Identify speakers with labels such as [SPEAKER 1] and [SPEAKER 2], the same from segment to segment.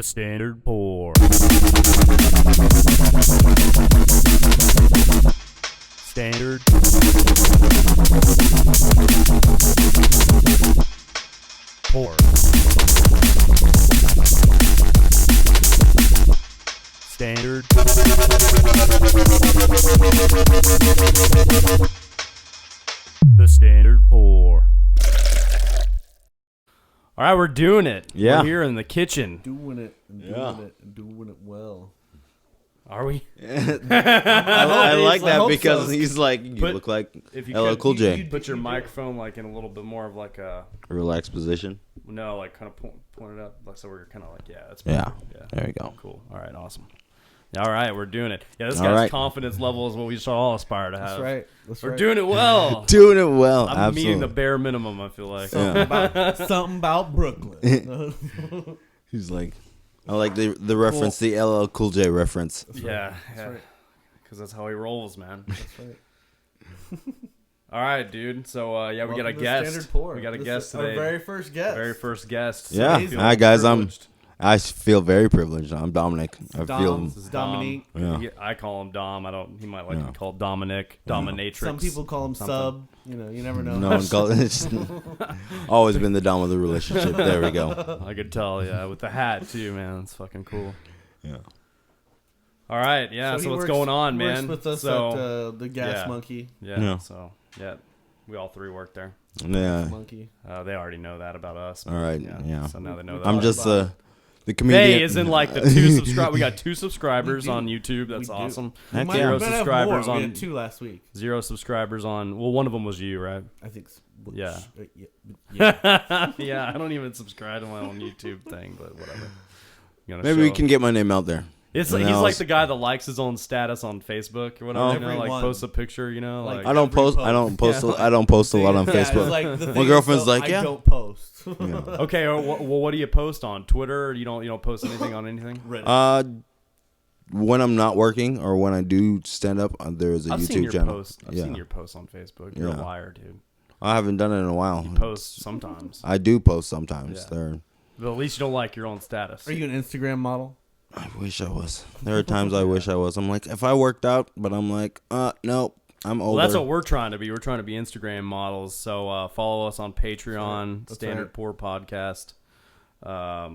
[SPEAKER 1] The standard pour. Standard. Pour. Standard. The standard pour. All right, we're doing it.
[SPEAKER 2] Yeah.
[SPEAKER 1] We're here in the kitchen.
[SPEAKER 3] Doing it and doing it well.
[SPEAKER 1] Are we?
[SPEAKER 2] I like that
[SPEAKER 3] hope
[SPEAKER 2] because
[SPEAKER 3] so.
[SPEAKER 2] he's like, you look like
[SPEAKER 1] If you
[SPEAKER 2] LL Cool J.
[SPEAKER 1] you put your microphone like in a little bit more of like a
[SPEAKER 2] Relaxed position.
[SPEAKER 1] no, like kind of point it up, like so we're kind of like that's
[SPEAKER 2] Yeah.
[SPEAKER 1] perfect. Yeah.
[SPEAKER 2] There you go.
[SPEAKER 1] Cool. All right. Awesome. All right, we're doing it. Yeah, this
[SPEAKER 2] All
[SPEAKER 1] guy's
[SPEAKER 2] right.
[SPEAKER 1] confidence level is what we should all aspire to have.
[SPEAKER 3] That's right.
[SPEAKER 1] We're doing it well.
[SPEAKER 2] Doing it well.
[SPEAKER 1] I'm
[SPEAKER 2] Absolutely.
[SPEAKER 1] meeting the bare minimum. I feel like.
[SPEAKER 3] Something about Brooklyn.
[SPEAKER 2] He's like, I like the reference, the LL Cool J reference.
[SPEAKER 1] Yeah.
[SPEAKER 3] That's right.
[SPEAKER 1] Because that's how he rolls, man.
[SPEAKER 3] That's right.
[SPEAKER 1] All right, dude. So we got a
[SPEAKER 3] Welcome to
[SPEAKER 1] guest.
[SPEAKER 3] Standard Pour.
[SPEAKER 1] We got a
[SPEAKER 3] This
[SPEAKER 1] guest
[SPEAKER 3] is
[SPEAKER 1] today.
[SPEAKER 3] Our very first guest.
[SPEAKER 1] Very first guest. So
[SPEAKER 2] Yeah.
[SPEAKER 1] I feel
[SPEAKER 2] Hi, guys.
[SPEAKER 1] privileged.
[SPEAKER 2] I feel very privileged. I'm Dominic. I
[SPEAKER 3] Dom.
[SPEAKER 2] feel.
[SPEAKER 3] This is Dominique.
[SPEAKER 2] Yeah.
[SPEAKER 1] I call him Dom. I don't. He might like to
[SPEAKER 2] Yeah.
[SPEAKER 1] be called Dominic, Dominatrix.
[SPEAKER 3] Some people call him
[SPEAKER 1] something.
[SPEAKER 3] Sub. You know, you never know.
[SPEAKER 2] No one calls it. Always been the Dom of the relationship. There we go.
[SPEAKER 1] I could tell. Yeah, with the hat too, man. It's fucking cool.
[SPEAKER 2] Yeah.
[SPEAKER 1] All right. Yeah. So
[SPEAKER 3] he
[SPEAKER 1] what's
[SPEAKER 3] works-
[SPEAKER 1] going on,
[SPEAKER 3] works
[SPEAKER 1] man?
[SPEAKER 3] with us
[SPEAKER 1] so
[SPEAKER 3] at the Gas
[SPEAKER 1] yeah.
[SPEAKER 3] Monkey.
[SPEAKER 1] yeah.
[SPEAKER 2] Yeah.
[SPEAKER 1] So yeah, we all three work there.
[SPEAKER 2] Yeah.
[SPEAKER 3] Monkey.
[SPEAKER 1] They already know that about us.
[SPEAKER 2] All right. Yeah.
[SPEAKER 1] So now they know that.
[SPEAKER 2] I'm just the comedian.
[SPEAKER 1] They is in like the 2 subscribe. We got 2 subscribers
[SPEAKER 3] We do.
[SPEAKER 1] on YouTube. That's
[SPEAKER 3] We do.
[SPEAKER 1] awesome.
[SPEAKER 2] Heck
[SPEAKER 3] Might
[SPEAKER 2] yeah.
[SPEAKER 1] Zero
[SPEAKER 3] have been
[SPEAKER 1] subscribers
[SPEAKER 3] more. We
[SPEAKER 1] on-
[SPEAKER 3] had 2 last week.
[SPEAKER 1] 0 subscribers on. Well, one of them was you, right?
[SPEAKER 3] I think.
[SPEAKER 1] Yeah.
[SPEAKER 3] Yeah.
[SPEAKER 1] Yeah. I don't even subscribe to my own YouTube thing, but whatever.
[SPEAKER 2] Maybe we can get my name out there.
[SPEAKER 1] It's
[SPEAKER 2] And
[SPEAKER 1] like, he's
[SPEAKER 2] else-
[SPEAKER 1] like the guy that likes his own status on Facebook or whatever.
[SPEAKER 2] Oh.
[SPEAKER 1] You know, like
[SPEAKER 3] Everyone.
[SPEAKER 1] posts a picture. You know, like,
[SPEAKER 2] I don't
[SPEAKER 3] every
[SPEAKER 2] post.
[SPEAKER 3] post.
[SPEAKER 2] I don't post.
[SPEAKER 3] Yeah.
[SPEAKER 2] I don't post a lot on
[SPEAKER 3] Yeah,
[SPEAKER 2] Facebook.
[SPEAKER 3] it's like the
[SPEAKER 2] My
[SPEAKER 3] thing
[SPEAKER 2] girlfriend's
[SPEAKER 3] is,
[SPEAKER 2] like,
[SPEAKER 3] I
[SPEAKER 2] yeah.
[SPEAKER 3] don't post.
[SPEAKER 1] okay. Well, what do you post on Twitter? You don't post anything on anything.
[SPEAKER 3] Reddit.
[SPEAKER 2] When I'm not working or when I do stand up, there is a
[SPEAKER 1] I've
[SPEAKER 2] YouTube
[SPEAKER 1] seen your
[SPEAKER 2] channel.
[SPEAKER 1] posts. I've
[SPEAKER 2] Yeah.
[SPEAKER 1] seen your posts on Facebook. You're a
[SPEAKER 2] Yeah.
[SPEAKER 1] liar, dude.
[SPEAKER 2] I haven't done it in a while.
[SPEAKER 1] You post sometimes,
[SPEAKER 2] I do post sometimes.
[SPEAKER 1] Yeah. but at least you don't like your own status.
[SPEAKER 3] Are you an Instagram model?
[SPEAKER 2] I wish I was. There are times I wish I was. I'm like, if I worked out, but I'm like, nope, I'm older.
[SPEAKER 1] Well, that's what we're trying to be. We're trying to be Instagram models. So follow us on Patreon,
[SPEAKER 3] That's
[SPEAKER 1] Standard
[SPEAKER 3] right.
[SPEAKER 1] Pour Podcast.
[SPEAKER 2] I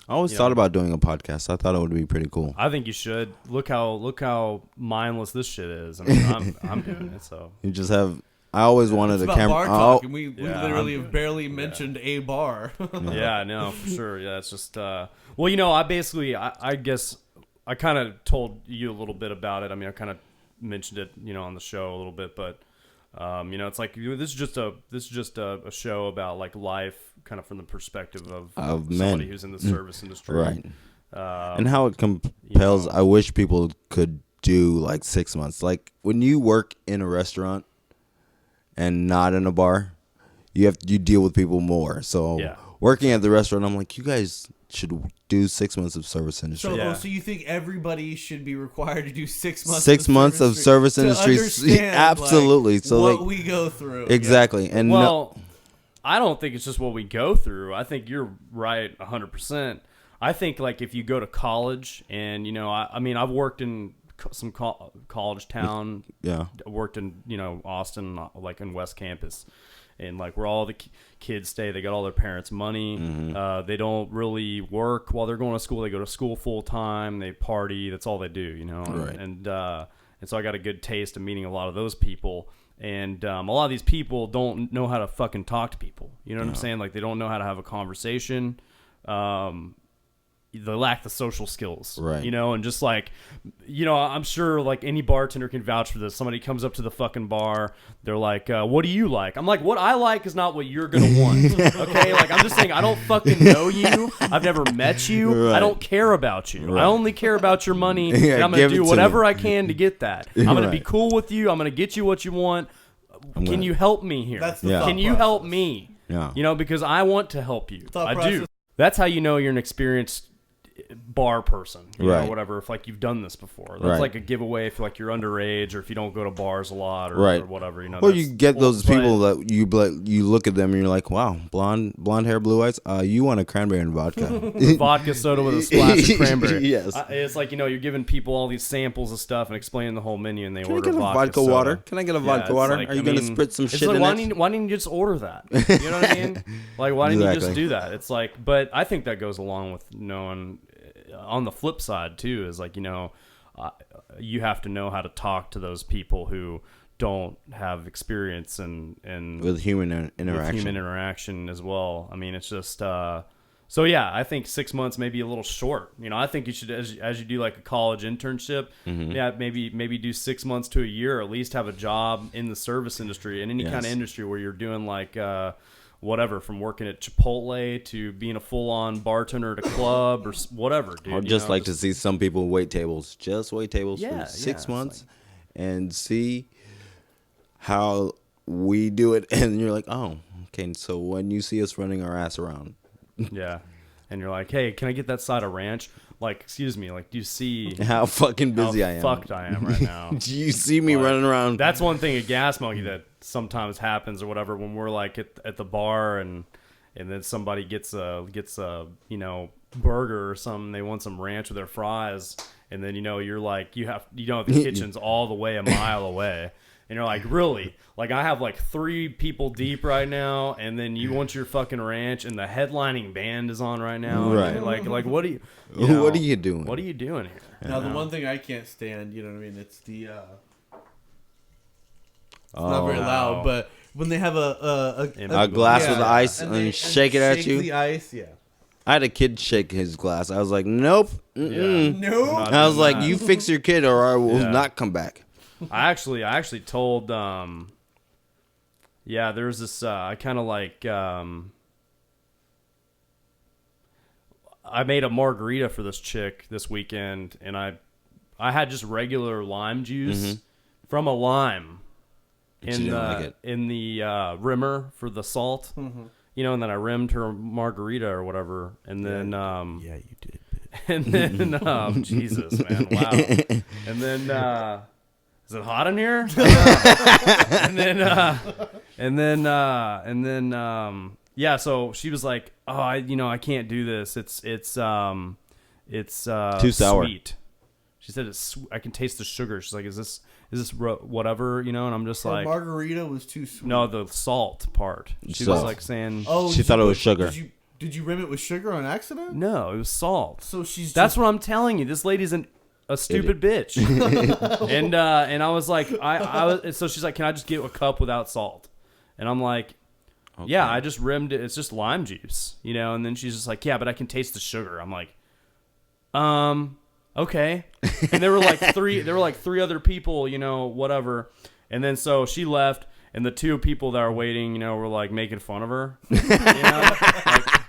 [SPEAKER 2] always
[SPEAKER 1] you
[SPEAKER 2] thought
[SPEAKER 1] know.
[SPEAKER 2] about doing a podcast. I thought it would be pretty cool.
[SPEAKER 1] I think you should look how mindless this shit is. I mean, I'm doing it. So
[SPEAKER 2] You just have. I always wanted
[SPEAKER 3] It's
[SPEAKER 2] a
[SPEAKER 3] about
[SPEAKER 2] camera.
[SPEAKER 3] bar talk,
[SPEAKER 2] Oh,
[SPEAKER 3] and we
[SPEAKER 1] Yeah,
[SPEAKER 3] literally
[SPEAKER 1] I'm-
[SPEAKER 3] have barely mentioned a bar.
[SPEAKER 1] yeah, no, for sure. Yeah, it's just well, you know, I guess I kind of told you a little bit about it. I mean, I kind of mentioned it, you know, on the show a little bit, but you know, it's like this is just a show about like life, kind of from the perspective of somebody
[SPEAKER 2] men.
[SPEAKER 1] who's in the service industry,
[SPEAKER 2] right.
[SPEAKER 1] Um,
[SPEAKER 2] And how it compels.
[SPEAKER 1] you know.
[SPEAKER 2] I wish people could do like 6 months. Like when you work in a restaurant and not in a bar, you deal with people more. So
[SPEAKER 1] Yeah.
[SPEAKER 2] working at the restaurant, I'm like, you guys should do 6 months of service industry.
[SPEAKER 3] So,
[SPEAKER 1] Yeah.
[SPEAKER 3] so you think everybody should be required to do 6 months?
[SPEAKER 2] 6 months of service
[SPEAKER 3] to
[SPEAKER 2] industry.
[SPEAKER 3] understand,
[SPEAKER 2] Absolutely.
[SPEAKER 3] like,
[SPEAKER 2] So
[SPEAKER 3] what
[SPEAKER 2] like,
[SPEAKER 3] we go through.
[SPEAKER 2] exactly. And
[SPEAKER 1] well, I don't think it's just what we go through. I think you're right 100%. I think like if you go to college and, you know, I mean, I've worked in some college town.
[SPEAKER 2] yeah.
[SPEAKER 1] I worked in, you know, Austin, like in West Campus. And like where all the kids stay, they got all their parents' money.
[SPEAKER 2] Mm-hmm.
[SPEAKER 1] They don't really work while they're going to school. They go to school full time. They party. That's all they do, you know.
[SPEAKER 2] Right.
[SPEAKER 1] And so I got a good taste of meeting a lot of those people. And a lot of these people don't know how to fucking talk to people. You know what I'm saying? Like they don't know how to have a conversation. They lack the social skills,
[SPEAKER 2] Right.
[SPEAKER 1] You know, and just like, you know, I'm sure like any bartender can vouch for this. Somebody comes up to the fucking bar, they're like, "What do you like?" I'm like, "What I like is not what you're gonna want." Okay, like I'm just saying, I don't fucking know you. I've never met you.
[SPEAKER 2] Right.
[SPEAKER 1] I don't care about you.
[SPEAKER 2] Right.
[SPEAKER 1] I only care about your money,
[SPEAKER 2] Yeah,
[SPEAKER 1] and I'm gonna
[SPEAKER 2] give it
[SPEAKER 1] do
[SPEAKER 2] to
[SPEAKER 1] whatever
[SPEAKER 2] me.
[SPEAKER 1] I can to get that. I'm gonna be
[SPEAKER 2] Right.
[SPEAKER 1] cool with you. I'm gonna get you what you want. Can
[SPEAKER 2] gonna-
[SPEAKER 1] you help me here?
[SPEAKER 3] That's the
[SPEAKER 2] Yeah.
[SPEAKER 3] thought
[SPEAKER 1] Can you
[SPEAKER 3] process.
[SPEAKER 1] help me?
[SPEAKER 2] Yeah.
[SPEAKER 1] You know, because I want to help you.
[SPEAKER 3] Thought
[SPEAKER 1] I do.
[SPEAKER 3] process.
[SPEAKER 1] That's how you know you're an experienced bar person, you know,
[SPEAKER 2] Right.
[SPEAKER 1] whatever. If like you've done this before, that's
[SPEAKER 2] Right.
[SPEAKER 1] like a giveaway if like you're underage or if you don't go to bars a lot or,
[SPEAKER 2] Right.
[SPEAKER 1] or whatever, you know.
[SPEAKER 2] Or you get those
[SPEAKER 1] but-
[SPEAKER 2] people that you look at them and you're like, wow, blonde hair, blue eyes. You want a cranberry and vodka?
[SPEAKER 1] vodka soda with a splash of cranberry.
[SPEAKER 2] Yes.
[SPEAKER 1] It's like, you know, you're giving people all these samples of stuff and explaining the whole menu, and they
[SPEAKER 2] Can I
[SPEAKER 1] order
[SPEAKER 2] get a vodka
[SPEAKER 1] soda.
[SPEAKER 2] water? Can I get a vodka
[SPEAKER 1] it's
[SPEAKER 2] water?
[SPEAKER 1] like,
[SPEAKER 2] Are you
[SPEAKER 1] I
[SPEAKER 2] gonna
[SPEAKER 1] mean,
[SPEAKER 2] spritz some
[SPEAKER 1] it's
[SPEAKER 2] shit
[SPEAKER 1] like,
[SPEAKER 2] in
[SPEAKER 1] why
[SPEAKER 2] it?
[SPEAKER 1] didn't you just order that? You know what I mean? Like, why didn't you just
[SPEAKER 2] Exactly.
[SPEAKER 1] do that? It's like, but I think that goes along with knowing. On the flip side too, is like, you know, you have to know how to talk to those people who don't have experience and
[SPEAKER 2] With human interaction.
[SPEAKER 1] with human interaction as well. I mean, it's just so yeah. I think 6 months may be a little short. You know, I think you should, as you do like a college internship, yeah, maybe do 6 months to a year, or at least have a job in the service industry, in any kind of
[SPEAKER 2] Yes.
[SPEAKER 1] industry where you're doing like whatever, from working at Chipotle to being a full-on bartender at a club or whatever, dude.
[SPEAKER 2] I'd
[SPEAKER 1] you
[SPEAKER 2] just
[SPEAKER 1] know,
[SPEAKER 2] like to see some people wait tables. Just wait tables
[SPEAKER 1] Yeah,
[SPEAKER 2] for 6
[SPEAKER 1] it's
[SPEAKER 2] months and see how we do it. And you're like, oh, okay. So when you see us running our ass around,
[SPEAKER 1] yeah. And you're like, hey, can I get that side of ranch? Like, excuse me, like, do you see
[SPEAKER 2] how fucking
[SPEAKER 1] how
[SPEAKER 2] busy I am?
[SPEAKER 1] fucked I am right now?
[SPEAKER 2] Do you see me
[SPEAKER 1] Like,
[SPEAKER 2] running around?
[SPEAKER 1] That's one thing at Gas Monkey that sometimes happens or whatever, when we're like at the bar and then somebody gets a you know, burger or something, they want some ranch with their fries, and then, you know, you're like, the kitchen's all the way a mile away. And you're like, really? Like, I have like 3 people deep right now, and then you want your fucking ranch, and the headlining band is on right now.
[SPEAKER 2] Right.
[SPEAKER 1] And like, what are you?
[SPEAKER 2] What are you doing?
[SPEAKER 1] What are you doing here?
[SPEAKER 3] Now,
[SPEAKER 1] You
[SPEAKER 3] the
[SPEAKER 1] know?
[SPEAKER 3] one thing I can't stand, you know what I mean? It's the
[SPEAKER 2] Oh,
[SPEAKER 3] not very
[SPEAKER 1] no.
[SPEAKER 3] loud, but when they have
[SPEAKER 2] a glass with ice and
[SPEAKER 3] they
[SPEAKER 2] shake it at
[SPEAKER 3] shake
[SPEAKER 2] you.
[SPEAKER 3] the ice, yeah.
[SPEAKER 2] I had a kid shake his glass. I was like, nope. Mm-mm.
[SPEAKER 1] Yeah.
[SPEAKER 3] No.
[SPEAKER 1] Not
[SPEAKER 2] I was
[SPEAKER 1] doing
[SPEAKER 2] like,
[SPEAKER 1] that.
[SPEAKER 2] you fix your kid or I will
[SPEAKER 1] Yeah.
[SPEAKER 2] not come back.
[SPEAKER 1] I actually told yeah, there's this I kind of like I made a margarita for this chick this weekend, and I had just regular lime juice from a lime
[SPEAKER 2] But you didn't like it.
[SPEAKER 1] in the rimmer for the salt. You know, and then I rimmed her margarita or whatever, and then
[SPEAKER 3] Yeah, you did.
[SPEAKER 1] and then Jesus, man, wow. And then is it hot in here? and then yeah, so she was like, "Oh, I can't do this. It's
[SPEAKER 2] Too sour."
[SPEAKER 1] Sweet." She said I can taste the sugar. She's like, "Is this whatever, you know?" And I'm just
[SPEAKER 3] Her
[SPEAKER 1] like,
[SPEAKER 3] margarita was too sweet.
[SPEAKER 1] "No, the salt part." She
[SPEAKER 2] Salt.
[SPEAKER 1] was like saying,
[SPEAKER 3] Oh,
[SPEAKER 2] She
[SPEAKER 3] did
[SPEAKER 2] thought
[SPEAKER 3] you
[SPEAKER 2] it was
[SPEAKER 3] put-
[SPEAKER 2] sugar.
[SPEAKER 3] Did you rim it with sugar on accident?
[SPEAKER 1] "No, it was salt."
[SPEAKER 3] So she's
[SPEAKER 1] That's
[SPEAKER 3] just,
[SPEAKER 1] what I'm telling you. This lady's a stupid bitch. and I was like, I was. So she's like, "Can I just get a cup without salt?" And I'm like, "Yeah, I just rimmed it. It's just lime juice, you know." And then she's just like, "Yeah, but I can taste the sugar." I'm like, okay. And there were like three other people, you know, whatever. And then so she left, and the 2 people that are waiting, you know, were like making fun of her. You know?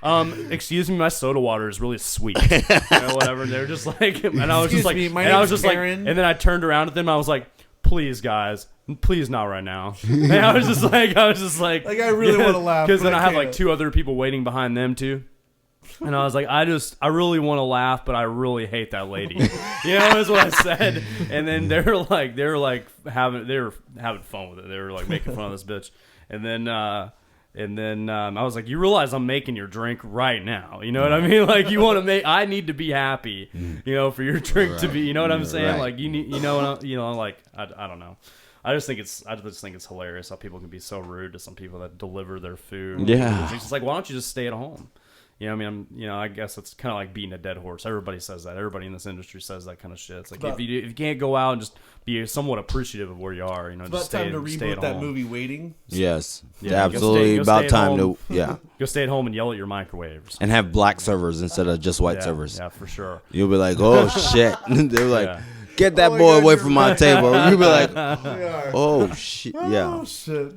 [SPEAKER 1] Like, excuse me, my soda water is really sweet. You know, whatever. They're just like, and I was just
[SPEAKER 3] Excuse
[SPEAKER 1] like,
[SPEAKER 3] me, my
[SPEAKER 1] and I was
[SPEAKER 3] name's
[SPEAKER 1] just
[SPEAKER 3] Karen.
[SPEAKER 1] like, and then I turned around at them. I was like, please, guys, please not right now. And I was just like,
[SPEAKER 3] Like, I really wanna laugh,
[SPEAKER 1] because
[SPEAKER 3] but
[SPEAKER 1] then
[SPEAKER 3] I
[SPEAKER 1] I have like
[SPEAKER 3] can't.
[SPEAKER 1] 2 other people waiting behind them too. And I was like, I really want to laugh, but I really hate that lady. You know, is what I said. And then they were having fun with it. They were like making fun of this bitch. And then I was like, you realize I'm making your drink right now. You know what I mean? Like, you want to I need to be happy, you know, for your drink to be, you know what I'm saying?
[SPEAKER 2] Right.
[SPEAKER 1] Like, you need, you know, like, I don't know. I just think it's hilarious how people can be so rude to some people that deliver their food.
[SPEAKER 2] Yeah.
[SPEAKER 1] It's just like, why don't you just stay at home? You know, I mean, I guess it's kind of like beating a dead horse. Everybody says that. Everybody in this industry says that kind of shit. It's like, if you can't go out and just be somewhat appreciative of where you are, you know,
[SPEAKER 3] It's
[SPEAKER 1] just
[SPEAKER 3] about
[SPEAKER 1] stay,
[SPEAKER 3] time to
[SPEAKER 1] stay at
[SPEAKER 3] reboot that
[SPEAKER 1] home.
[SPEAKER 3] movie Waiting.
[SPEAKER 2] Yes.
[SPEAKER 1] Yeah,
[SPEAKER 2] Absolutely
[SPEAKER 1] go stay
[SPEAKER 2] about
[SPEAKER 1] at
[SPEAKER 2] time
[SPEAKER 1] home.
[SPEAKER 2] to, yeah.
[SPEAKER 1] Go stay at home and yell at your microwave or something.
[SPEAKER 2] And have black servers instead of just white
[SPEAKER 1] Yeah,
[SPEAKER 2] servers.
[SPEAKER 1] yeah, for sure.
[SPEAKER 2] You'll be like, oh, shit. They're like,
[SPEAKER 1] Yeah.
[SPEAKER 2] get that
[SPEAKER 3] Oh my
[SPEAKER 2] boy
[SPEAKER 3] God,
[SPEAKER 2] away
[SPEAKER 3] you're
[SPEAKER 2] from my table. You'll be like,
[SPEAKER 3] Yeah.
[SPEAKER 2] oh, shit. Yeah.
[SPEAKER 3] Oh, shit.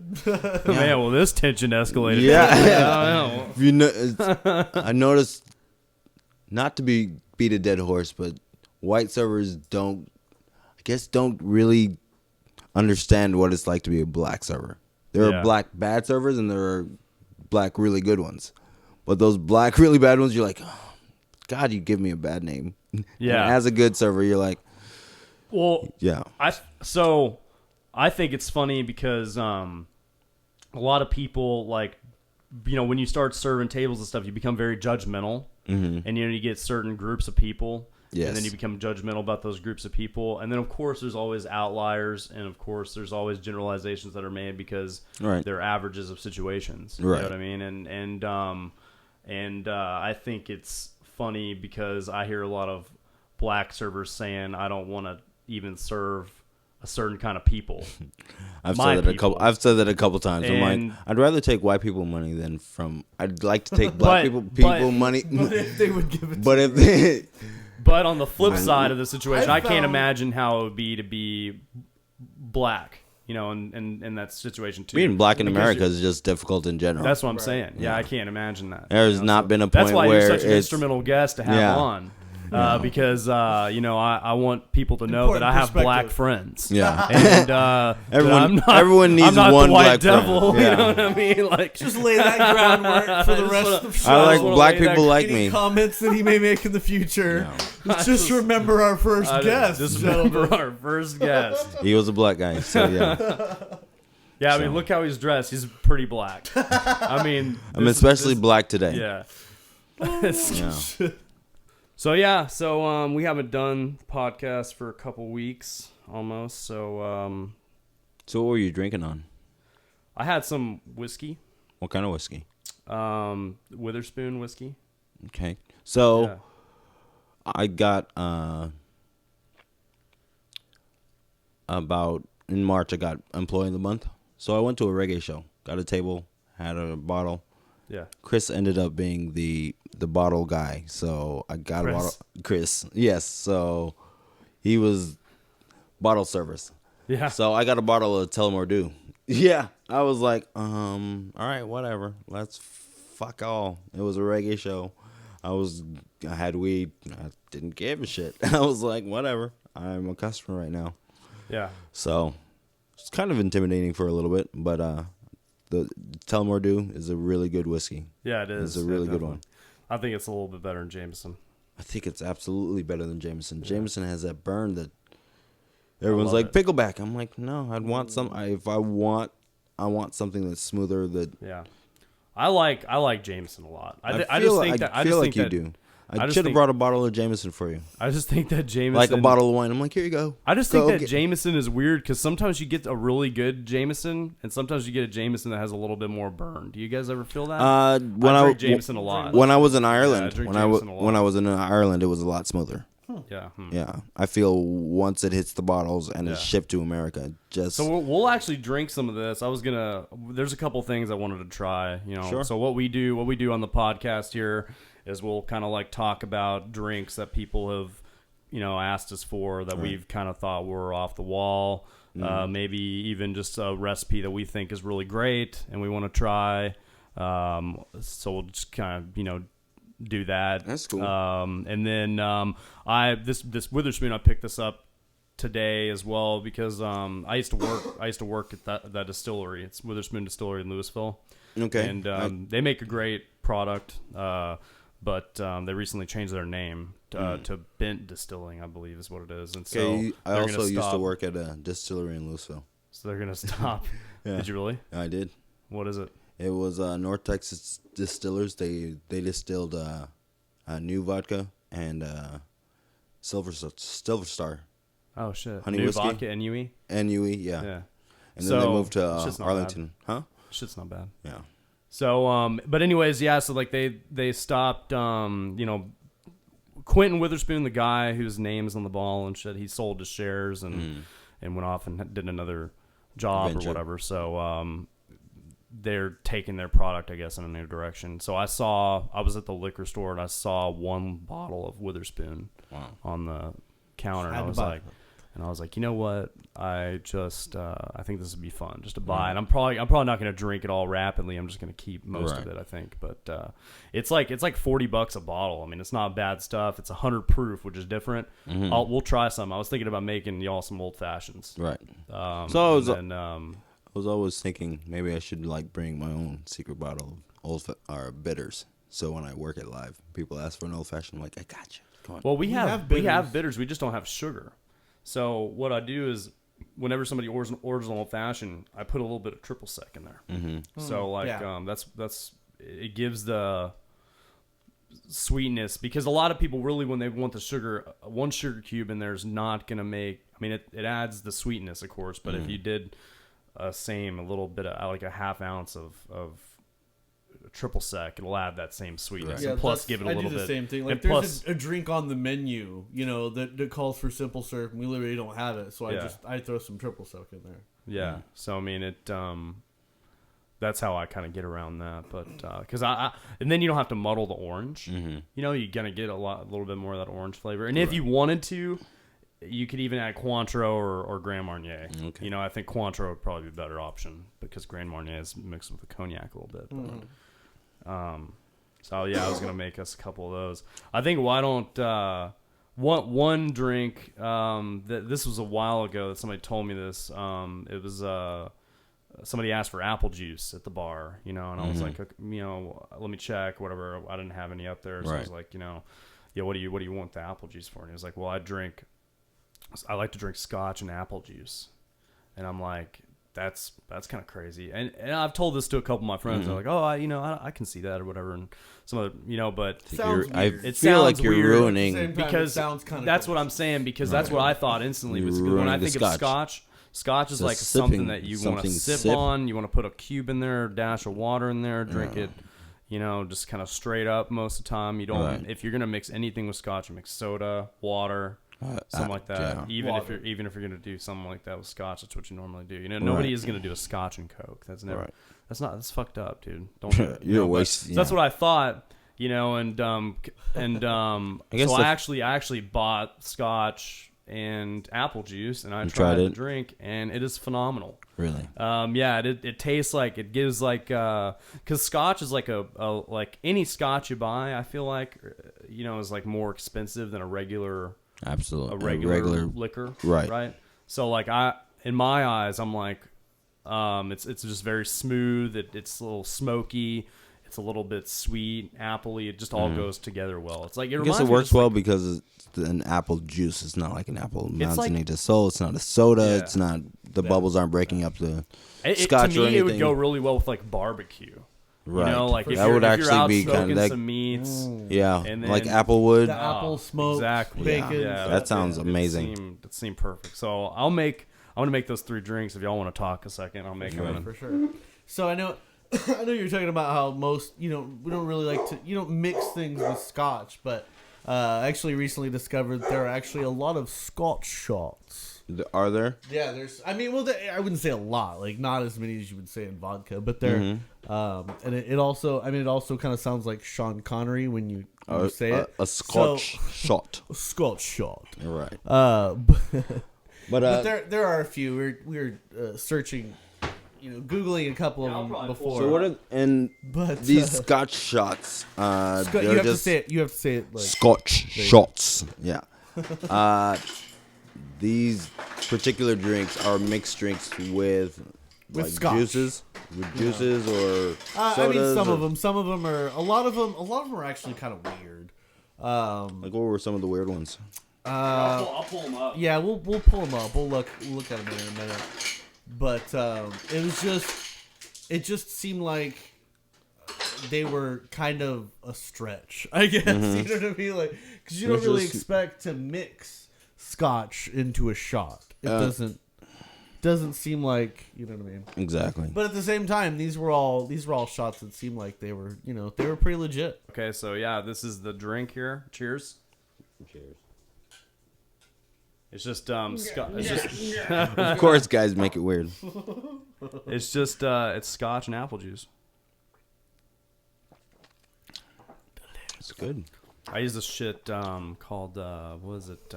[SPEAKER 1] Man, well, this tension escalated.
[SPEAKER 2] Yeah.
[SPEAKER 1] I don't know.
[SPEAKER 2] If you know, I noticed, not to beat a dead horse, but white servers don't really understand what it's like to be a black server. There
[SPEAKER 1] Yeah.
[SPEAKER 2] are black bad servers and there are black really good ones. But those black really bad ones, you're like, oh, God, you give me a bad name.
[SPEAKER 1] Yeah.
[SPEAKER 2] And as a good server, you're like,
[SPEAKER 1] Well,
[SPEAKER 2] yeah.
[SPEAKER 1] I think it's funny because a lot of people like, when you start serving tables and stuff, you become very judgmental, and you get certain groups of people, and then you become judgmental about those groups of people, and then of course there's always outliers, and of course there's always generalizations that are made because they're averages of situations. You know what I mean? And I think it's funny because I hear a lot of black servers saying, I don't want to even serve a certain kind of people.
[SPEAKER 2] I've said that a couple times. I'm like, I'd rather take white people money than I'd like to take black people money.
[SPEAKER 3] But if they would give it
[SPEAKER 1] But on the flip side of the situation, I can't imagine how it would be to be black, in that situation too.
[SPEAKER 2] Being black in America is just difficult in general.
[SPEAKER 1] That's what I'm saying. Yeah, I can't imagine that.
[SPEAKER 2] There's not been a point
[SPEAKER 1] that's why
[SPEAKER 2] where
[SPEAKER 1] you're such an instrumental guest to have on. Because I want people to know that I have black friends.
[SPEAKER 2] Yeah,
[SPEAKER 1] and
[SPEAKER 2] everyone needs
[SPEAKER 1] I'm not
[SPEAKER 2] one
[SPEAKER 1] the white
[SPEAKER 2] black
[SPEAKER 1] devil.
[SPEAKER 2] friend. Yeah.
[SPEAKER 1] You know what I mean? Like,
[SPEAKER 3] just lay that groundwork for the rest of the show.
[SPEAKER 2] I like black people like
[SPEAKER 3] Any
[SPEAKER 2] me.
[SPEAKER 3] comments that he may make in the future. Just remember our first guest.
[SPEAKER 1] Just remember our first guest.
[SPEAKER 2] He was a black guy, so yeah.
[SPEAKER 1] Yeah, I mean, look how he's dressed. He's pretty black. I mean,
[SPEAKER 2] I'm especially black today.
[SPEAKER 1] Yeah.
[SPEAKER 2] Yeah.
[SPEAKER 1] So we haven't done podcasts for a couple weeks almost. So
[SPEAKER 2] what were you drinking on?
[SPEAKER 1] I had some whiskey.
[SPEAKER 2] What kind of whiskey?
[SPEAKER 1] Witherspoon whiskey.
[SPEAKER 2] Okay. So I got about in March I got Employee of the Month. So I went to a reggae show, got a table, had a bottle.
[SPEAKER 1] Yeah.
[SPEAKER 2] Chris ended up being the bottle guy, so I got a bottle. Chris, yes. So he was bottle service.
[SPEAKER 1] Yeah.
[SPEAKER 2] So I got a bottle of Tullamore Dew. Yeah. I was like, all right, whatever. Let's fuck all. It was a reggae show. I had weed. I didn't give a shit. I was like, whatever. I'm a customer right now.
[SPEAKER 1] Yeah.
[SPEAKER 2] So it's kind of intimidating for a little bit, but the Tullamore Dew is a really good whiskey.
[SPEAKER 1] Yeah, it is.
[SPEAKER 2] It's a really good one.
[SPEAKER 1] I think it's a little bit better than Jameson.
[SPEAKER 2] I think it's absolutely better than Jameson. Yeah. Jameson has that burn that everyone's like, pickleback. I'm like, no, I'd want some. I want something that's smoother.
[SPEAKER 1] Yeah, I like Jameson a lot. I
[SPEAKER 2] feel like you do. I should have brought a bottle of Jameson for you.
[SPEAKER 1] I just think that Jameson...
[SPEAKER 2] Like a bottle of wine. I'm like, here you go.
[SPEAKER 1] I just think that Jameson is weird because sometimes you get a really good Jameson and sometimes you get a Jameson that has a little bit more burn. Do you guys ever feel that? I drink Jameson a lot.
[SPEAKER 2] When I was in Ireland,
[SPEAKER 1] when I
[SPEAKER 2] was in Ireland, it was a lot smoother.
[SPEAKER 1] Yeah.
[SPEAKER 2] Yeah. I feel once it hits the bottles and it's shipped to America,
[SPEAKER 1] So we'll actually drink some of this. There's a couple things I wanted to try,
[SPEAKER 2] Sure.
[SPEAKER 1] So what we do on the podcast here is we'll kind of like talk about drinks that people have, asked us for that we've kind of thought were off the wall. Maybe even just a recipe that we think is really great and we want to try. So we'll just kind of, do that.
[SPEAKER 2] That's cool.
[SPEAKER 1] And then this Witherspoon, I picked this up today as well because I used to work at that distillery. It's Witherspoon Distillery in Louisville. Okay. And they make a great product. But they recently changed their name to Bent Distilling, I believe is what it is. And so
[SPEAKER 2] I also used to work at a distillery in Louisville.
[SPEAKER 1] So they're gonna stop. Yeah. Did you really?
[SPEAKER 2] I did.
[SPEAKER 1] What is it?
[SPEAKER 2] It was North Texas Distillers. They distilled New Vodka and Silver Star.
[SPEAKER 1] Oh shit!
[SPEAKER 2] Honey
[SPEAKER 1] New
[SPEAKER 2] whiskey.
[SPEAKER 1] Vodka, NUE.
[SPEAKER 2] NUE, yeah. And then they moved to Arlington.
[SPEAKER 1] Huh? Shit's not bad.
[SPEAKER 2] Yeah.
[SPEAKER 1] So, but anyways, yeah. So like they stopped. Quentin Witherspoon, the guy whose name is on the ball and shit, he sold his shares and went off and did another job or whatever. So they're taking their product, I guess, in a new direction. So I was at the liquor store and I saw one bottle of Witherspoon on the counter, and I was like, you know what? I think this would be fun just to buy. And I'm probably not going to drink it all rapidly. I'm just going to keep most of it, I think. But it's like $40 a bottle. I mean, it's not bad stuff. It's 100 proof, which is different. We'll try some. I was thinking about making y'all some old fashions.
[SPEAKER 2] Right. So I was always thinking maybe I should bring my own secret bottle of bitters. So when I work at Live, people ask for an old fashioned. I'm like, I got you. Come on.
[SPEAKER 1] Well, we have
[SPEAKER 3] bitters.
[SPEAKER 1] bitters. We just don't have sugar. So what I do is, whenever somebody orders an old fashioned, I put a little bit of triple sec in there.
[SPEAKER 2] Mm-hmm.
[SPEAKER 1] So like that's it gives the sweetness, because a lot of people really, when they want the sugar, one sugar cube in there is not gonna make. I mean, it adds the sweetness, of course, but if you did a little bit of like a half ounce of triple sec, it'll add that same sweetness.
[SPEAKER 2] Right.
[SPEAKER 1] And plus give it a little bit.
[SPEAKER 3] I do the same thing. Like
[SPEAKER 1] and
[SPEAKER 3] there's
[SPEAKER 1] plus,
[SPEAKER 3] a drink on the menu, that calls for simple syrup, and we literally don't have it, so I throw some triple sec in there.
[SPEAKER 1] yeah. So I mean it. That's how I kind of get around that, but because and then you don't have to muddle the orange.
[SPEAKER 2] Mm-hmm.
[SPEAKER 1] You're gonna get a little bit more of that orange flavor, and if you wanted to, you could even add Cointreau or Grand Marnier.
[SPEAKER 2] Okay.
[SPEAKER 1] I think Cointreau would probably be a better option because Grand Marnier is mixed with the cognac a little bit. But, so yeah, I was gonna make us a couple of those. I think why don't one drink? This was a while ago that somebody told me this. It was somebody asked for apple juice at the bar, and I was like, let me check, whatever. I didn't have any up there, so I was like, what do you want the apple juice for? And he was like, well, I like to drink scotch and apple juice. And I'm like, that's kind of crazy. And I've told this to a couple of my friends. They're like, oh, I can see that or whatever. And some other, but
[SPEAKER 2] I feel like you're ruining,
[SPEAKER 1] because
[SPEAKER 3] sounds kind of
[SPEAKER 1] that's what I'm saying, because that's what I thought instantly. Was when I think of Scotch is like something that you want to sip on. You want to put a cube in there, dash of water in there, drink it, just kind of straight up most of the time. You don't. If you're gonna mix anything with Scotch, you mix soda, water, something like that.
[SPEAKER 2] Yeah.
[SPEAKER 1] Even if you're gonna do something like that with Scotch, that's what you normally do. Nobody is gonna do a Scotch and Coke. That's never. That's fucked up, dude. Don't do it.
[SPEAKER 2] You're wasting.
[SPEAKER 1] So that's what I thought. And I actually bought Scotch and apple juice, and I tried the drink, and it is phenomenal.
[SPEAKER 2] Really?
[SPEAKER 1] It tastes like, it gives like, because Scotch is like like any Scotch you buy, I feel like, is like more expensive than a regular liquor, right? So like in my eyes, I'm like, it's just very smooth. It's a little smoky. It's a little bit sweet, appley. It just all goes together well. It's like
[SPEAKER 2] I guess it works well because it's an apple juice. It's not like an apple Mountain de Sol. It's not a soda. Yeah. It's not bubbles aren't breaking up the scotch
[SPEAKER 1] to me,
[SPEAKER 2] or anything.
[SPEAKER 1] It would go really well with like barbecue.
[SPEAKER 2] Right.
[SPEAKER 1] Like if
[SPEAKER 2] that
[SPEAKER 1] you're,
[SPEAKER 2] would
[SPEAKER 1] if
[SPEAKER 2] actually
[SPEAKER 1] you're out
[SPEAKER 2] be
[SPEAKER 1] smoking
[SPEAKER 2] kind of
[SPEAKER 1] some meats.
[SPEAKER 2] Yeah,
[SPEAKER 1] and then,
[SPEAKER 2] like applewood.
[SPEAKER 3] The apple smoke, bacon.
[SPEAKER 1] Yeah,
[SPEAKER 2] that sounds amazing.
[SPEAKER 1] It seemed perfect. So I'm gonna make those 3 drinks. If y'all want to talk a second, I'll make them.
[SPEAKER 3] For sure. So I know you're talking about how most, we don't really like to, mix things with Scotch, but I actually recently discovered there are actually a lot of Scotch shots.
[SPEAKER 2] Are there?
[SPEAKER 3] Yeah, there's. I mean, well, I wouldn't say a lot, like not as many as you would say in vodka, but there. And it also kind of sounds like Sean Connery when you say it.
[SPEAKER 2] A Scotch shot.
[SPEAKER 3] A Scotch shot.
[SPEAKER 2] Right.
[SPEAKER 3] But there are a few. We're searching. Googling a couple of them before.
[SPEAKER 2] So what are these Scotch shots?
[SPEAKER 3] you have to say it. You have to say it like
[SPEAKER 2] Scotch shots. Yeah. These particular drinks are mixed drinks with like
[SPEAKER 3] Scotch.
[SPEAKER 2] juices, or sodas.
[SPEAKER 3] I mean, some of them are. A lot of them are actually kind of weird.
[SPEAKER 2] Like what were some of the weird ones?
[SPEAKER 1] I'll pull them up.
[SPEAKER 3] Yeah, we'll pull them up. We'll look at them in a minute. But it just seemed like they were kind of a stretch, I guess. You know what I mean? Like, because you don't really expect to mix Scotch into a shot. It doesn't seem like, you know what I mean?
[SPEAKER 2] Exactly.
[SPEAKER 3] But at the same time, these were all shots that seemed like they were, they were pretty legit.
[SPEAKER 1] Okay, so yeah, this is the drink here. Cheers.
[SPEAKER 2] Cheers.
[SPEAKER 1] It's just It's just
[SPEAKER 2] of course, guys make it weird.
[SPEAKER 1] It's just it's Scotch and apple juice.
[SPEAKER 2] It's good.
[SPEAKER 1] I use this shit called what is it?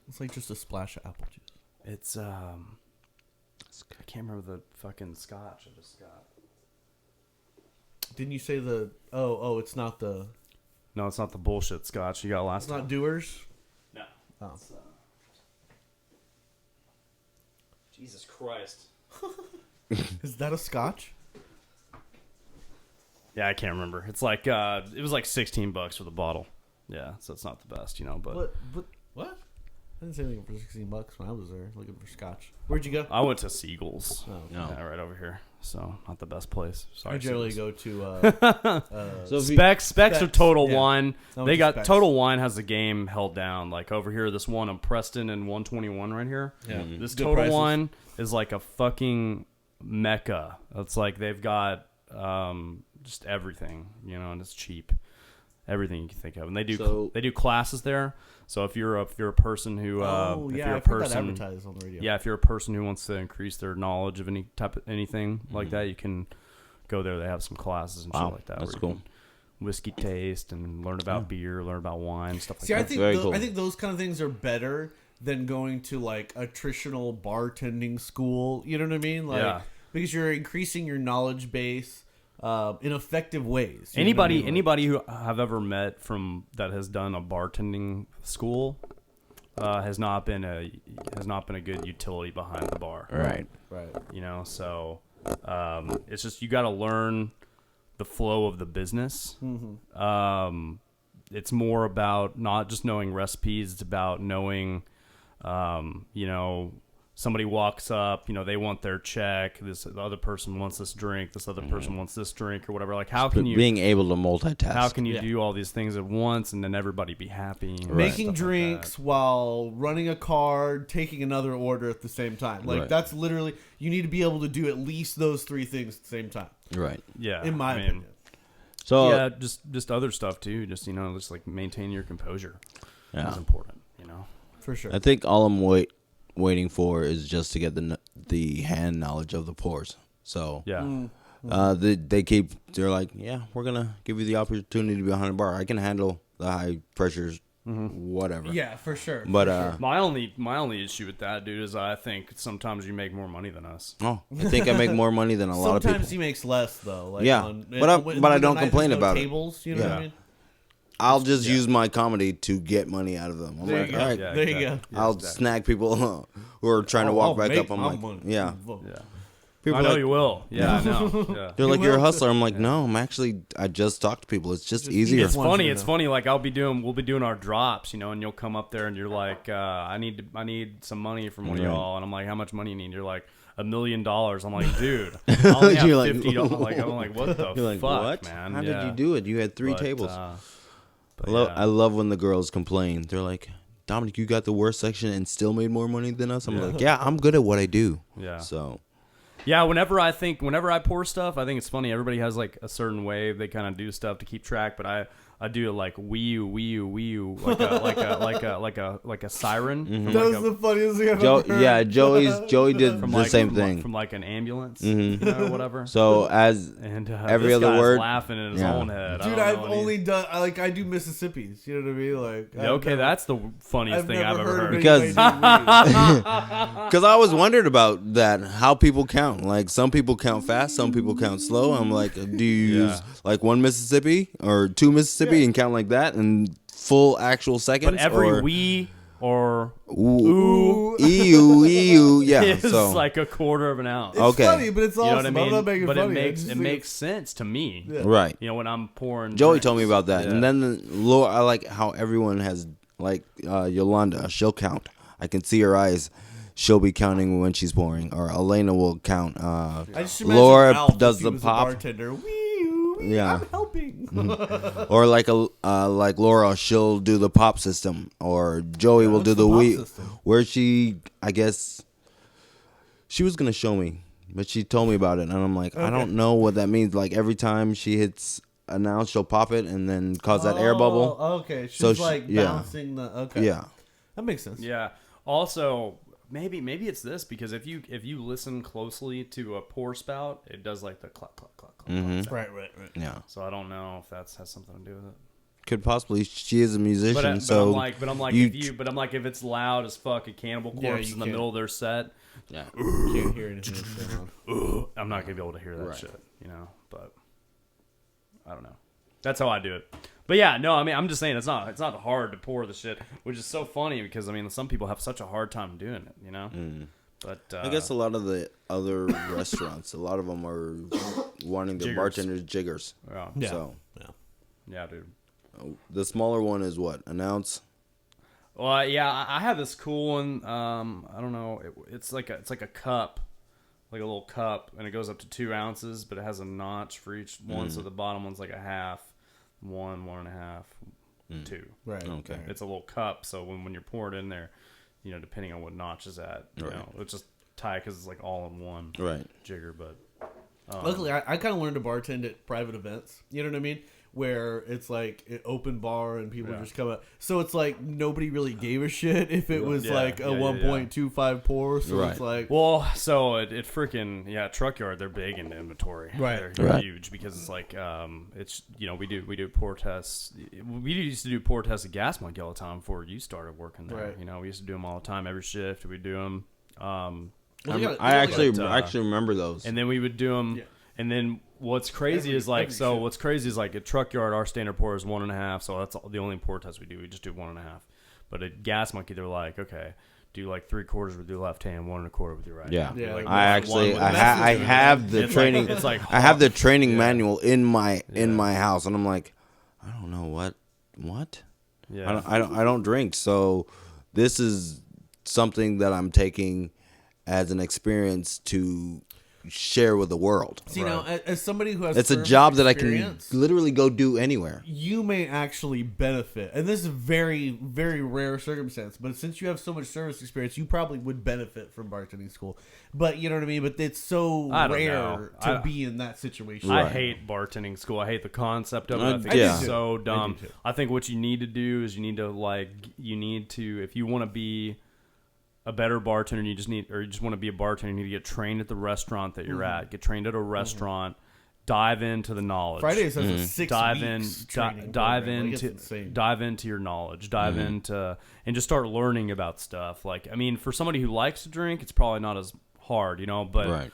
[SPEAKER 3] It's like just a splash of apple juice.
[SPEAKER 1] It's I can't remember the fucking Scotch I just got.
[SPEAKER 3] Didn't you say the it's not the
[SPEAKER 1] No, it's not the bullshit Scotch you got last time.
[SPEAKER 3] It's not Dewar's?
[SPEAKER 1] No.
[SPEAKER 3] Oh.
[SPEAKER 1] Jesus Christ.
[SPEAKER 3] Is that a Scotch?
[SPEAKER 1] Yeah, I can't remember. It's like it was like $16 for the bottle. Yeah, so it's not the best, you know. But
[SPEAKER 3] What? I didn't say anything for $16 when I was there looking for scotch. Where'd you go?
[SPEAKER 1] I went to Seagulls.
[SPEAKER 3] Oh.
[SPEAKER 2] No.
[SPEAKER 1] Yeah, right over here. So not the best place. Sorry.
[SPEAKER 3] I generally
[SPEAKER 1] Seagulls.
[SPEAKER 3] go to
[SPEAKER 2] So if you-
[SPEAKER 1] Specs are
[SPEAKER 3] Specs,
[SPEAKER 1] Total
[SPEAKER 3] yeah.
[SPEAKER 1] Wine.
[SPEAKER 3] I went
[SPEAKER 1] They
[SPEAKER 3] to
[SPEAKER 1] got
[SPEAKER 3] Specs.
[SPEAKER 1] Total Wine has the game held down. Like over here, this one on Preston and 121 right here.
[SPEAKER 3] Yeah.
[SPEAKER 1] This
[SPEAKER 3] Good
[SPEAKER 1] Total
[SPEAKER 3] prices.
[SPEAKER 1] Wine is like a fucking mecca. It's like they've got just everything, you know, and it's cheap. Everything you can think of, and they do classes there. So if you're a person who if you're a
[SPEAKER 3] I've heard that
[SPEAKER 1] person
[SPEAKER 3] advertised on the radio.
[SPEAKER 1] yeah, if you're a person who wants to increase their knowledge of any type of anything like that, you can go there. They have some classes and
[SPEAKER 2] Wow,
[SPEAKER 1] shit like that.
[SPEAKER 2] that's
[SPEAKER 1] where you
[SPEAKER 2] cool.
[SPEAKER 1] can whiskey taste and learn about beer, learn about wine, stuff like
[SPEAKER 3] See,
[SPEAKER 1] that.
[SPEAKER 3] I think those kind of things are better than going to like a traditional bartending school. You know what I mean? Like,
[SPEAKER 1] Yeah.
[SPEAKER 3] because you're increasing your knowledge base in effective ways. You know what I mean? Like-
[SPEAKER 1] Anybody who I've ever met from that has done a bartending school has not been a good utility behind the bar.
[SPEAKER 2] Right.
[SPEAKER 3] Right.
[SPEAKER 1] You know, so it's just you got to learn the flow of the business. It's more about not just knowing recipes. It's about knowing, you know, somebody walks up, you know, they want their check. The other person wants this drink. This other person wants this drink or whatever. Like, how can you
[SPEAKER 2] being able to multitask?
[SPEAKER 1] how can you do all these things at once and then everybody be happy? And
[SPEAKER 3] Making
[SPEAKER 1] stuff
[SPEAKER 3] drinks while running a card, taking another order at the same time. Like,
[SPEAKER 2] Right.
[SPEAKER 3] that's literally, you need to be able to do at least those three things at the same time,
[SPEAKER 2] Right.
[SPEAKER 1] Like that? Yeah,
[SPEAKER 3] in my
[SPEAKER 1] I mean,
[SPEAKER 3] opinion.
[SPEAKER 2] So
[SPEAKER 1] yeah, just other stuff too. Just, you know, just like maintain your composure.
[SPEAKER 2] Yeah.
[SPEAKER 1] Is important. You know.
[SPEAKER 3] For sure.
[SPEAKER 2] I think all I'm waiting for is just to get the hand knowledge of the pours. So
[SPEAKER 1] Yeah.
[SPEAKER 2] they're like, yeah, we're gonna give you the opportunity to be behind the bar. I can handle the high pressures, whatever.
[SPEAKER 3] Yeah, for sure.
[SPEAKER 2] But
[SPEAKER 1] My only issue with that, dude, is I think sometimes you make more money than us.
[SPEAKER 2] I think I make more money than a lot of people.
[SPEAKER 3] sometimes he makes less though. Like
[SPEAKER 2] Yeah, but I don't complain about it.
[SPEAKER 3] tables, you know what
[SPEAKER 2] Yeah.
[SPEAKER 3] I mean?
[SPEAKER 2] I'll just use my comedy to get money out of them. I'm
[SPEAKER 3] There
[SPEAKER 2] like,
[SPEAKER 3] you
[SPEAKER 2] all
[SPEAKER 3] go.
[SPEAKER 2] right,
[SPEAKER 1] Yeah,
[SPEAKER 3] There you
[SPEAKER 1] exactly.
[SPEAKER 3] go.
[SPEAKER 2] I'll
[SPEAKER 1] exactly.
[SPEAKER 2] snag people who are trying to walk back up. I'm like, yeah.
[SPEAKER 1] Yeah.
[SPEAKER 2] People
[SPEAKER 1] I
[SPEAKER 2] are
[SPEAKER 1] know
[SPEAKER 2] like,
[SPEAKER 1] you will. Yeah, I know. Yeah.
[SPEAKER 2] they're like,
[SPEAKER 3] You
[SPEAKER 2] you're a
[SPEAKER 3] will.
[SPEAKER 2] hustler. I'm like, no, I just talk to people. It's just
[SPEAKER 3] Just
[SPEAKER 2] easier.
[SPEAKER 1] It's
[SPEAKER 3] Once
[SPEAKER 1] funny.
[SPEAKER 3] you
[SPEAKER 1] It's
[SPEAKER 3] know.
[SPEAKER 1] funny. Like we'll be doing our drops, you know, and you'll come up there and you're like, I need some money from one of
[SPEAKER 2] Right.
[SPEAKER 1] y'all, and I'm like, how much money you need? You're like, $1 million. I'm like, dude, I only have
[SPEAKER 2] You're like,
[SPEAKER 1] $50. I'm like, what the
[SPEAKER 2] You're like,
[SPEAKER 1] fuck,
[SPEAKER 2] what?
[SPEAKER 1] man?
[SPEAKER 2] How
[SPEAKER 1] Yeah.
[SPEAKER 2] did you do it? You had three
[SPEAKER 1] But,
[SPEAKER 2] tables.
[SPEAKER 1] but
[SPEAKER 2] I
[SPEAKER 1] yeah.
[SPEAKER 2] love when the girls complain. They're like, Dominic, you got the worst section and still made more money than us. I'm like, yeah, I'm good at what I do.
[SPEAKER 1] Yeah.
[SPEAKER 2] So,
[SPEAKER 1] Yeah, whenever I pour stuff, I think it's funny. Everybody has like a certain way they kind of do stuff to keep track, but I do it like wee you, like a siren. From
[SPEAKER 3] That
[SPEAKER 1] like
[SPEAKER 3] was
[SPEAKER 1] a,
[SPEAKER 3] the funniest thing I've ever heard.
[SPEAKER 2] yeah, Joey did
[SPEAKER 1] from
[SPEAKER 2] the
[SPEAKER 1] like,
[SPEAKER 2] same
[SPEAKER 1] from,
[SPEAKER 2] thing.
[SPEAKER 1] from like an ambulance, you know, or whatever.
[SPEAKER 2] So as
[SPEAKER 1] And
[SPEAKER 2] every
[SPEAKER 1] this
[SPEAKER 2] other
[SPEAKER 1] guy's
[SPEAKER 2] word-
[SPEAKER 1] laughing in his
[SPEAKER 2] yeah.
[SPEAKER 1] own head. I
[SPEAKER 3] Dude,
[SPEAKER 1] don't
[SPEAKER 3] I've
[SPEAKER 1] know what
[SPEAKER 3] only done I do Mississippi's. You know what I mean? Like,
[SPEAKER 1] Yeah, okay, that's the funniest thing I've ever heard.
[SPEAKER 2] Because-
[SPEAKER 3] Because
[SPEAKER 2] because I was wondering about that, how people count. Like some people count fast, some people count slow. I'm like, do you
[SPEAKER 1] Yeah.
[SPEAKER 2] use like one Mississippi or two Mississippi and count like that and full actual seconds?
[SPEAKER 1] But every
[SPEAKER 2] or,
[SPEAKER 1] wee or
[SPEAKER 2] ooh, ew, yeah.
[SPEAKER 1] is
[SPEAKER 2] So
[SPEAKER 1] like a quarter of an ounce.
[SPEAKER 3] it's
[SPEAKER 2] Okay.
[SPEAKER 3] funny, but it's
[SPEAKER 1] You know
[SPEAKER 3] awesome.
[SPEAKER 1] what I mean?
[SPEAKER 3] I'm not making
[SPEAKER 1] But
[SPEAKER 3] funny.
[SPEAKER 1] it makes sense to me.
[SPEAKER 3] Yeah.
[SPEAKER 2] right.
[SPEAKER 1] You know, when I'm pouring.
[SPEAKER 2] Joey
[SPEAKER 1] drinks.
[SPEAKER 2] told me about that,
[SPEAKER 1] Yeah.
[SPEAKER 2] and then Laura. I like how everyone has like Yolanda. She'll count. I can see her eyes. She'll be counting when she's pouring, or Elena will count.
[SPEAKER 3] I just imagine
[SPEAKER 2] Laura
[SPEAKER 3] Alf
[SPEAKER 2] does
[SPEAKER 3] if he
[SPEAKER 2] the
[SPEAKER 3] was a
[SPEAKER 2] pop.
[SPEAKER 3] bartender. Wee,
[SPEAKER 2] Yeah.
[SPEAKER 3] I'm helping.
[SPEAKER 2] Or like like Laura, she'll do the pop system, or Joey will
[SPEAKER 3] what's
[SPEAKER 2] do
[SPEAKER 3] the
[SPEAKER 2] the
[SPEAKER 3] pop
[SPEAKER 2] wee.
[SPEAKER 3] system?
[SPEAKER 2] Where she, I guess, she was gonna show me, but she told me about it, and I'm like, I don't know what that means. Like every time she hits a noun, she'll pop it and then cause that air bubble.
[SPEAKER 3] Oh, okay. She's
[SPEAKER 2] So
[SPEAKER 3] like
[SPEAKER 2] yeah.
[SPEAKER 3] bouncing the. Okay.
[SPEAKER 2] Yeah,
[SPEAKER 3] That makes sense.
[SPEAKER 1] Yeah. Also, maybe it's this because if you listen closely to a pour spout, it does like the cluck cluck cluck cluck.
[SPEAKER 2] Mm-hmm.
[SPEAKER 1] cluck.
[SPEAKER 3] Right.
[SPEAKER 2] yeah.
[SPEAKER 1] So I don't know if that has something to do with it.
[SPEAKER 2] Could possibly. She is a musician,
[SPEAKER 1] But
[SPEAKER 2] so
[SPEAKER 1] I'm like
[SPEAKER 2] you-
[SPEAKER 1] if it's loud as fuck a Cannibal
[SPEAKER 3] Yeah,
[SPEAKER 1] Corpse
[SPEAKER 3] you
[SPEAKER 1] in the
[SPEAKER 3] can't.
[SPEAKER 1] middle of their set,
[SPEAKER 2] yeah.
[SPEAKER 3] Can't hear anything that's going on.
[SPEAKER 1] I'm not gonna be able to hear that
[SPEAKER 2] Right.
[SPEAKER 1] shit, you know. But I don't know. That's how I do it. But yeah, no, I mean, I'm just saying it's not hard to pour the shit, which is so funny because I mean, some people have such a hard time doing it, you know. But
[SPEAKER 2] I guess a lot of the other restaurants. A lot of them are wanting their
[SPEAKER 1] Jiggers.
[SPEAKER 2] bartenders jiggers.
[SPEAKER 1] Yeah.
[SPEAKER 2] So
[SPEAKER 1] Yeah, dude.
[SPEAKER 2] the smaller one is what? An ounce?
[SPEAKER 1] Well, yeah, I have this cool one. I don't know. It's like a cup, like a little cup, and it goes up to 2 ounces, but it has a notch for each one. So the bottom one's like a half, 1.5, 2.
[SPEAKER 3] Right.
[SPEAKER 2] Okay.
[SPEAKER 1] It's a little cup, so when you're pouring in there, depending on what notch is at, it's just tight because it's like all in one jigger. But
[SPEAKER 3] luckily, I kind of learned to bartend at private events. You know what I mean? Where it's like an open bar and people just come up. So it's like nobody really gave a shit if it was like a 1.25 pour. So it's like...
[SPEAKER 1] Well, so it freaking... Yeah, Truck Yard, they're big into inventory.
[SPEAKER 3] Right.
[SPEAKER 1] They're huge because it's like... it's we do pour tests. We used to do pour tests at Gas Monkey all the time before you started working there.
[SPEAKER 3] Right.
[SPEAKER 1] We used to do them all the time. Every shift, we'd do them.
[SPEAKER 2] I actually remember those.
[SPEAKER 1] And then we would do them... Yeah. And then what's crazy is like at Truck Yard, our standard pour is 1.5, so that's the only pour test we do. We just do 1.5. But at Gas Monkey, they're like, okay, do like 3/4 with your left hand, 1.25 with your right.
[SPEAKER 2] Yeah,
[SPEAKER 1] hand. Like,
[SPEAKER 2] I have the training.
[SPEAKER 1] It's like
[SPEAKER 2] I have the training manual in my house, and I'm like, I don't know what.
[SPEAKER 1] Yeah,
[SPEAKER 2] I don't drink, so this is something that I'm taking as an experience to share with the world.
[SPEAKER 3] See, now, as somebody who has
[SPEAKER 2] it's a job that I can literally go do anywhere.
[SPEAKER 3] You may actually benefit, and this is a very, very rare circumstance, but since you have so much service experience, you probably would benefit from bartending school. But you know what I mean? But it's so rare to be in that situation.
[SPEAKER 1] I hate bartending school. I hate the concept of it. I think it's so dumb. I think what you need to do is you need to if you want to be a better bartender, you just want to be a bartender, you need to get trained at the restaurant that you're at. Get trained at a restaurant. Dive into the knowledge.
[SPEAKER 3] Fridays has a 6 weeks training program.
[SPEAKER 1] Dive into your knowledge. Dive into and just start learning about stuff. Like, I mean, for somebody who likes to drink, it's probably not as hard, but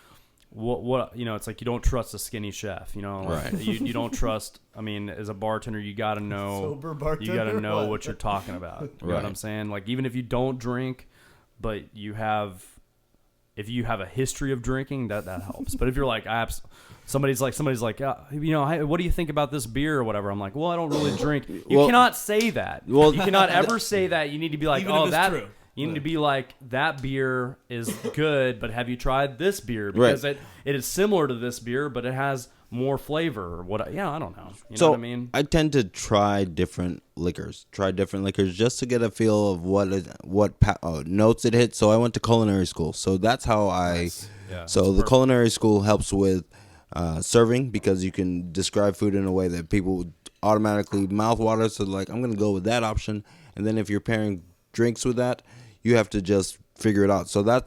[SPEAKER 1] what it's like you don't trust a skinny chef,
[SPEAKER 2] Right.
[SPEAKER 1] You don't trust. I mean, as a bartender, you got to know.
[SPEAKER 3] Sober bartender,
[SPEAKER 1] you got to know what you're talking about. You know what I'm saying? Like, even if you don't drink, but if you have a history of drinking, that helps. But if you're like, somebody's like, what do you think about this beer or whatever? I'm like, well, I don't really drink. You cannot say that. Well, you cannot ever say that. You need to be like, true. You need to be like, that beer is good, but have you tried this beer? Because it is similar to this beer, but it has more flavor. I don't know. You know what I mean?
[SPEAKER 2] I tend to try different liquors just to get a feel of what notes it hits. So I went to culinary school. So that's how the culinary school helps with serving, because you can describe food in a way that people would automatically mouth water. So like, I'm going to go with that option. And then if you're pairing drinks with that, you have to just figure it out. So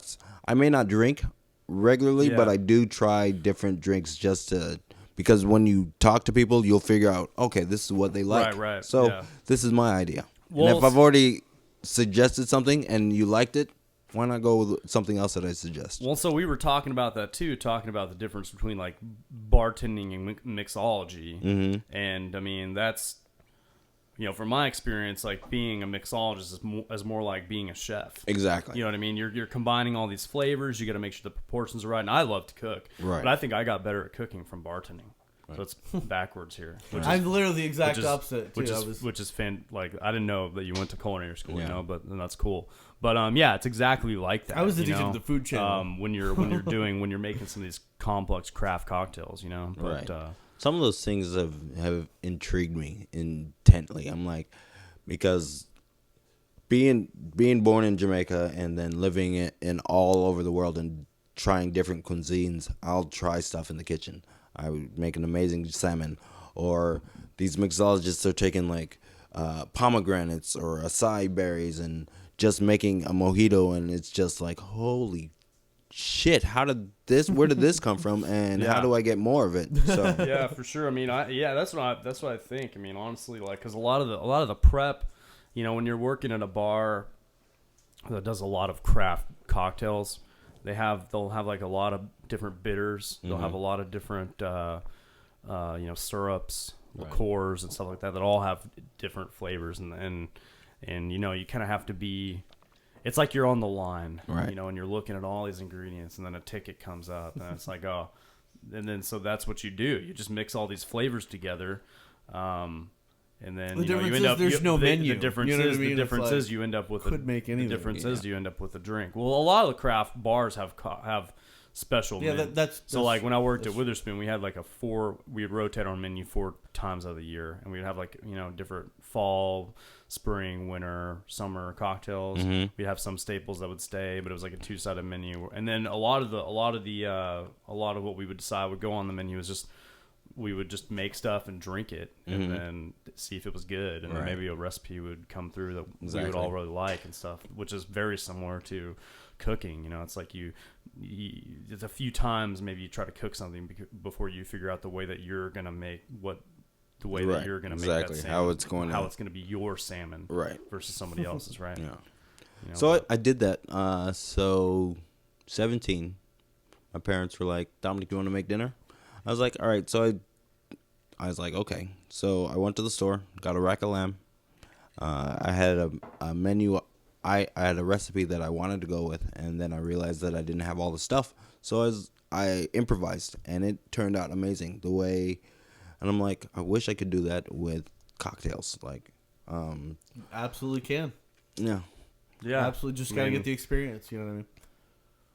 [SPEAKER 2] I may not drink regularly, but I do try different drinks because when you talk to people, you'll figure out, okay, this is what they like.
[SPEAKER 1] Right.
[SPEAKER 2] So this is my idea.
[SPEAKER 1] Well,
[SPEAKER 2] and if I've already suggested something and you liked it, why not go with something else that I suggest?
[SPEAKER 1] Well, so we were talking about that too, talking about the difference between like bartending and mixology. Mm-hmm. And I mean, that's, from my experience, like being a mixologist is more like being a chef.
[SPEAKER 2] Exactly.
[SPEAKER 1] You know what I mean? You're combining all these flavors. You got to make sure the proportions are right. And I love to cook,
[SPEAKER 2] right?
[SPEAKER 1] But I think I got better at cooking from bartending. Right. So it's backwards here.
[SPEAKER 3] I'm literally the exact opposite.
[SPEAKER 1] Which is like, I didn't know that you went to culinary school, but that's cool. But it's exactly like that.
[SPEAKER 3] I was addicted to the food channel.
[SPEAKER 1] When you're making some of these complex craft cocktails, But,
[SPEAKER 2] right. Some of those things have intrigued me intently. I'm like, because being born in Jamaica and then living in all over the world and trying different cuisines, I'll try stuff in the kitchen. I would make an amazing salmon, or these mixologists are taking like pomegranates or acai berries and just making a mojito, and it's just like, holy shit, where did this come from, and how do I get more of it? So
[SPEAKER 1] yeah, for sure. I mean, that's what I think. I mean, honestly, like, because a lot of the prep, when you're working at a bar that does a lot of craft cocktails, they'll have like a lot of different bitters. They'll have a lot of different syrups, liqueurs, and stuff like that all have different flavors, and you kind of have to be. it's like you're on the line,
[SPEAKER 2] Right.
[SPEAKER 1] you know, and you're looking at all these ingredients, and then a ticket comes up, and it's like, oh, and then so that's what you do. You just mix all these flavors together, and then
[SPEAKER 3] The
[SPEAKER 1] you
[SPEAKER 3] difference
[SPEAKER 1] end
[SPEAKER 3] is
[SPEAKER 1] up.
[SPEAKER 3] there's no menu.
[SPEAKER 1] The difference
[SPEAKER 3] You know what
[SPEAKER 1] is
[SPEAKER 3] I mean?
[SPEAKER 1] the
[SPEAKER 3] It's
[SPEAKER 1] difference
[SPEAKER 3] like,
[SPEAKER 1] is you end up with
[SPEAKER 3] could make anything.
[SPEAKER 1] The difference
[SPEAKER 2] Yeah.
[SPEAKER 1] is you end up with a drink. Well, a lot of the craft bars have special.
[SPEAKER 3] Yeah,
[SPEAKER 1] menus.
[SPEAKER 3] that's
[SPEAKER 1] so like when I worked at Witherspoon, we had like we'd rotate our menu 4 times of the year, and we'd have like, you know, different fall, spring, winter, summer cocktails.
[SPEAKER 2] Mm-hmm.
[SPEAKER 1] We'd have some staples that would stay, but it was like a 2-sided menu. And then a lot of what we would decide would go on the menu is just, we would just make stuff and drink it, and then see if it was good, and then maybe a recipe would come through that we would all really like and stuff, which is very similar to cooking. You know, it's like it's a few times maybe you try to cook something before you figure out the way that you're gonna make that you're gonna make that salmon,
[SPEAKER 2] how it's going
[SPEAKER 1] to be your salmon,
[SPEAKER 2] right,
[SPEAKER 1] versus somebody else's, right?
[SPEAKER 2] Yeah.
[SPEAKER 1] You know,
[SPEAKER 2] So I did that. So 17, my parents were like, Dominic, you want to make dinner? I was like, all right. So I was like, okay. So I went to the store, got a rack of lamb. I had a menu. I had a recipe that I wanted to go with, and then I realized that I didn't have all the stuff. So I improvised, and it turned out amazing. And I'm like, I wish I could do that with cocktails. Like,
[SPEAKER 3] Absolutely can.
[SPEAKER 2] yeah.
[SPEAKER 1] yeah,
[SPEAKER 3] Absolutely, just gotta get the experience. You know what I mean?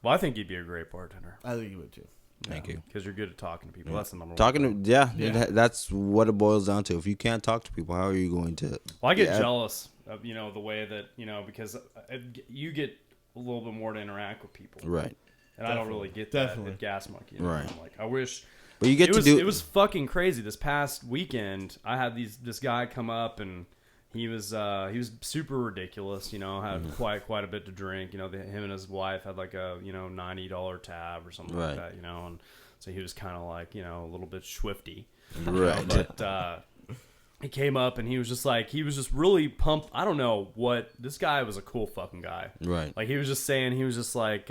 [SPEAKER 1] Well, I think you'd be a great bartender.
[SPEAKER 3] I think you would too.
[SPEAKER 2] Thank you.
[SPEAKER 1] Because you're good at talking to people. That's the number one.
[SPEAKER 2] Talking to, yeah,
[SPEAKER 3] Yeah.
[SPEAKER 2] that's what it boils down to. If you can't talk to people, how are you going to?
[SPEAKER 1] Well, I get
[SPEAKER 2] Yeah.
[SPEAKER 1] jealous of, you know, the way that, you know, because you get a little bit more to interact with people.
[SPEAKER 2] Right.
[SPEAKER 1] And I don't really get that
[SPEAKER 3] Definitely.
[SPEAKER 1] at Gas Monkey. You know?
[SPEAKER 2] Right.
[SPEAKER 1] I'm like, I wish.
[SPEAKER 2] But you get to do.
[SPEAKER 1] It was fucking crazy. This past weekend, I had this guy come up, and he was super ridiculous. You know, had quite a bit to drink. You know, him and his wife had like a, you know, $90 tab or something like
[SPEAKER 2] Right.
[SPEAKER 1] that. You know, and so he was kind of like, you know, a little bit swifty.
[SPEAKER 2] Right.
[SPEAKER 1] But he came up, and he was just really pumped. I don't know what, this guy was a cool fucking guy.
[SPEAKER 2] Right.
[SPEAKER 1] Like, he was just like,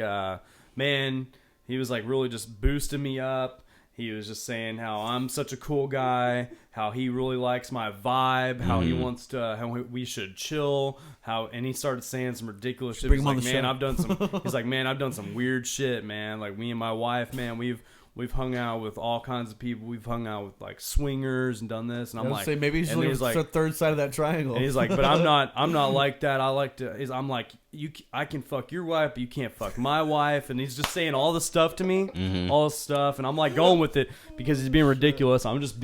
[SPEAKER 1] man, he was like really just boosting me up. He was just saying how I'm such a cool guy, how he really likes my vibe, how he wants to, how we should chill, and he started saying some ridiculous shit.
[SPEAKER 3] Bring
[SPEAKER 1] He's
[SPEAKER 3] him on
[SPEAKER 1] like,
[SPEAKER 3] the
[SPEAKER 1] man,
[SPEAKER 3] show."
[SPEAKER 1] he's like, man, I've done some weird shit, man. Like, me and my wife, man, we've hung out with all kinds of people. We've hung out with like swingers and done this. And I'm like,
[SPEAKER 3] say maybe he's
[SPEAKER 1] and
[SPEAKER 3] looking
[SPEAKER 1] he's
[SPEAKER 3] for
[SPEAKER 1] like,
[SPEAKER 3] the third side of that triangle.
[SPEAKER 1] and he's like, but I'm not like that. I like to. I'm like, I can fuck your wife, but you can't fuck my wife. And he's just saying all this stuff to me, all this stuff, and I'm like going with it because he's being ridiculous. I'm just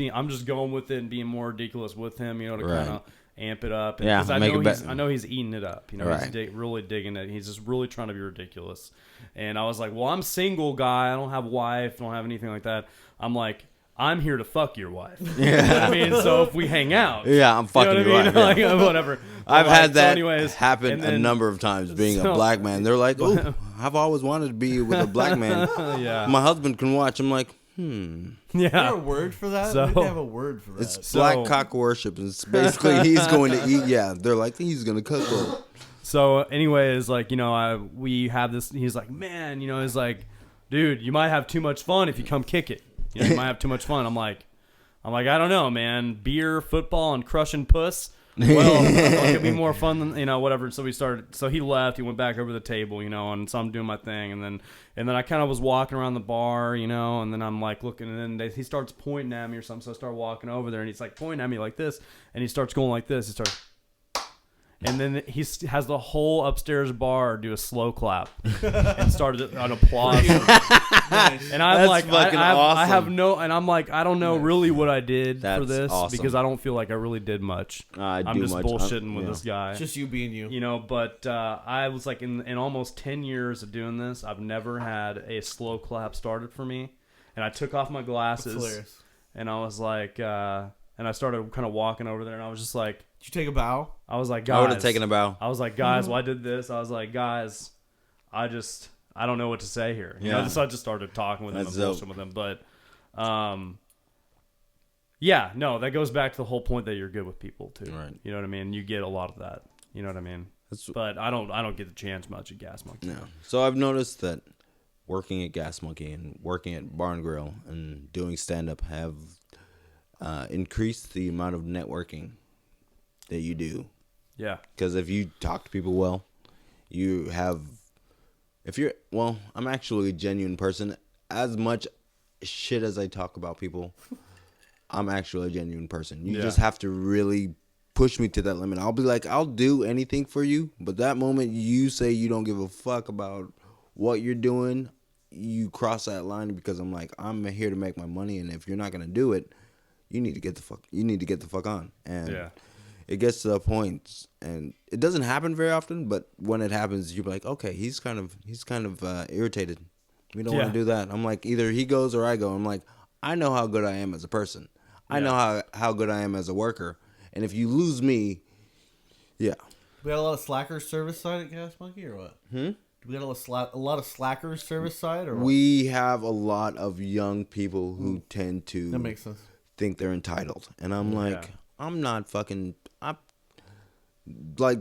[SPEAKER 1] going with it and being more ridiculous with him, you know, to
[SPEAKER 2] Right.
[SPEAKER 1] kind of amp it up. And,
[SPEAKER 2] Yeah,
[SPEAKER 1] 'cause I
[SPEAKER 2] make
[SPEAKER 1] know
[SPEAKER 2] it better.
[SPEAKER 1] I know he's eating it up. You know,
[SPEAKER 2] Right.
[SPEAKER 1] he's really digging it. He's just really trying to be ridiculous. And I was like, well, I'm single guy. I don't have a wife. I don't have anything like that. I'm like, I'm here to fuck your wife. Yeah. You know what I mean? So if we hang out.
[SPEAKER 2] Yeah, I'm fucking
[SPEAKER 1] you know what I
[SPEAKER 2] your
[SPEAKER 1] mean?
[SPEAKER 2] wife, yeah.
[SPEAKER 1] Like, whatever.
[SPEAKER 2] I've
[SPEAKER 1] But, like,
[SPEAKER 2] had
[SPEAKER 1] so
[SPEAKER 2] that
[SPEAKER 1] anyways,
[SPEAKER 2] happen
[SPEAKER 1] and
[SPEAKER 2] a
[SPEAKER 1] then-
[SPEAKER 2] number of times. Being
[SPEAKER 1] so-
[SPEAKER 2] a black man, they're like, "Oh, I've always wanted to be with a black man.
[SPEAKER 1] Yeah.
[SPEAKER 2] My husband can watch." I'm like,
[SPEAKER 3] Is there
[SPEAKER 1] Yeah.
[SPEAKER 3] a word for that?
[SPEAKER 1] So-
[SPEAKER 3] we need to have a word for that.
[SPEAKER 2] it's
[SPEAKER 1] So-
[SPEAKER 2] black cock worship. It's basically he's going to eat. Yeah, they're like he's going to cook. Well,
[SPEAKER 1] So, anyways, like, you know, we have this. He's like, man, you know, he's like, dude, you might have too much fun if you come kick it. You know, you might have too much fun. I'm like, I don't know, man. Beer, football, and crushing puss. Well, it could be more fun than, you know, whatever. So so he left. He went back over the table, you know, and so I'm doing my thing, and then I kind of was walking around the bar, you know, and then I'm like looking, and then he starts pointing at me or something. So I start walking over there, and he's like pointing at me like this, and he starts going like this. He starts. And then he has the whole upstairs bar do a slow clap and started an applause. And I'm
[SPEAKER 2] That's
[SPEAKER 1] like,
[SPEAKER 2] fucking
[SPEAKER 1] I have
[SPEAKER 2] awesome.
[SPEAKER 1] no, and I'm like, I don't know really what I did for
[SPEAKER 2] That's
[SPEAKER 1] this
[SPEAKER 2] awesome.
[SPEAKER 1] because I don't feel like I really did much.
[SPEAKER 2] I
[SPEAKER 1] I'm
[SPEAKER 2] do
[SPEAKER 1] just
[SPEAKER 2] much.
[SPEAKER 1] bullshitting with
[SPEAKER 2] yeah.
[SPEAKER 1] this guy.
[SPEAKER 3] It's just you being you.
[SPEAKER 1] You know, but I was like, in almost 10 years of doing this, I've never had a slow clap started for me. And I took off my
[SPEAKER 3] It's
[SPEAKER 1] glasses
[SPEAKER 3] hilarious.
[SPEAKER 1] and I was like, and I started kind of walking over there and I was just like,
[SPEAKER 3] Did you take a bow?
[SPEAKER 1] I was like,
[SPEAKER 2] I would
[SPEAKER 1] guys,
[SPEAKER 2] have taken a bow.
[SPEAKER 1] I was like, guys, well, I did this. I was like, guys, I don't know what to say here. You know,
[SPEAKER 2] Yeah.
[SPEAKER 1] so I just started talking with him
[SPEAKER 2] That's
[SPEAKER 1] and bullshitting with him. But, yeah, no, that goes back to the whole point that you're good with people too.
[SPEAKER 2] Right.
[SPEAKER 1] You know what I mean? You get a lot of that. You know what I mean?
[SPEAKER 2] That's-
[SPEAKER 1] But I don't get the chance much at Gas Monkey.
[SPEAKER 2] No. So I've noticed that working at Gas Monkey and working at Bar and Grill and doing stand up have increased the amount of networking that you do.
[SPEAKER 1] Yeah.
[SPEAKER 2] Because if you talk to people well, You have, I'm actually a genuine person. As much shit as I talk about people, I'm actually a genuine person. You just have to really push me to that limit. I'll be like, I'll do anything for you, but that moment you say you don't give a fuck about what you're doing, you cross that line, because I'm like, I'm here to make my money, and if you're not gonna do it, you need to get the fuck on. And it gets to the point, and it doesn't happen very often, but when it happens, you're like, okay, he's kind of irritated. We don't want to do that. I'm like, either he goes or I go. I'm like, I know how good I am as a person. I know how good I am as a worker. And if you lose me,
[SPEAKER 3] We got a lot of slackers service side at Gas Monkey, or what? Do we got a lot of slackers service side, or what?
[SPEAKER 2] We have a lot of young people who tend to
[SPEAKER 3] That makes sense.
[SPEAKER 2] think they're entitled. And I'm like, I'm not fucking... like,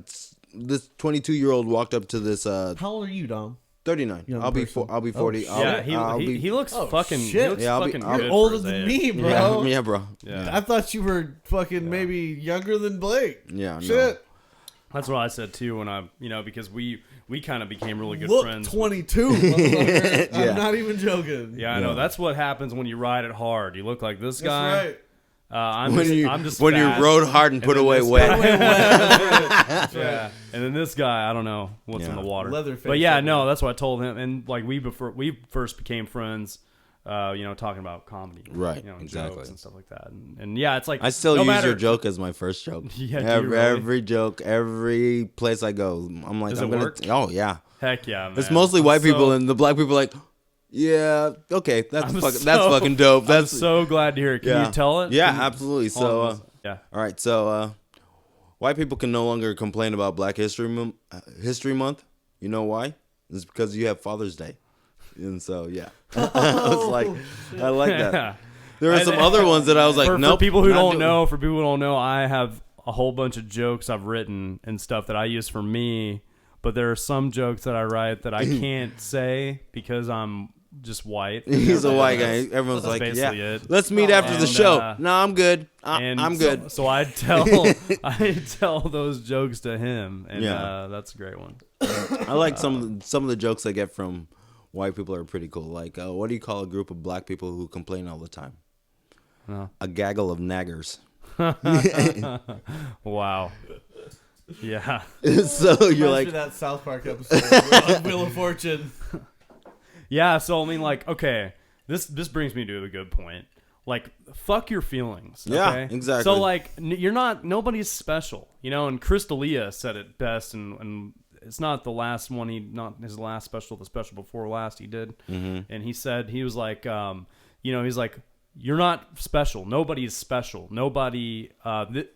[SPEAKER 2] this 22-year-old walked up to this...
[SPEAKER 3] How old are you, Dom?
[SPEAKER 2] 39. I'll be 40.
[SPEAKER 1] He looks fucking.
[SPEAKER 3] Shit.
[SPEAKER 1] He looks fucking good.
[SPEAKER 3] You're older
[SPEAKER 1] for his
[SPEAKER 3] than
[SPEAKER 1] age.
[SPEAKER 3] me, bro.
[SPEAKER 2] Yeah, bro.
[SPEAKER 1] Yeah.
[SPEAKER 3] I thought you were fucking maybe younger than Blake.
[SPEAKER 2] Yeah,
[SPEAKER 3] Shit.
[SPEAKER 2] no.
[SPEAKER 1] That's what I said too when I, because we kind of became really good
[SPEAKER 3] Look,
[SPEAKER 1] friends.
[SPEAKER 3] 22. Motherfucker. I'm not even joking.
[SPEAKER 1] Yeah, I know. That's what happens when you ride it hard. You look like this guy.
[SPEAKER 3] That's right.
[SPEAKER 1] I'm just
[SPEAKER 2] when you
[SPEAKER 1] fat.
[SPEAKER 2] rode hard and put away wet.
[SPEAKER 1] Yeah, and then this guy, I don't know what's in the water.
[SPEAKER 3] Leatherface.
[SPEAKER 1] But yeah, no, that's what I told him. And like we first became friends, talking about comedy,
[SPEAKER 2] Right,
[SPEAKER 1] jokes
[SPEAKER 2] exactly.
[SPEAKER 1] and stuff like that. And yeah, it's like
[SPEAKER 2] I still
[SPEAKER 1] no
[SPEAKER 2] use
[SPEAKER 1] matter,
[SPEAKER 2] your joke as my first joke.
[SPEAKER 1] Yeah, do you really?
[SPEAKER 2] Every joke, every place I go, I'm like,
[SPEAKER 1] Does
[SPEAKER 2] I'm
[SPEAKER 1] it
[SPEAKER 2] gonna.
[SPEAKER 1] work?
[SPEAKER 2] Oh yeah,
[SPEAKER 1] Heck yeah, man.
[SPEAKER 2] it's mostly white people, and the black people are like, yeah, okay, that's fucking dope.
[SPEAKER 1] I'm so glad to hear it. Can you tell it?
[SPEAKER 2] Yeah, absolutely. So
[SPEAKER 1] yeah.
[SPEAKER 2] All right, so white people can no longer complain about Black History Month. You know why? It's because you have Father's Day, and so yeah, I was like, I like that.
[SPEAKER 1] Yeah.
[SPEAKER 2] There are some other ones that I was like, nope.
[SPEAKER 1] For people who don't know, I have a whole bunch of jokes I've written and stuff that I use for me, but there are some jokes that I write that I can't say because I'm just white.
[SPEAKER 2] He's a white guy. Everyone's like, yeah, let's meet after the show. No, I'm good. I'm good.
[SPEAKER 1] So I tell those jokes to him, and that's a great one.
[SPEAKER 2] I like some of the jokes I get from white people are pretty cool. Like, what do you call a group of black people who complain all the time? A gaggle of naggers.
[SPEAKER 1] Wow. Yeah.
[SPEAKER 2] So you're like
[SPEAKER 3] that South Park episode on Wheel of Fortune.
[SPEAKER 1] Yeah, so I mean, like, okay, this brings me to a good point. Like, fuck your feelings. Okay?
[SPEAKER 2] Yeah, exactly.
[SPEAKER 1] So like, nobody's special, and Chris D'Elia said it best, and it's not the last one. Not his last special, the special before last he did, and he said he was like, he's like, you're not special. Nobody's special. Nobody.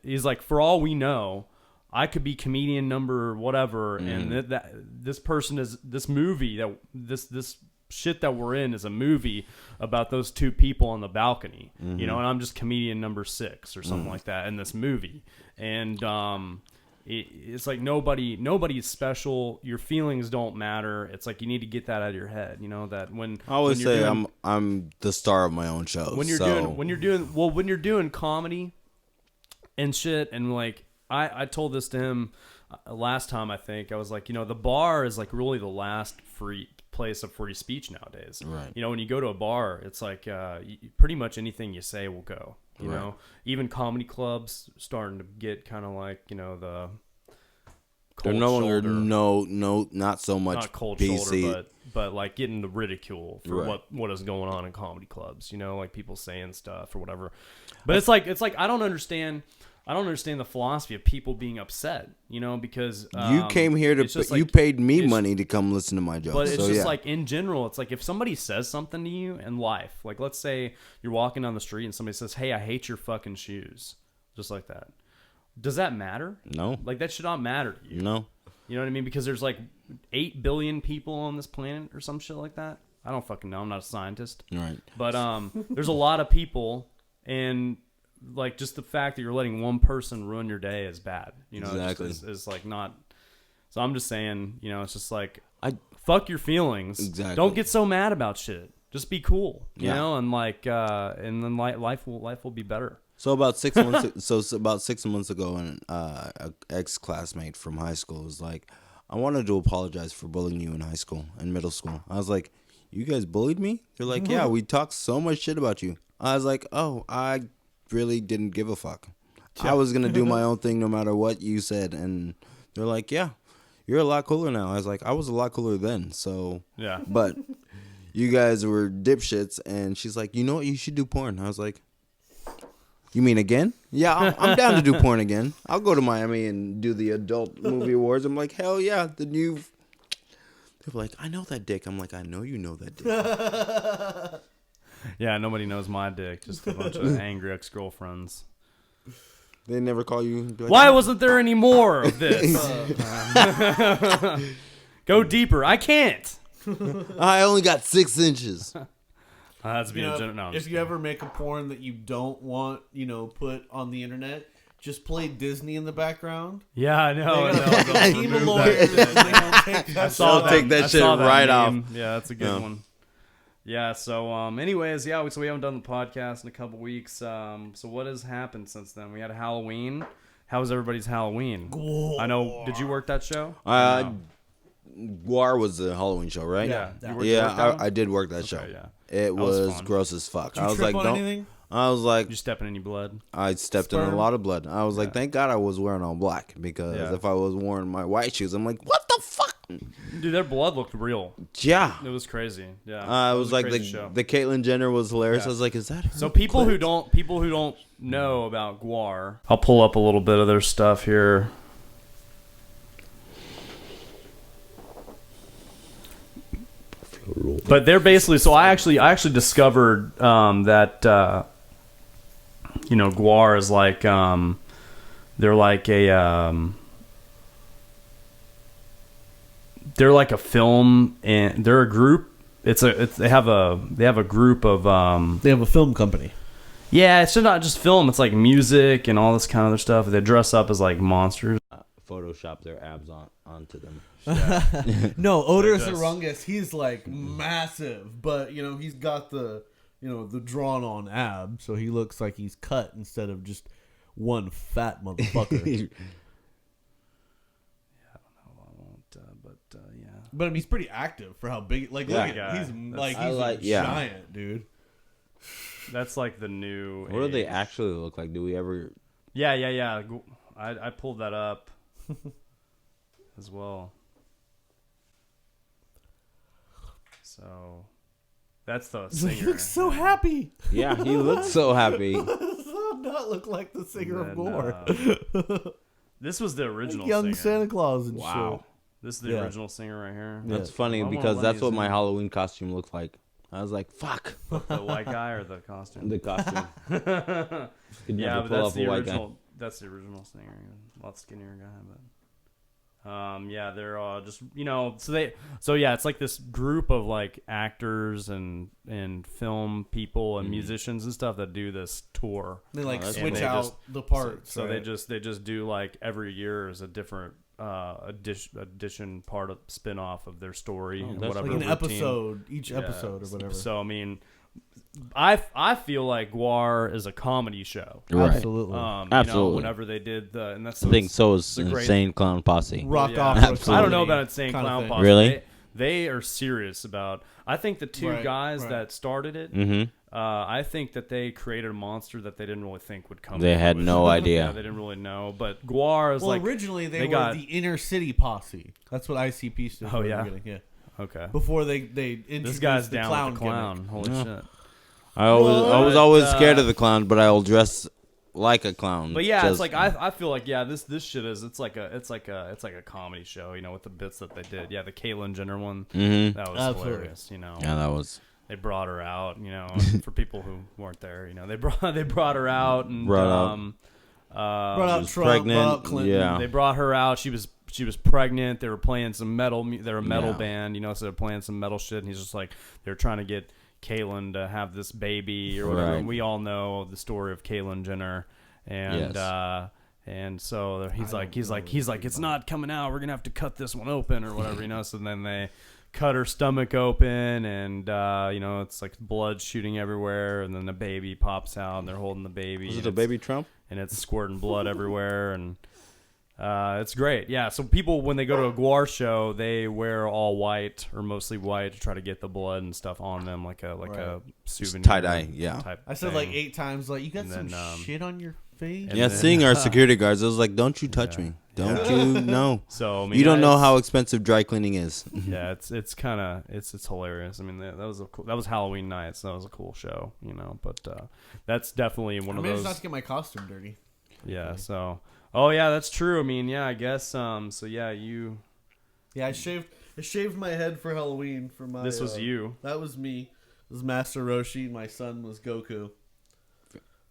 [SPEAKER 1] He's like, for all we know, I could be comedian number whatever, and this person is this movie that this shit that we're in is a movie about those two people on the balcony, and I'm just comedian number 6 or something like that in this movie, and it's like nobody's special. Your feelings don't matter. It's like you need to get that out of your head. That when
[SPEAKER 2] I always
[SPEAKER 1] when
[SPEAKER 2] say
[SPEAKER 1] doing,
[SPEAKER 2] I'm the star of my own show.
[SPEAKER 1] When you're doing comedy and shit, and like I told this to him last time. I think I was like, the bar is like really the last free place of free speech nowadays.
[SPEAKER 2] Right.
[SPEAKER 1] When you go to a bar, it's like pretty much anything you say will go. You know, even comedy clubs starting to get kind of like the.
[SPEAKER 2] They're no longer not so much
[SPEAKER 1] not cold
[SPEAKER 2] PC.
[SPEAKER 1] shoulder, but like getting the ridicule for what is going on in comedy clubs. Like people saying stuff or whatever. But it's like I don't understand the philosophy of people being upset, because
[SPEAKER 2] you came here to you paid me money to come listen to my jokes.
[SPEAKER 1] But it's just like in general, it's like if somebody says something to you in life, like let's say you're walking down the street and somebody says, "Hey, I hate your fucking shoes," just like that. Does that matter?
[SPEAKER 2] No.
[SPEAKER 1] Like that should not matter to you.
[SPEAKER 2] No.
[SPEAKER 1] You know what I mean? Because there's like 8 billion people on this planet or some shit like that. I don't fucking know. I'm not a scientist.
[SPEAKER 2] Right.
[SPEAKER 1] But there's a lot of people, and like just the fact that you're letting one person ruin your day is bad.
[SPEAKER 2] Exactly.
[SPEAKER 1] Is like not. So I'm just saying, it's just like fuck your feelings.
[SPEAKER 2] Exactly.
[SPEAKER 1] Don't get so mad about shit. Just be cool. You know, and like and then life will be better.
[SPEAKER 2] So about 6 months. About 6 months ago, an ex-classmate from high school was like, I wanted to apologize for bullying you in high school and middle school. I was like, you guys bullied me? They're like, yeah, we talked so much shit about you. I was like, oh, I really didn't give a fuck. I was going to do my own thing no matter what you said. And they're like, yeah, you're a lot cooler now. I was like, I was a lot cooler then. So,
[SPEAKER 1] Yeah.
[SPEAKER 2] But you guys were dipshits. And she's like, you know what? You should do porn. I was like, you mean again? Yeah, I'm down to do porn again. I'll go to Miami and do the adult movie awards. I'm like, hell yeah, the new. They're like, I know that dick. I'm like, I know you know that dick.
[SPEAKER 1] Yeah, nobody knows my dick. Just a bunch of angry ex-girlfriends.
[SPEAKER 2] They never call you. And be like,
[SPEAKER 1] Why wasn't there any more of this? Go deeper. I can't.
[SPEAKER 2] I only got 6 inches.
[SPEAKER 1] That's being
[SPEAKER 3] You know,
[SPEAKER 1] no, I'm
[SPEAKER 3] if
[SPEAKER 1] just
[SPEAKER 3] you ever make a porn that you don't want, put on the internet, just play Disney in the background.
[SPEAKER 1] Yeah, I know.
[SPEAKER 3] They team of lawyers. They don't take that.
[SPEAKER 2] They'll take that shit right off.
[SPEAKER 1] Yeah, that's a good one. Yeah. So, anyways, yeah. So we haven't done the podcast in a couple weeks. So what has happened since then? We had Halloween. How was everybody's Halloween?
[SPEAKER 3] Whoa.
[SPEAKER 1] I know. Did you work that show?
[SPEAKER 2] Guar was the Halloween show, right?
[SPEAKER 1] Yeah.
[SPEAKER 3] Yeah.
[SPEAKER 1] You worked that one?
[SPEAKER 2] I did work that show.
[SPEAKER 1] Yeah.
[SPEAKER 2] It
[SPEAKER 1] was
[SPEAKER 2] was
[SPEAKER 1] fun.
[SPEAKER 2] gross as fuck.
[SPEAKER 3] Did you
[SPEAKER 2] I was
[SPEAKER 3] trip
[SPEAKER 2] like,
[SPEAKER 3] on anything?
[SPEAKER 2] I was like,
[SPEAKER 1] Did you step in any blood?
[SPEAKER 2] I stepped in
[SPEAKER 3] Sperm?
[SPEAKER 2] a lot of blood. I was like, thank God I was wearing all black because if I was wearing my white shoes, I'm like, what the fuck?
[SPEAKER 1] Dude, their blood looked real.
[SPEAKER 2] Yeah.
[SPEAKER 1] It was crazy. Yeah.
[SPEAKER 2] It was
[SPEAKER 1] a
[SPEAKER 2] like
[SPEAKER 1] crazy show.
[SPEAKER 2] the Caitlyn Jenner was hilarious.
[SPEAKER 1] Yeah.
[SPEAKER 2] I was like, is that her?
[SPEAKER 1] So people who don't know about Guar, I'll pull up a little bit of their stuff here. But they're basically I actually discovered that Guar is like they're like a film, and they're a group. They have a group of
[SPEAKER 3] They have a film company.
[SPEAKER 1] yeah, it's just not just film. It's like music and all this kind of other stuff. They dress up as like monsters.
[SPEAKER 2] Photoshop their abs onto them.
[SPEAKER 3] No, Otis
[SPEAKER 1] It does.
[SPEAKER 3] Arungus, he's like massive, but he's got the the drawn on ab, so he looks like he's cut instead of just one fat motherfucker.
[SPEAKER 1] Yeah.
[SPEAKER 3] But I mean, he's pretty active for how big. Like,
[SPEAKER 2] Yeah.
[SPEAKER 3] look at he's like
[SPEAKER 2] I
[SPEAKER 3] he's
[SPEAKER 2] like-
[SPEAKER 3] a
[SPEAKER 2] yeah.
[SPEAKER 3] giant dude.
[SPEAKER 1] That's like the new.
[SPEAKER 2] What do they
[SPEAKER 1] age.
[SPEAKER 2] actually look like? Do we ever?
[SPEAKER 1] Yeah. I pulled that up as well. So that's the singer.
[SPEAKER 3] He looks so happy.
[SPEAKER 2] Yeah, he looks so happy.
[SPEAKER 3] Does not look like the singer of
[SPEAKER 1] And
[SPEAKER 3] Gore.
[SPEAKER 1] then, this was the original
[SPEAKER 3] Young
[SPEAKER 1] singer.
[SPEAKER 3] Santa Claus and
[SPEAKER 2] Wow.
[SPEAKER 1] This is the
[SPEAKER 3] Yeah.
[SPEAKER 1] original singer right here.
[SPEAKER 2] That's
[SPEAKER 3] Yeah.
[SPEAKER 2] funny
[SPEAKER 1] I wanna
[SPEAKER 2] because
[SPEAKER 1] let
[SPEAKER 2] that's
[SPEAKER 1] you
[SPEAKER 2] what
[SPEAKER 1] see.
[SPEAKER 2] my Halloween costume looked like. I was like, fuck.
[SPEAKER 1] The white guy or the costume?
[SPEAKER 2] The costume. Could
[SPEAKER 1] Yeah,
[SPEAKER 2] never
[SPEAKER 1] but
[SPEAKER 2] pull
[SPEAKER 1] that's
[SPEAKER 2] off a
[SPEAKER 1] the
[SPEAKER 2] white guy.
[SPEAKER 1] original. That's the original singer. A lot skinnier guy, but yeah, they're just it's like this group of like actors and film people and musicians and stuff that do this tour.
[SPEAKER 3] They like
[SPEAKER 2] that's
[SPEAKER 3] switch
[SPEAKER 1] cool.
[SPEAKER 3] out
[SPEAKER 1] Just-
[SPEAKER 3] the parts.
[SPEAKER 1] So
[SPEAKER 3] right?
[SPEAKER 1] they just do like every year is a different addition part of spin-off of their story and
[SPEAKER 2] that's
[SPEAKER 1] whatever
[SPEAKER 3] like an
[SPEAKER 1] routine.
[SPEAKER 3] episode, each
[SPEAKER 1] Yeah.
[SPEAKER 3] episode or whatever.
[SPEAKER 1] So I mean, I feel like Guar is a comedy show.
[SPEAKER 2] Right.
[SPEAKER 3] Absolutely.
[SPEAKER 2] Absolutely.
[SPEAKER 1] Whenever they did and that's
[SPEAKER 2] I think so is
[SPEAKER 1] it's a great-
[SPEAKER 2] Insane Clown Posse.
[SPEAKER 3] Rock
[SPEAKER 1] yeah.
[SPEAKER 3] opera.
[SPEAKER 2] Absolutely.
[SPEAKER 1] I don't know
[SPEAKER 3] comedy
[SPEAKER 1] about Insane
[SPEAKER 3] kinda
[SPEAKER 1] Clown
[SPEAKER 3] thing.
[SPEAKER 1] Posse.
[SPEAKER 2] Really?
[SPEAKER 1] They are serious about. I think the two
[SPEAKER 3] Right,
[SPEAKER 1] guys
[SPEAKER 3] right.
[SPEAKER 1] that started it.
[SPEAKER 2] Mm-hmm.
[SPEAKER 1] I think that they created a monster that they didn't really think would come.
[SPEAKER 2] They
[SPEAKER 1] to
[SPEAKER 2] had
[SPEAKER 1] fruition.
[SPEAKER 2] no
[SPEAKER 1] Yeah,
[SPEAKER 2] idea.
[SPEAKER 1] they didn't really know. But Guar is
[SPEAKER 3] Well,
[SPEAKER 1] like
[SPEAKER 3] originally they
[SPEAKER 1] they
[SPEAKER 3] were
[SPEAKER 1] got-
[SPEAKER 3] the Inner City Posse. That's what ICP stood for.
[SPEAKER 1] Oh,
[SPEAKER 3] in the
[SPEAKER 1] yeah?
[SPEAKER 3] beginning, yeah.
[SPEAKER 1] okay.
[SPEAKER 3] Before they introduced
[SPEAKER 1] This guy's
[SPEAKER 3] the
[SPEAKER 1] down
[SPEAKER 3] clown
[SPEAKER 1] with the clown.
[SPEAKER 3] gimmick.
[SPEAKER 1] Holy
[SPEAKER 2] Yeah.
[SPEAKER 1] shit!
[SPEAKER 2] I was
[SPEAKER 1] But,
[SPEAKER 2] always scared of the clown, but I'll dress like a clown.
[SPEAKER 1] But yeah,
[SPEAKER 2] Just-
[SPEAKER 1] it's like I feel like this shit is it's like a comedy show, with the bits that they did. Yeah, the Caitlyn Jenner one,
[SPEAKER 2] Mhm.
[SPEAKER 1] that was
[SPEAKER 3] Absolutely.
[SPEAKER 1] hilarious.
[SPEAKER 2] Yeah, that was.
[SPEAKER 1] They brought her out, for people who weren't there, they brought her out and
[SPEAKER 2] Brought out-
[SPEAKER 3] Brought out
[SPEAKER 2] was
[SPEAKER 3] Trump,
[SPEAKER 2] pregnant,
[SPEAKER 3] brought out Clinton.
[SPEAKER 2] yeah.
[SPEAKER 1] they brought her out. She was pregnant. They were playing some metal. They're a metal
[SPEAKER 2] Yeah.
[SPEAKER 1] band, so they're playing some metal shit. And he's just like they're trying to get Caitlyn to have this baby or whatever.
[SPEAKER 2] Right.
[SPEAKER 1] And we all know the story of Caitlyn Jenner, and
[SPEAKER 2] Yes.
[SPEAKER 1] and so he's like it's not coming out. We're gonna have to cut this one open or whatever, So then they cut her stomach open, and it's like blood shooting everywhere, and then the baby pops out, and they're holding the baby.
[SPEAKER 2] Was
[SPEAKER 1] and
[SPEAKER 2] it a
[SPEAKER 1] it's-
[SPEAKER 2] baby Trump?
[SPEAKER 1] and it's squirting blood everywhere, and It's great. Yeah. So people, when they go to a Guar show, they wear all white or mostly white to try to get the blood and stuff on them, like a souvenir
[SPEAKER 2] tie-dye, yeah.
[SPEAKER 1] type
[SPEAKER 3] I said
[SPEAKER 1] thing.
[SPEAKER 3] like 8 times, like, you got
[SPEAKER 1] And
[SPEAKER 3] some
[SPEAKER 1] then,
[SPEAKER 3] shit on your face.
[SPEAKER 2] Yeah,
[SPEAKER 1] then-
[SPEAKER 2] seeing our security guards, I was like, "Don't you touch me? Don't you? No.
[SPEAKER 1] So I mean,
[SPEAKER 2] You don't know
[SPEAKER 1] it's-
[SPEAKER 2] how expensive dry cleaning is."
[SPEAKER 1] Yeah, it's kind of it's hilarious. I mean, that was that was Halloween night, so that was a cool show, you know. But that's definitely one
[SPEAKER 3] I
[SPEAKER 1] of
[SPEAKER 3] managed
[SPEAKER 1] those.
[SPEAKER 3] not to get my costume dirty.
[SPEAKER 1] Yeah. So. Oh yeah, that's true. I mean, yeah, I guess. So yeah, you.
[SPEAKER 3] Yeah, I shaved my head for Halloween for my.
[SPEAKER 1] This was you.
[SPEAKER 3] That was me. It was Master Roshi. My son was Goku.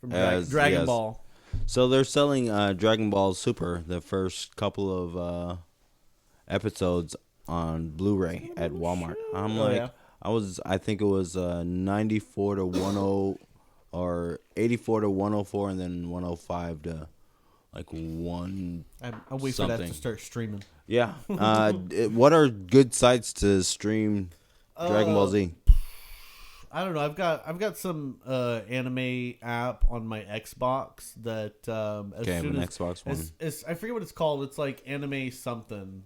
[SPEAKER 3] From
[SPEAKER 2] As-
[SPEAKER 3] Dragon
[SPEAKER 2] yes.
[SPEAKER 3] Ball.
[SPEAKER 2] So they're selling Dragon Ball Super, the first couple of episodes on Blu-ray at Walmart. I'm like,
[SPEAKER 3] yeah.
[SPEAKER 2] I think it was 94 to 10 or 84 to 104, and then 105 to like one.
[SPEAKER 3] I'm waiting for that
[SPEAKER 2] something.
[SPEAKER 3] to start streaming.
[SPEAKER 2] Yeah. What are good sites to stream Dragon Ball Z?
[SPEAKER 3] I don't know. I've got some anime app on my Xbox that as
[SPEAKER 2] Okay,
[SPEAKER 3] soon
[SPEAKER 2] an
[SPEAKER 3] as
[SPEAKER 2] Xbox One.
[SPEAKER 3] I forget what it's called. It's like anime something.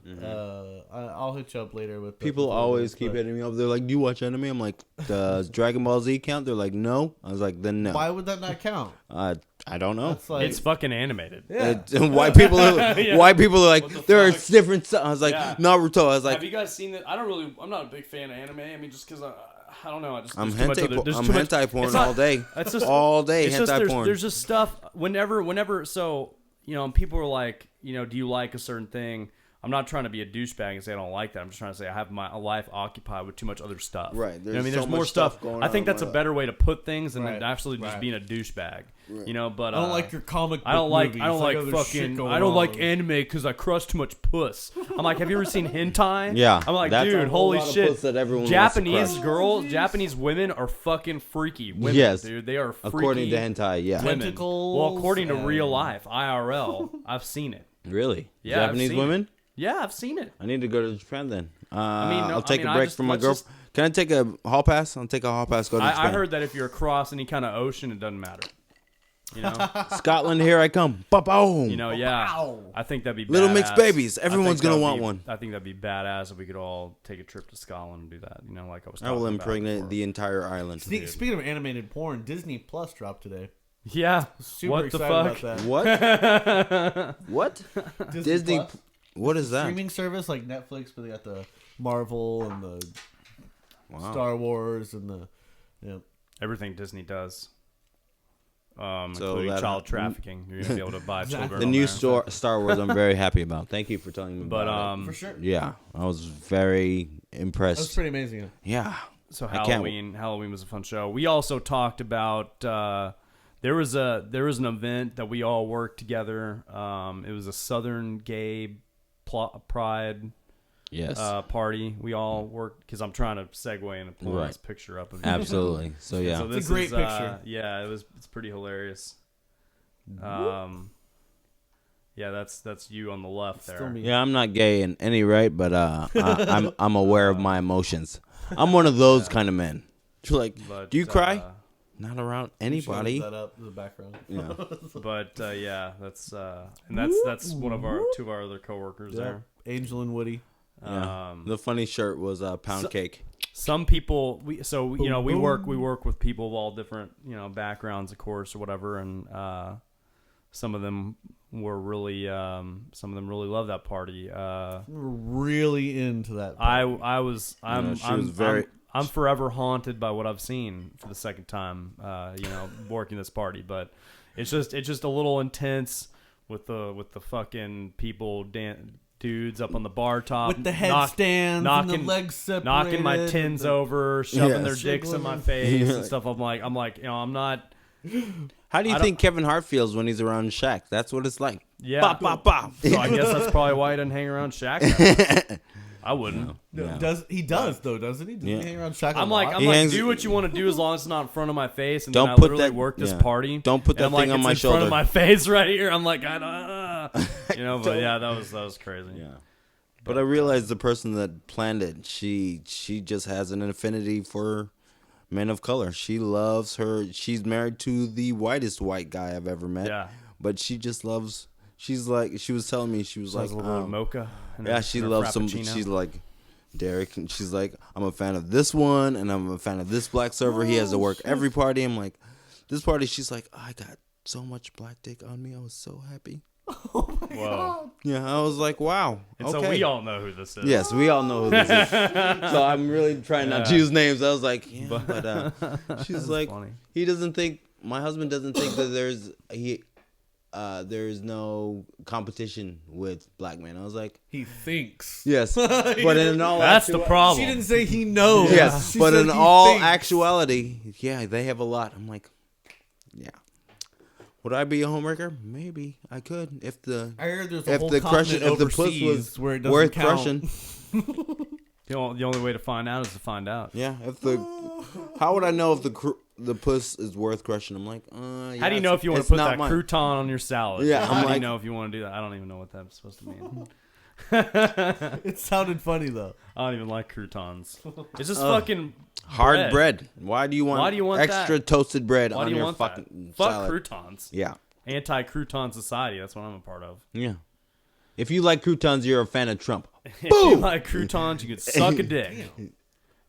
[SPEAKER 3] I'll hit you up later with
[SPEAKER 2] People
[SPEAKER 3] with
[SPEAKER 2] always
[SPEAKER 3] it,
[SPEAKER 2] keep
[SPEAKER 3] but
[SPEAKER 2] hitting me up. They're like, "Do you watch anime?" I'm like, "Does Dragon Ball Z count?" They're like, "No." I was like, "Then no."
[SPEAKER 3] Why would that not count?
[SPEAKER 2] I don't know.
[SPEAKER 3] That's like
[SPEAKER 1] It's fucking animated.
[SPEAKER 3] yeah.
[SPEAKER 2] White people are white people are
[SPEAKER 1] What the
[SPEAKER 2] like, there are
[SPEAKER 1] fuck?
[SPEAKER 2] different stuff. I was like,
[SPEAKER 1] Yeah.
[SPEAKER 2] Naruto. I was
[SPEAKER 1] Have
[SPEAKER 2] like,
[SPEAKER 1] you guys seen that? I'm not a big fan of anime. I mean, just because I don't know. I just
[SPEAKER 2] I'm
[SPEAKER 1] there's too much
[SPEAKER 2] hentai,
[SPEAKER 1] other- there's
[SPEAKER 2] I'm
[SPEAKER 1] too much-
[SPEAKER 2] hentai porn
[SPEAKER 1] it's not-
[SPEAKER 2] all day.
[SPEAKER 1] It's just
[SPEAKER 2] all day
[SPEAKER 1] it's just
[SPEAKER 2] hentai
[SPEAKER 1] there's,
[SPEAKER 2] porn.
[SPEAKER 1] there's just stuff whenever so you know, and people are like, you know, do you like a certain thing? I'm not trying to be a douchebag and say I don't like that. I'm just trying to say I have my life occupied with too much other stuff.
[SPEAKER 2] Right.
[SPEAKER 1] You know what I mean,
[SPEAKER 2] There's
[SPEAKER 1] there's
[SPEAKER 2] so
[SPEAKER 1] more
[SPEAKER 2] much
[SPEAKER 1] stuff.
[SPEAKER 2] stuff going
[SPEAKER 1] I think
[SPEAKER 2] on
[SPEAKER 1] that's a
[SPEAKER 2] in my
[SPEAKER 1] better way to put things than
[SPEAKER 3] Right.
[SPEAKER 1] actually just
[SPEAKER 3] Right.
[SPEAKER 1] being a douchebag. You know, but
[SPEAKER 3] I don't like your comic.
[SPEAKER 1] I don't
[SPEAKER 3] book
[SPEAKER 1] like
[SPEAKER 3] movies.
[SPEAKER 1] I don't like
[SPEAKER 3] other shit
[SPEAKER 1] fucking
[SPEAKER 3] going
[SPEAKER 1] I don't like
[SPEAKER 3] on.
[SPEAKER 1] anime because I crush too much puss. I'm like, have you ever seen hentai?
[SPEAKER 2] Yeah,
[SPEAKER 1] I'm like,
[SPEAKER 2] that's a
[SPEAKER 1] dude,
[SPEAKER 2] whole
[SPEAKER 1] holy
[SPEAKER 2] lot of
[SPEAKER 1] shit.
[SPEAKER 2] puss that everyone wants to
[SPEAKER 1] Japanese
[SPEAKER 2] crush.
[SPEAKER 1] girls, Japanese women are fucking freaky. Women,
[SPEAKER 2] Yes.
[SPEAKER 1] dude, they are freaky.
[SPEAKER 2] According to hentai, yeah.
[SPEAKER 1] women.
[SPEAKER 3] Tentacles
[SPEAKER 1] Well, according to
[SPEAKER 3] and-
[SPEAKER 1] real life, IRL, I've seen it.
[SPEAKER 2] Really?
[SPEAKER 1] Yeah, I've
[SPEAKER 2] Japanese
[SPEAKER 1] seen
[SPEAKER 2] women?
[SPEAKER 1] it. Yeah, I've seen it.
[SPEAKER 2] I need to go to Japan then.
[SPEAKER 1] mean, no,
[SPEAKER 2] I'll take
[SPEAKER 1] I mean,
[SPEAKER 2] a
[SPEAKER 1] I
[SPEAKER 2] break
[SPEAKER 1] just-
[SPEAKER 2] from my
[SPEAKER 1] let's
[SPEAKER 2] girl.
[SPEAKER 1] just-
[SPEAKER 2] Can I take a hall pass? I'll take a hall pass. Go to Japan.
[SPEAKER 1] I heard that if you're across any kind of ocean, it doesn't matter. You know,
[SPEAKER 2] Scotland, here I come. Ba-boom.
[SPEAKER 1] you know, yeah.
[SPEAKER 3] Wow.
[SPEAKER 1] I think that'd be
[SPEAKER 2] Little
[SPEAKER 1] badass.
[SPEAKER 2] mixed babies.
[SPEAKER 1] I
[SPEAKER 2] Everyone's
[SPEAKER 1] think
[SPEAKER 2] gonna
[SPEAKER 1] that'd
[SPEAKER 2] want
[SPEAKER 1] be-
[SPEAKER 2] one.
[SPEAKER 1] I think that'd be badass if we could all take a trip to Scotland and do that. You know, like I was.
[SPEAKER 2] I will
[SPEAKER 1] talking about
[SPEAKER 2] impregnate
[SPEAKER 1] before.
[SPEAKER 2] the entire island.
[SPEAKER 3] Speaking of animated porn, Disney Plus dropped today.
[SPEAKER 1] Yeah.
[SPEAKER 3] Super
[SPEAKER 1] What the
[SPEAKER 3] excited
[SPEAKER 1] fuck?
[SPEAKER 3] about that.
[SPEAKER 2] What? What? Disney.
[SPEAKER 3] Plus.
[SPEAKER 2] What is that?
[SPEAKER 3] Streaming service like Netflix, but they got the Marvel and the
[SPEAKER 2] Wow.
[SPEAKER 3] Star Wars and the
[SPEAKER 1] Everything Disney does,
[SPEAKER 2] So
[SPEAKER 1] including
[SPEAKER 2] that-
[SPEAKER 1] child trafficking. You're gonna be able to buy children.
[SPEAKER 2] The
[SPEAKER 1] on
[SPEAKER 2] new
[SPEAKER 1] there.
[SPEAKER 2] Star Wars. I'm very happy about. Thank you for telling me
[SPEAKER 1] But
[SPEAKER 2] about
[SPEAKER 3] for sure.
[SPEAKER 2] it. Yeah, I was very
[SPEAKER 3] That was
[SPEAKER 2] impressed.
[SPEAKER 3] pretty amazing.
[SPEAKER 2] Yeah.
[SPEAKER 1] So
[SPEAKER 2] I can't-
[SPEAKER 1] Halloween was a fun show. We also talked about there was an event that we all worked together. It was a Southern Gay Pride
[SPEAKER 2] Yes.
[SPEAKER 1] party. We all worked because I'm trying to segue and pull
[SPEAKER 2] Right.
[SPEAKER 1] this picture up of you.
[SPEAKER 2] Absolutely. So yeah.
[SPEAKER 1] So
[SPEAKER 3] It's a
[SPEAKER 1] this
[SPEAKER 3] great
[SPEAKER 1] is,
[SPEAKER 3] picture.
[SPEAKER 1] yeah, it's pretty hilarious. Yeah, that's you on the left
[SPEAKER 3] Still
[SPEAKER 1] there.
[SPEAKER 3] me.
[SPEAKER 2] Yeah, I'm not gay in any right, but I'm aware of my emotions. I'm one of those kind of men. You're like,
[SPEAKER 1] But,
[SPEAKER 2] do you cry? Not around
[SPEAKER 3] You should
[SPEAKER 2] anybody.
[SPEAKER 3] look that up in the background.
[SPEAKER 2] Yeah.
[SPEAKER 1] But yeah, that's one of two of our other coworkers there.
[SPEAKER 3] Angel and Woody.
[SPEAKER 2] Yeah. The funny shirt was pound cake.
[SPEAKER 1] Some people we work with people of all different backgrounds, of course, or whatever, and some of them were really really love that party.
[SPEAKER 3] We're really into that.
[SPEAKER 1] I'm forever haunted by what I've seen for the second time, working this party. But it's just a little intense with the fucking people dudes up on the bar top
[SPEAKER 3] with the headstands and the legs separated,
[SPEAKER 1] knocking my tins over, shoving their
[SPEAKER 2] Yes.
[SPEAKER 1] dicks in my face and stuff. I'm like, I'm not.
[SPEAKER 2] How do you think Kevin Hart feels when he's around Shaq? That's what it's like.
[SPEAKER 1] Yeah.
[SPEAKER 2] Bop, bop, bop.
[SPEAKER 1] So I guess that's probably why he doesn't hang around Shaq. I wouldn't.
[SPEAKER 3] No,
[SPEAKER 2] Yeah.
[SPEAKER 3] he does though, doesn't he? Doesn't he hang around Shaq a
[SPEAKER 1] I'm like,
[SPEAKER 3] lot?
[SPEAKER 2] He hangs-
[SPEAKER 1] do what you want to do as long as it's not in front of my face. And
[SPEAKER 2] Don't
[SPEAKER 1] then I
[SPEAKER 2] put
[SPEAKER 1] literally
[SPEAKER 2] that-
[SPEAKER 1] work this
[SPEAKER 2] yeah.
[SPEAKER 1] party.
[SPEAKER 2] Don't put
[SPEAKER 1] and
[SPEAKER 2] that
[SPEAKER 1] I'm like,
[SPEAKER 2] thing on
[SPEAKER 1] it's
[SPEAKER 2] my
[SPEAKER 1] in front
[SPEAKER 2] shoulder.
[SPEAKER 1] of my face right here. I'm like, but yeah, that was crazy.
[SPEAKER 2] Yeah. But I realized the person that planned it, she just has an affinity for men of color. She loves her. She's married to the whitest white guy I've ever met.
[SPEAKER 1] Yeah.
[SPEAKER 2] But she just loves. she was telling me, she was like,
[SPEAKER 1] a little mocha.
[SPEAKER 2] Yeah, she loves some. She's like, Derek, and she's like, I'm a fan of this one, and I'm a fan of this black server. He has to work every party. I'm like, this party. She's like, I got so much black dick on me. I was so happy.
[SPEAKER 3] Oh my god.
[SPEAKER 2] Yeah, I was like, wow.
[SPEAKER 1] And
[SPEAKER 2] okay.
[SPEAKER 1] so we all know who this is.
[SPEAKER 2] Yes, we all know who this is. So I'm really trying not to use names. I was like, yeah, but she's like,
[SPEAKER 1] funny.
[SPEAKER 2] he doesn't think, my husband doesn't think that there's no competition with black men. I was like,
[SPEAKER 3] He thinks.
[SPEAKER 2] yes, but in all
[SPEAKER 1] That's the problem.
[SPEAKER 3] She didn't say he knows.
[SPEAKER 2] yes,
[SPEAKER 3] She
[SPEAKER 2] but
[SPEAKER 3] said
[SPEAKER 2] in
[SPEAKER 3] he
[SPEAKER 2] all
[SPEAKER 3] thinks.
[SPEAKER 2] actuality, yeah, they have a lot. I'm like, yeah. Would I be a homewrecker? Maybe I could if the
[SPEAKER 3] I heard there's a whole
[SPEAKER 2] the
[SPEAKER 3] continent
[SPEAKER 2] if the puss
[SPEAKER 3] overseas
[SPEAKER 2] was
[SPEAKER 3] where it doesn't
[SPEAKER 2] worth
[SPEAKER 3] count.
[SPEAKER 2] crushing.
[SPEAKER 1] The only way to find out is to find out.
[SPEAKER 2] Yeah, how would I know if the puss is worth crushing? I'm like, yeah,
[SPEAKER 1] How do you know if you want to put that crouton on your salad?
[SPEAKER 2] Yeah,
[SPEAKER 1] How
[SPEAKER 2] I'm
[SPEAKER 1] do you
[SPEAKER 2] like-
[SPEAKER 1] know if you want to do that? I don't even know what that's supposed to mean.
[SPEAKER 3] It sounded funny though.
[SPEAKER 1] I don't even like croutons. It's just fucking
[SPEAKER 2] hard bread. Why do you want extra
[SPEAKER 1] that?
[SPEAKER 2] toasted bread
[SPEAKER 1] Why
[SPEAKER 2] on
[SPEAKER 1] do you
[SPEAKER 2] your
[SPEAKER 1] want
[SPEAKER 2] fucking
[SPEAKER 1] that? Fuck
[SPEAKER 2] salad?
[SPEAKER 1] croutons.
[SPEAKER 2] Yeah,
[SPEAKER 1] Anti-crouton society. That's what I'm a part of.
[SPEAKER 2] yeah. If you like croutons, you're a fan of Trump.
[SPEAKER 1] If you like croutons, you could suck a dick.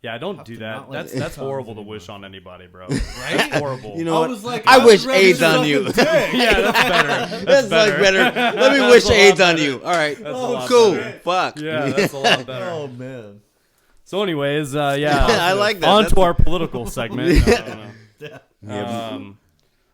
[SPEAKER 1] Yeah, don't do
[SPEAKER 3] to
[SPEAKER 1] that.
[SPEAKER 3] not like
[SPEAKER 1] That's
[SPEAKER 3] croutons
[SPEAKER 1] horrible to wish on anybody, bro. Right? Horrible.
[SPEAKER 2] You know
[SPEAKER 3] I
[SPEAKER 2] what?
[SPEAKER 3] was like,
[SPEAKER 2] I
[SPEAKER 3] would
[SPEAKER 2] wish
[SPEAKER 3] rather
[SPEAKER 2] AIDS on
[SPEAKER 3] suck
[SPEAKER 2] you.
[SPEAKER 3] a dick.
[SPEAKER 1] Yeah, that's better.
[SPEAKER 2] That's like better. Let me wish
[SPEAKER 1] a lot
[SPEAKER 2] AIDS on
[SPEAKER 1] better.
[SPEAKER 2] you. All right,
[SPEAKER 1] That's a lot
[SPEAKER 2] cool.
[SPEAKER 1] better.
[SPEAKER 2] Fuck.
[SPEAKER 1] Yeah, that's a lot better.
[SPEAKER 3] Oh man.
[SPEAKER 1] So, anyways, yeah.
[SPEAKER 2] I like that.
[SPEAKER 1] On
[SPEAKER 2] That's-
[SPEAKER 1] to our political segment. No, I don't know.
[SPEAKER 3] Yeah.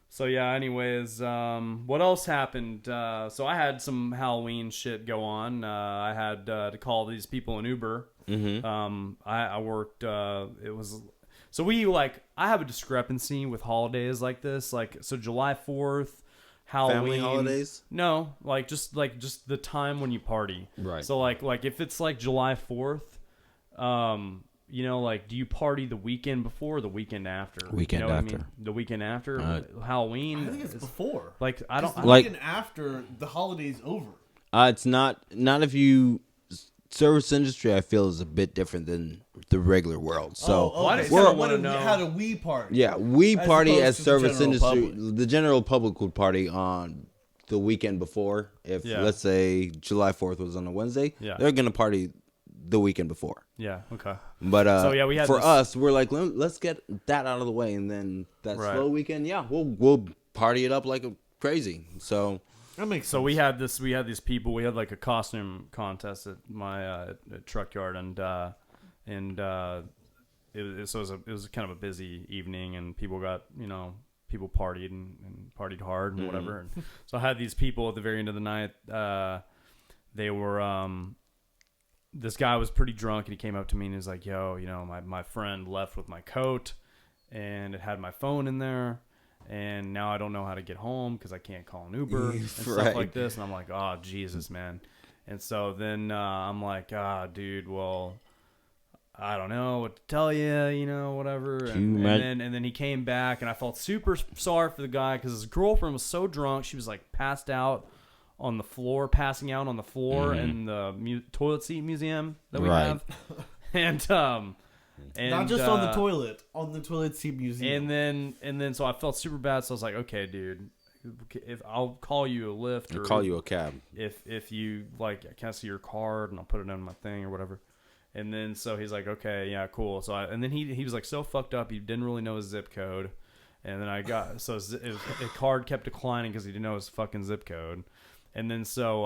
[SPEAKER 1] So yeah. Anyways, what else happened? So I had some Halloween shit go on. I had to call these people an Uber. Mm-hmm. I worked. It was. So I have a discrepancy with holidays like this. Like so, July 4th, Halloween.
[SPEAKER 2] Family holidays?
[SPEAKER 1] No, just the time when you party.
[SPEAKER 2] Right.
[SPEAKER 1] So like if it's like July 4th, do you party the weekend before or the weekend after?
[SPEAKER 2] Weekend
[SPEAKER 1] you know
[SPEAKER 2] after.
[SPEAKER 1] What I mean? The weekend after Halloween.
[SPEAKER 3] I think it's before.
[SPEAKER 1] Like I don't
[SPEAKER 2] Like-
[SPEAKER 3] Even after the holiday's over.
[SPEAKER 2] It's not if you service industry. I feel is a bit different than the regular world. So
[SPEAKER 1] I just
[SPEAKER 3] so
[SPEAKER 1] kinda
[SPEAKER 3] what
[SPEAKER 1] wanna
[SPEAKER 3] do
[SPEAKER 1] know-
[SPEAKER 3] how do we party?
[SPEAKER 2] yeah, we
[SPEAKER 3] As
[SPEAKER 2] party
[SPEAKER 3] opposed
[SPEAKER 2] as
[SPEAKER 3] to the
[SPEAKER 2] service
[SPEAKER 3] general
[SPEAKER 2] industry.
[SPEAKER 3] public.
[SPEAKER 2] The general public would party on the weekend before. If
[SPEAKER 1] Yeah.
[SPEAKER 2] let's say July 4th was on a Wednesday,
[SPEAKER 1] Yeah.
[SPEAKER 2] they're gonna party the weekend before.
[SPEAKER 1] Yeah. Okay.
[SPEAKER 2] But
[SPEAKER 1] So, yeah, we had
[SPEAKER 2] for
[SPEAKER 1] this-
[SPEAKER 2] us, we're like, let's get that out of the way, and then that
[SPEAKER 1] Right.
[SPEAKER 2] slow weekend, yeah, we'll party it up like crazy. So
[SPEAKER 3] That makes
[SPEAKER 1] So we had these people. We had like a costume contest at my truck yard, and it was kind of a busy evening, and people got people partied and partied hard and whatever. And so I had these people at the very end of the night. They were this guy was pretty drunk, and he came up to me and he was like, "Yo, my friend left with my coat, and it had my phone in there." And now I don't know how to get home because I can't call an Uber and stuff
[SPEAKER 2] Right.
[SPEAKER 1] like this. And I'm like, oh, Jesus, man. And so then I'm like, dude, well, I don't know what to tell you, whatever. And then he came back, and I felt super sorry for the guy because his girlfriend was so drunk. She was like passing out on the floor in the toilet seat museum that we
[SPEAKER 2] Right.
[SPEAKER 1] have. And
[SPEAKER 3] not just on the toilet seat museum.
[SPEAKER 1] and then so I felt super bad. So I was like, okay, dude, if I'll call you a lift or
[SPEAKER 2] I'll call you a cab.
[SPEAKER 1] if you can I see your card and I'll put it on my thing or whatever. And then so he's like, okay, yeah, cool. So and then he was like so fucked up he didn't really know his zip code. And then I got so his card kept declining because he didn't know his fucking zip code. And then so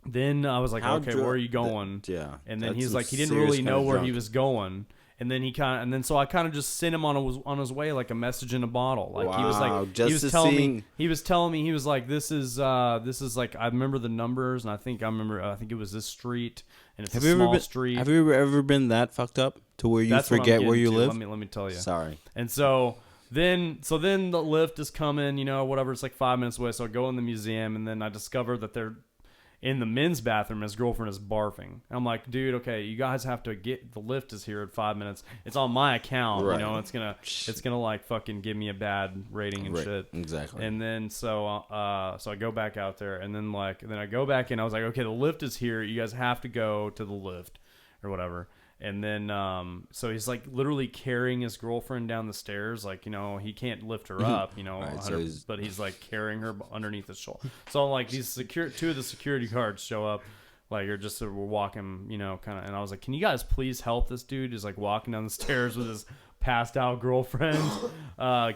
[SPEAKER 1] then I was like, okay, where are you going?
[SPEAKER 2] Yeah.
[SPEAKER 1] And then
[SPEAKER 2] that's
[SPEAKER 1] he's
[SPEAKER 2] some
[SPEAKER 1] like, he didn't
[SPEAKER 2] serious
[SPEAKER 1] really
[SPEAKER 2] kind
[SPEAKER 1] know
[SPEAKER 2] of
[SPEAKER 1] where
[SPEAKER 2] drunk.
[SPEAKER 1] he was going. And then so I kind of just sent him on his way like a message in a bottle. Like he was
[SPEAKER 2] Wow,
[SPEAKER 1] like,
[SPEAKER 2] just
[SPEAKER 1] he was
[SPEAKER 2] to
[SPEAKER 1] telling
[SPEAKER 2] see-
[SPEAKER 1] me, he was like, this is like, I remember the numbers, and I think it was this street, and it's a small street.
[SPEAKER 2] Have you ever been that fucked up to where you
[SPEAKER 1] That's what I'm
[SPEAKER 2] forget where
[SPEAKER 1] getting
[SPEAKER 2] you
[SPEAKER 1] to.
[SPEAKER 2] live?
[SPEAKER 1] Let me tell you.
[SPEAKER 2] Sorry.
[SPEAKER 1] And so then the lift is coming, whatever. It's like 5 minutes away. So I go in the museum, and then I discover that they're in the men's bathroom. His girlfriend is barfing. And I'm like, dude, okay, you guys have to get the lift is here in 5 minutes. It's on my account,
[SPEAKER 2] Right.
[SPEAKER 1] It's gonna like fucking give me a bad rating and
[SPEAKER 2] Right,
[SPEAKER 1] shit.
[SPEAKER 2] exactly.
[SPEAKER 1] And then so I go back out there, and then I go back in. I was like, okay, the lift is here. You guys have to go to the lift or whatever. And then, so he's like literally carrying his girlfriend down the stairs. Like, you know, he can't lift her up, you know,
[SPEAKER 2] Right, so
[SPEAKER 1] but he's like carrying her underneath his shoulder. So like these two of the security guards show up, like, we're walking, you know, kind of. And I was like, can you guys please help this dude? He's like walking down the stairs with his passed out girlfriend,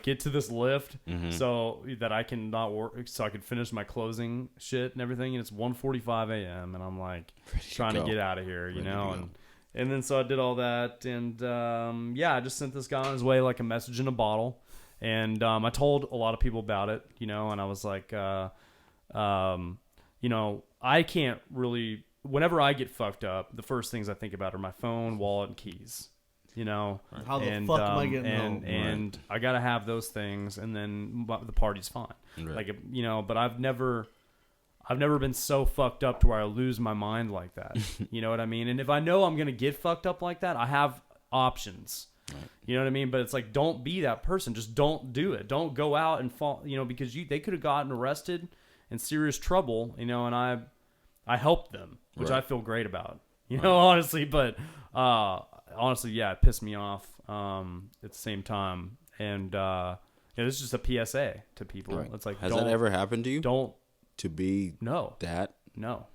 [SPEAKER 1] get to this lift so that I can not work, so I could finish my closing shit and everything. And it's 1:45 a.m. and I'm like trying to get out of here, you know, and then so I did all that, and I just sent this guy on his way like a message in a bottle, and I told a lot of people about it, you know, and I was like, you know, I can't really. Whenever I get fucked up, the first things I think about are my phone, wallet, and keys. You know,
[SPEAKER 3] how the fuck am I getting home?
[SPEAKER 1] And I gotta have those things, and then the party's fine.
[SPEAKER 2] Right.
[SPEAKER 1] Like, you know, but I've never been so fucked up to where I lose my mind like that. You know what I mean? And if I know I'm gonna get fucked up like that, I have options. Right. You know what I mean? But it's like, don't be that person. Just don't do it. Don't go out and fall. You know, because they could have gotten arrested in serious trouble. You know, and I helped them, which I feel great about. You know, honestly, but honestly, yeah, it pissed me off at the same time. And this is just a PSA to people.
[SPEAKER 2] Right.
[SPEAKER 1] It's like,
[SPEAKER 2] has that ever happened to you?
[SPEAKER 1] Don't
[SPEAKER 2] to be
[SPEAKER 1] no
[SPEAKER 2] that.
[SPEAKER 1] No.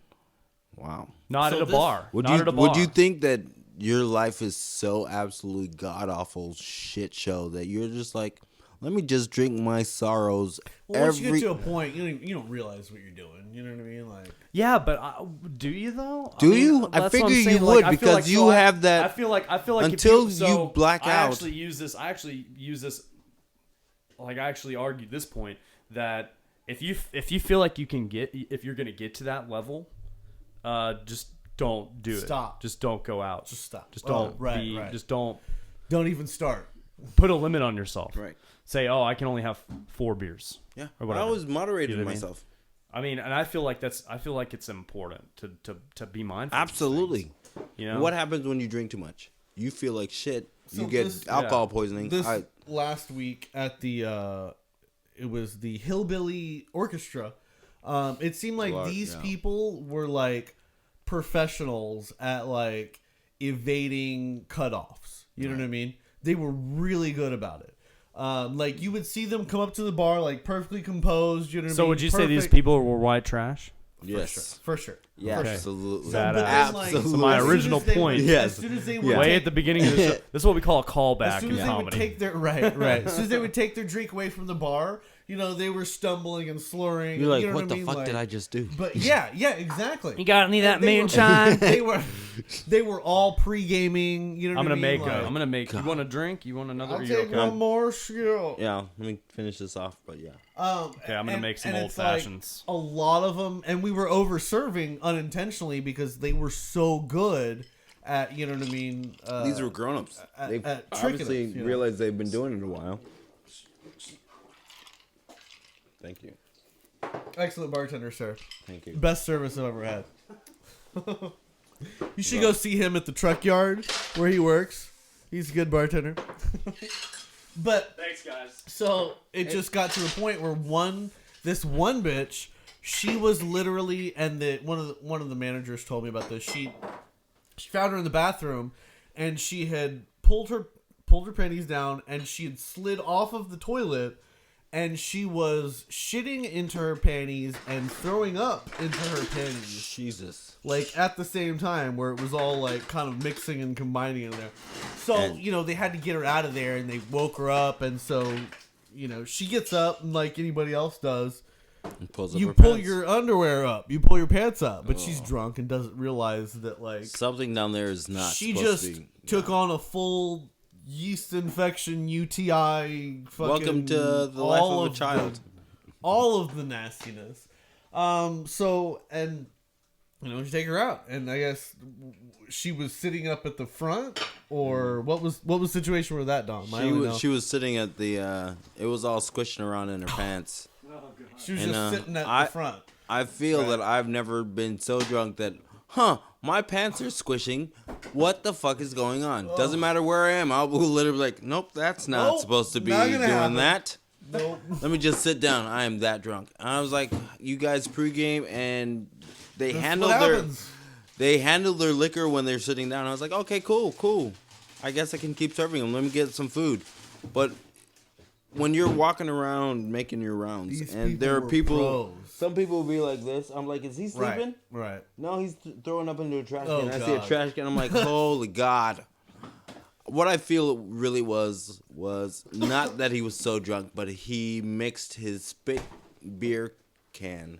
[SPEAKER 2] Wow.
[SPEAKER 1] Not at a bar. Not at a bar.
[SPEAKER 2] Would you think that your life is so absolutely god awful shit show that you're just like, let me just drink my sorrows?
[SPEAKER 3] Once you get to a point, you don't realize what you're doing. You know what I mean? Like,
[SPEAKER 1] yeah, but do you though?
[SPEAKER 2] Do you? I figure you would, because you have that.
[SPEAKER 1] I feel like
[SPEAKER 2] until you black out.
[SPEAKER 1] I actually use this. Like, I actually argued this point that if you feel like if you're gonna get to that level, just don't do it.
[SPEAKER 3] Stop.
[SPEAKER 1] Just don't go out.
[SPEAKER 3] Just stop.
[SPEAKER 1] Just don't Just don't
[SPEAKER 3] even start.
[SPEAKER 1] Put a limit on yourself.
[SPEAKER 2] Right.
[SPEAKER 1] Say, oh, I can only have 4 beers.
[SPEAKER 2] Yeah.
[SPEAKER 1] Or whatever.
[SPEAKER 2] I always moderated
[SPEAKER 1] You know what
[SPEAKER 2] myself.
[SPEAKER 1] I mean, and I feel like it's important to be mindful.
[SPEAKER 2] Absolutely.
[SPEAKER 1] You know?
[SPEAKER 2] What happens when you drink too much? You feel like shit.
[SPEAKER 3] So
[SPEAKER 2] you get alcohol poisoning.
[SPEAKER 3] This last week at the it was the Hillbilly Orchestra. It seemed like these people were like professionals at like evading cutoffs. You know what I mean? They were really good about it. Like, you would see them come up to the bar like perfectly composed. You know what I mean?
[SPEAKER 1] So would you say these people were white trash?
[SPEAKER 2] Yes.
[SPEAKER 3] For sure.
[SPEAKER 2] Yeah,
[SPEAKER 1] Okay.
[SPEAKER 2] absolutely.
[SPEAKER 1] Absolutely. So my original point.
[SPEAKER 3] As soon as they would
[SPEAKER 1] Way at the beginning of the show. This is what we call a callback
[SPEAKER 3] as soon
[SPEAKER 1] in
[SPEAKER 3] as they would
[SPEAKER 1] comedy.
[SPEAKER 3] take their As soon as they would take their drink away from the bar, you know, they were stumbling and slurring.
[SPEAKER 2] You're like,
[SPEAKER 3] you know
[SPEAKER 2] what the
[SPEAKER 3] I mean?
[SPEAKER 2] fuck
[SPEAKER 3] like,
[SPEAKER 2] did I just do?
[SPEAKER 3] But yeah, exactly.
[SPEAKER 1] You got any of that
[SPEAKER 3] They were-
[SPEAKER 1] moonshine?
[SPEAKER 3] They were all pre-gaming. You know
[SPEAKER 1] I'm
[SPEAKER 3] what
[SPEAKER 1] gonna
[SPEAKER 3] I mean?
[SPEAKER 1] make.
[SPEAKER 3] Like,
[SPEAKER 1] I'm gonna make. You want a drink? You want another?
[SPEAKER 3] I'll
[SPEAKER 1] Are you
[SPEAKER 3] take
[SPEAKER 1] okay?
[SPEAKER 3] one more shit.
[SPEAKER 2] Yeah, let me finish this off, but yeah.
[SPEAKER 1] Okay, I'm gonna make some old
[SPEAKER 3] it's like
[SPEAKER 1] fashions.
[SPEAKER 3] a lot of them, and we were over serving unintentionally because they were so good at, you know what I mean.
[SPEAKER 2] These were grown-ups. They've
[SPEAKER 3] at tricking
[SPEAKER 2] obviously
[SPEAKER 3] us, you know.
[SPEAKER 2] realized they've been doing it a while. Thank you.
[SPEAKER 3] Excellent bartender, sir.
[SPEAKER 2] Thank you.
[SPEAKER 3] Best service I've ever had. You should go see him at the truck yard where he works. He's a good bartender. But
[SPEAKER 1] Thanks, guys.
[SPEAKER 3] so it just got to a point where this one bitch, she was literally, and one of the managers told me about this. She found her in the bathroom, and she had pulled her panties down, and she had slid off of the toilet, and she was shitting into her panties and throwing up into her panties.
[SPEAKER 2] Jesus.
[SPEAKER 3] Like, at the same time, where it was all, like, kind of mixing and combining in there. So, you know, they had to get her out of there, and they woke her up, and so, you know, she gets up, and like anybody else does,
[SPEAKER 2] And pulls up
[SPEAKER 3] you
[SPEAKER 2] her
[SPEAKER 3] pull
[SPEAKER 2] pants.
[SPEAKER 3] your underwear up. You pull your pants up. But she's drunk and doesn't realize that, like,
[SPEAKER 2] Something down there is not
[SPEAKER 3] she
[SPEAKER 2] supposed
[SPEAKER 3] just
[SPEAKER 2] to be.
[SPEAKER 3] took on a full yeast infection, UTI, fucking...
[SPEAKER 2] Welcome to the life of a child.
[SPEAKER 3] All of the nastiness. So, and... You know, you take her out, and I guess she was sitting up at the front, or what was the situation with that, Dom?
[SPEAKER 2] She was sitting at the. It was all squishing around in her pants.
[SPEAKER 3] She was
[SPEAKER 2] and,
[SPEAKER 3] just sitting at the front.
[SPEAKER 2] I feel that I've never been so drunk that, my pants are squishing. What the fuck is going on? Doesn't matter where I am. I'll literally be like, nope, that's not supposed to be
[SPEAKER 3] not
[SPEAKER 2] doing
[SPEAKER 3] gonna happen.
[SPEAKER 2] that.
[SPEAKER 3] Nope.
[SPEAKER 2] Let me just sit down. I am that drunk. And I was like, you guys pregame, and they handled they handled their liquor when they're sitting down. I was like, okay, cool. I guess I can keep serving them. Let me get some food. But when you're walking around making your rounds, and there are people, some people will be like this. I'm like, is he sleeping?
[SPEAKER 3] Right.
[SPEAKER 2] No, he's throwing up into a trash can.
[SPEAKER 3] Oh,
[SPEAKER 2] I see a trash can. I'm like, holy God. What I feel it really was not that he was so drunk, but he mixed his spit beer can.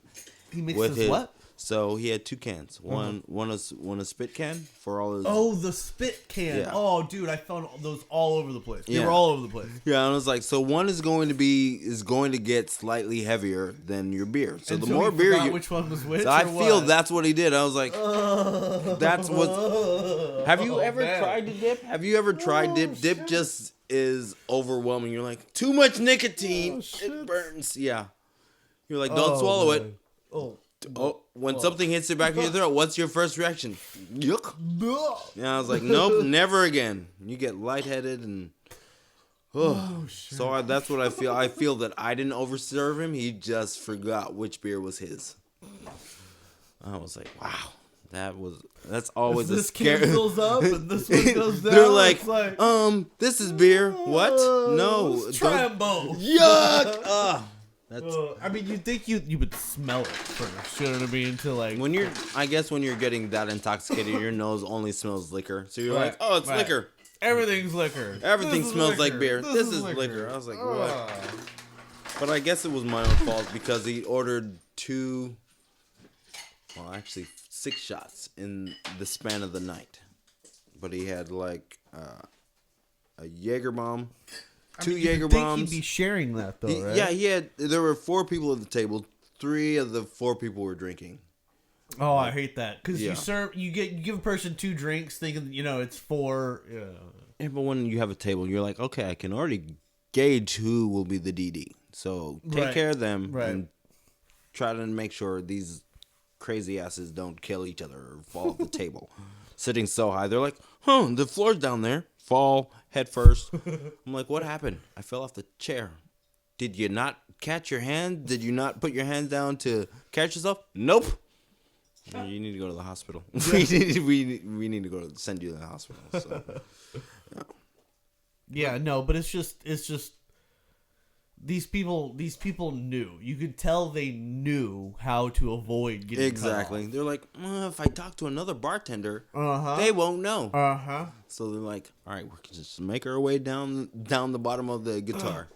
[SPEAKER 3] He mixed his what?
[SPEAKER 2] So he had 2 cans. One a spit can for all his.
[SPEAKER 3] Oh, the spit can.
[SPEAKER 2] Yeah.
[SPEAKER 3] Oh, dude, I found those all over the place. They
[SPEAKER 2] Yeah.
[SPEAKER 3] were all over the place.
[SPEAKER 2] Yeah, and I was like, so one is going to get slightly heavier than your beer. So
[SPEAKER 3] and
[SPEAKER 2] the
[SPEAKER 3] so
[SPEAKER 2] more beer you,
[SPEAKER 3] which one was which.
[SPEAKER 2] So I feel
[SPEAKER 3] what?
[SPEAKER 2] that's what he did. I was like, that's what. Have you ever tried to dip? Have you ever tried dip? Shit. Dip just is overwhelming. You're like, too much nicotine. It burns. Yeah. You're like, don't swallow it. When something hits the back of your throat, what's your first reaction? Yuck. Yeah, I was like, nope, never again. You get lightheaded and. So that's what I feel. I feel that I didn't overserve him. He just forgot which beer was his. I was like, wow, that's always a scary.
[SPEAKER 3] This goes up and this one goes down.
[SPEAKER 2] They're like, this is beer. What? No,
[SPEAKER 3] try them both.
[SPEAKER 2] Yuck.
[SPEAKER 3] I mean, you'd think you would smell it first, you know what I mean? To like
[SPEAKER 2] when you're getting that intoxicated, your nose only smells liquor. So you're like, oh, it's liquor.
[SPEAKER 3] Everything's liquor.
[SPEAKER 2] Everything smells like beer. This is liquor. I was like, what? But I guess it was my own fault because he ordered 6 shots in the span of the night. But he had like a Jaeger bomb. 2 Jaeger bombs.
[SPEAKER 3] He'd be sharing that though, right?
[SPEAKER 2] Yeah, there were 4 people at the table. 3 of the 4 people were drinking.
[SPEAKER 3] Oh, I hate that because you give a person 2 drinks thinking it's 4.
[SPEAKER 2] Yeah, but when you have a table, you're like, okay, I can already gauge who will be the DD. So take care of them and try to make sure these crazy asses don't kill each other or fall off the table. Sitting so high, they're like, the floor's down there. Fall head first. I'm like, what happened? I fell off the chair. Did you not catch your hand? Did you not put your hands down to catch yourself? Nope. You need to go to the hospital. we need to send you to the hospital. So.
[SPEAKER 3] Yeah, no, but it's just these people knew. You could tell they knew how to avoid getting
[SPEAKER 2] exactly. They're like, if I talk to another bartender, they won't know. So they're like, all right, we can just make our way down the bottom of the guitar.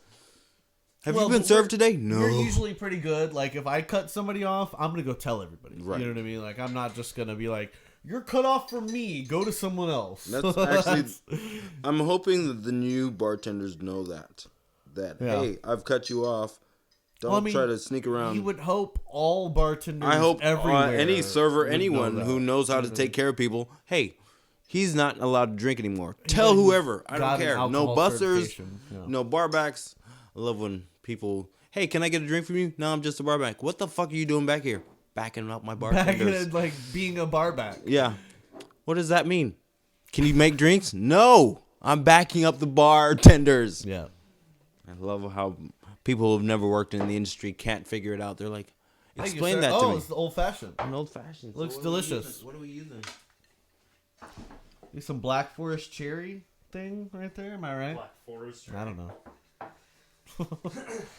[SPEAKER 2] Have you been served today? No.
[SPEAKER 3] You're usually pretty good. Like, if I cut somebody off, I'm going to go tell everybody.
[SPEAKER 2] Right.
[SPEAKER 3] You know what I mean? Like, I'm not just going to be like, you're cut off from me. Go to someone else.
[SPEAKER 2] That's actually... I'm hoping that the new bartenders know that. Hey, I've cut you off. Don't try to sneak around.
[SPEAKER 3] You would hope all bartenders
[SPEAKER 2] I hope
[SPEAKER 3] everywhere
[SPEAKER 2] any server, anyone who knows how to take care of people, hey, he's not allowed to drink anymore. Tell whoever. I don't care. No busters, no barbacks. I love when people, hey, can I get a drink from you? No, I'm just a barback. What the fuck are you doing back here? Backing up my bartenders.
[SPEAKER 3] Like being a barback.
[SPEAKER 2] Yeah. What does that mean? Can you make drinks? No. I'm backing up the bartenders.
[SPEAKER 3] Yeah.
[SPEAKER 2] I love how people who've never worked in the industry can't figure it out. They're like, explain that to me.
[SPEAKER 3] Oh, it's the old fashioned.
[SPEAKER 2] An old fashioned.
[SPEAKER 3] Looks delicious.
[SPEAKER 2] What are we using?
[SPEAKER 3] There's some Black Forest cherry thing right there. Am I right?
[SPEAKER 1] Black Forest.
[SPEAKER 3] I don't know.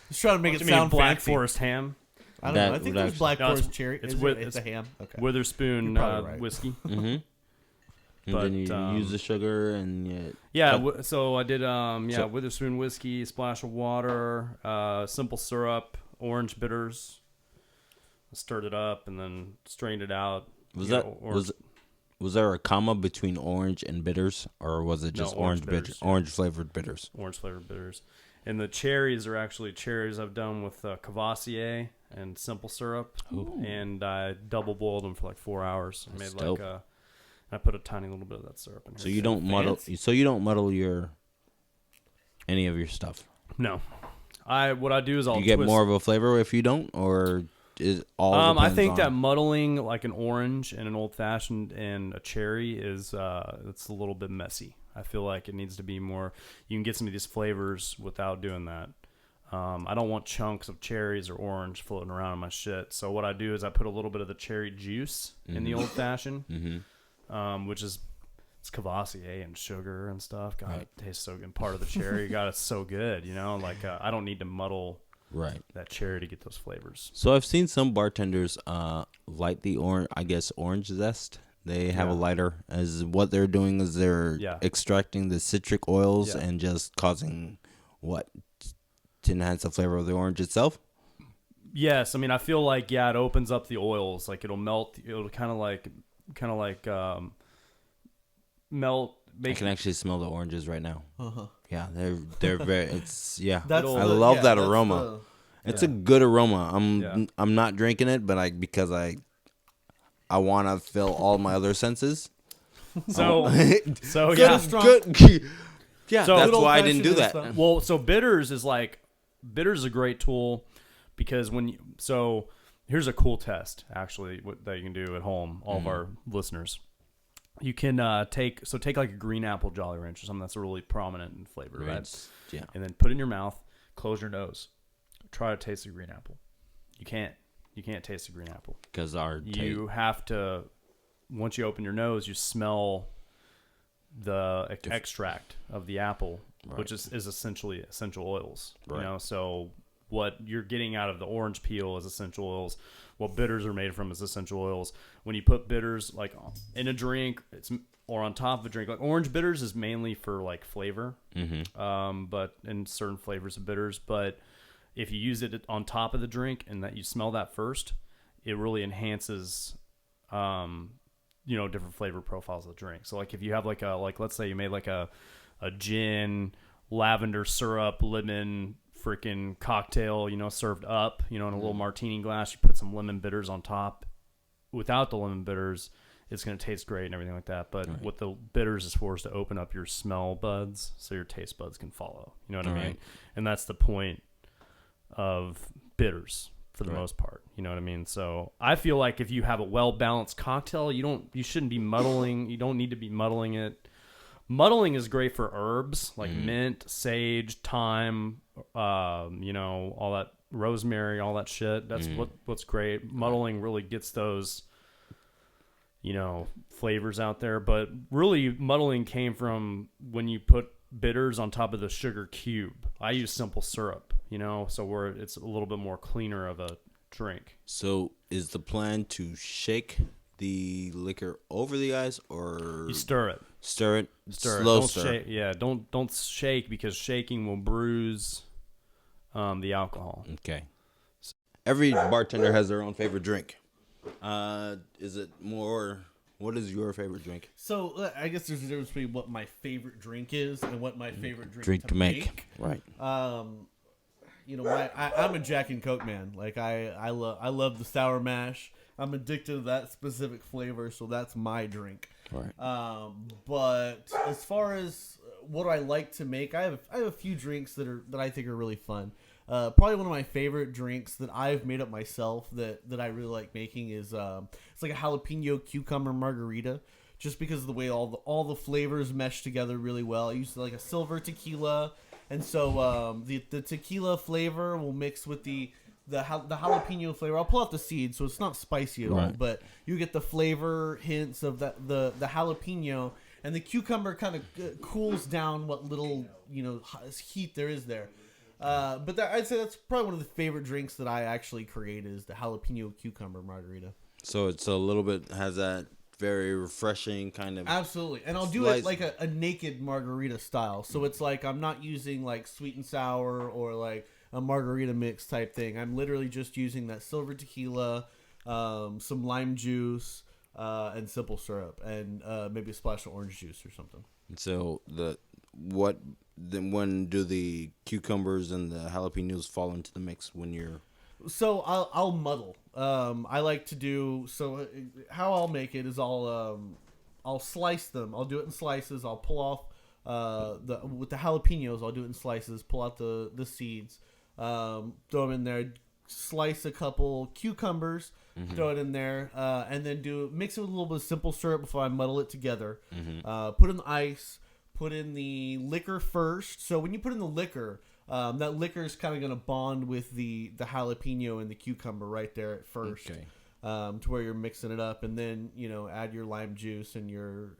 [SPEAKER 3] Just trying to make it sound
[SPEAKER 1] Black
[SPEAKER 3] fancy.
[SPEAKER 1] Forest ham.
[SPEAKER 3] I don't know. I think there's Black Forest cherry. It's a ham. Okay.
[SPEAKER 1] Witherspoon right. Whiskey.
[SPEAKER 2] Mm-hmm. And then you use the sugar and
[SPEAKER 1] so I did Witherspoon whiskey, a splash of water, simple syrup, orange bitters. I stirred it up and then strained it out.
[SPEAKER 2] Was there a comma between orange and bitters, or was it just orange flavored bitters?
[SPEAKER 1] Orange flavored bitters. And the cherries are actually cherries I've done with Cavassier and simple syrup. Ooh. And I double boiled them for like 4 hours. I made dope. I put a tiny little bit of that syrup in here.
[SPEAKER 2] So you don't muddle. So you don't muddle any of your stuff.
[SPEAKER 1] No, what I do is I'll.
[SPEAKER 2] You get more of a flavor if you don't, or is all?
[SPEAKER 1] I think that muddling like an orange and an old fashioned and a cherry is it's a little bit messy. I feel like it needs to be more. You can get some of these flavors without doing that. I don't want chunks of cherries or orange floating around in my shit. So what I do is I put a little bit of the cherry juice in the old fashioned, which is it's Cavassier and sugar and stuff. God, it tastes so good. Part of the cherry, God, it's so good. You know, like I don't need to muddle that cherry to get those flavors.
[SPEAKER 2] So I've seen some bartenders light the orange zest. They have a lighter, as what they're doing is they're extracting the citric oils and just causing what to enhance the flavor of the orange itself.
[SPEAKER 1] Yes, I mean I feel like it opens up the oils, like it'll melt. It'll kind of like melt.
[SPEAKER 2] I can actually smell the oranges right now. Yeah, they're very. It's I
[SPEAKER 3] That's
[SPEAKER 2] love that aroma. It's a good aroma. I'm not drinking it, but because I want to fill all my other senses.
[SPEAKER 1] So
[SPEAKER 2] good.
[SPEAKER 1] So
[SPEAKER 2] that's why I didn't do that.
[SPEAKER 1] Well, so bitters is a great tool because here's a cool test actually that you can do at home. All of our listeners, you can take like a green apple Jolly Rancher or something that's really prominent in flavor, right?
[SPEAKER 2] Yeah,
[SPEAKER 1] and then put it in your mouth, close your nose, try to taste the green apple. You can't taste the green apple
[SPEAKER 2] because
[SPEAKER 1] you have to. Once you open your nose, you smell the extract of the apple, which is essentially essential oils. You know, so what you're getting out of the orange peel is essential oils. What bitters are made from is essential oils. When you put bitters like in a drink, or on top of a drink, like orange bitters is mainly for like flavor, but in certain flavors of bitters. But if you use it on top of the drink and that you smell that first, it really enhances different flavor profiles of the drink. So like if you have like let's say you made like a gin, lavender syrup, lemon freaking cocktail, served up, in a little martini glass, you put some lemon bitters on top. Without the lemon bitters, it's going to taste great and everything like that. But what the bitters is for is to open up your smell buds so your taste buds can follow. You know what I mean? And that's the point of bitters. For the most part, you know what I mean? So I feel like if you have a well-balanced cocktail, you shouldn't be muddling. You don't need to be muddling it. Muddling is great for herbs like mint, sage, thyme, all that rosemary, all that shit. That's what's great. Muddling really gets those, flavors out there. But really, muddling came from when you put bitters on top of the sugar cube. I use simple syrup. So it's a little bit more cleaner of a drink.
[SPEAKER 2] So is the plan to shake the liquor over the ice, or
[SPEAKER 1] you stir it?
[SPEAKER 2] Stir it.
[SPEAKER 1] Don't shake. Yeah, don't shake because shaking will bruise the alcohol.
[SPEAKER 2] Okay. Every bartender has their own favorite drink. Is it more? What is your favorite drink?
[SPEAKER 3] So I guess there's a difference between what my favorite drink is and what my favorite drink to make.
[SPEAKER 2] Right.
[SPEAKER 3] I'm a Jack and Coke man. Like I love the sour mash. I'm addicted to that specific flavor, so that's my drink.
[SPEAKER 2] Right.
[SPEAKER 3] But as far as what I like to make, I have a few drinks that I think are really fun. Probably one of my favorite drinks that I've made up myself that I really like making is it's like a jalapeno cucumber margarita. Just because of the way all the flavors mesh together really well. I use like a silver tequila, and so the tequila flavor will mix with the jalapeno flavor. I'll pull out the seeds, so it's not spicy at all, but you get the flavor hints of the jalapeno, and the cucumber kind of cools down what little heat there is there. But I'd say that's probably one of the favorite drinks that I actually create is the jalapeno cucumber margarita.
[SPEAKER 2] So it's a little bit has that very refreshing kind of
[SPEAKER 3] absolutely, and I'll do it like a naked margarita style. So it's like I'm not using like sweet and sour or like a margarita mix type thing. I'm literally just using that silver tequila, some lime juice, and simple syrup, and maybe a splash of orange juice or something.
[SPEAKER 2] So when do the cucumbers and the jalapenos fall into the mix when you're?
[SPEAKER 3] So I'll muddle. I like to do so. How I'll make it is I'll slice them. I'll do it in slices. I'll pull off with the jalapenos. I'll do it in slices. Pull out the seeds. Throw them in there. Slice a couple cucumbers. Throw it in there, and then mix it with a little bit of simple syrup before I muddle it together. Put in the ice. Put in the liquor first. So when you put in the liquor, That liquor is kind of going to bond with the jalapeno and the cucumber right there at first.
[SPEAKER 2] Okay.
[SPEAKER 3] To where you're mixing it up, and then add your lime juice and your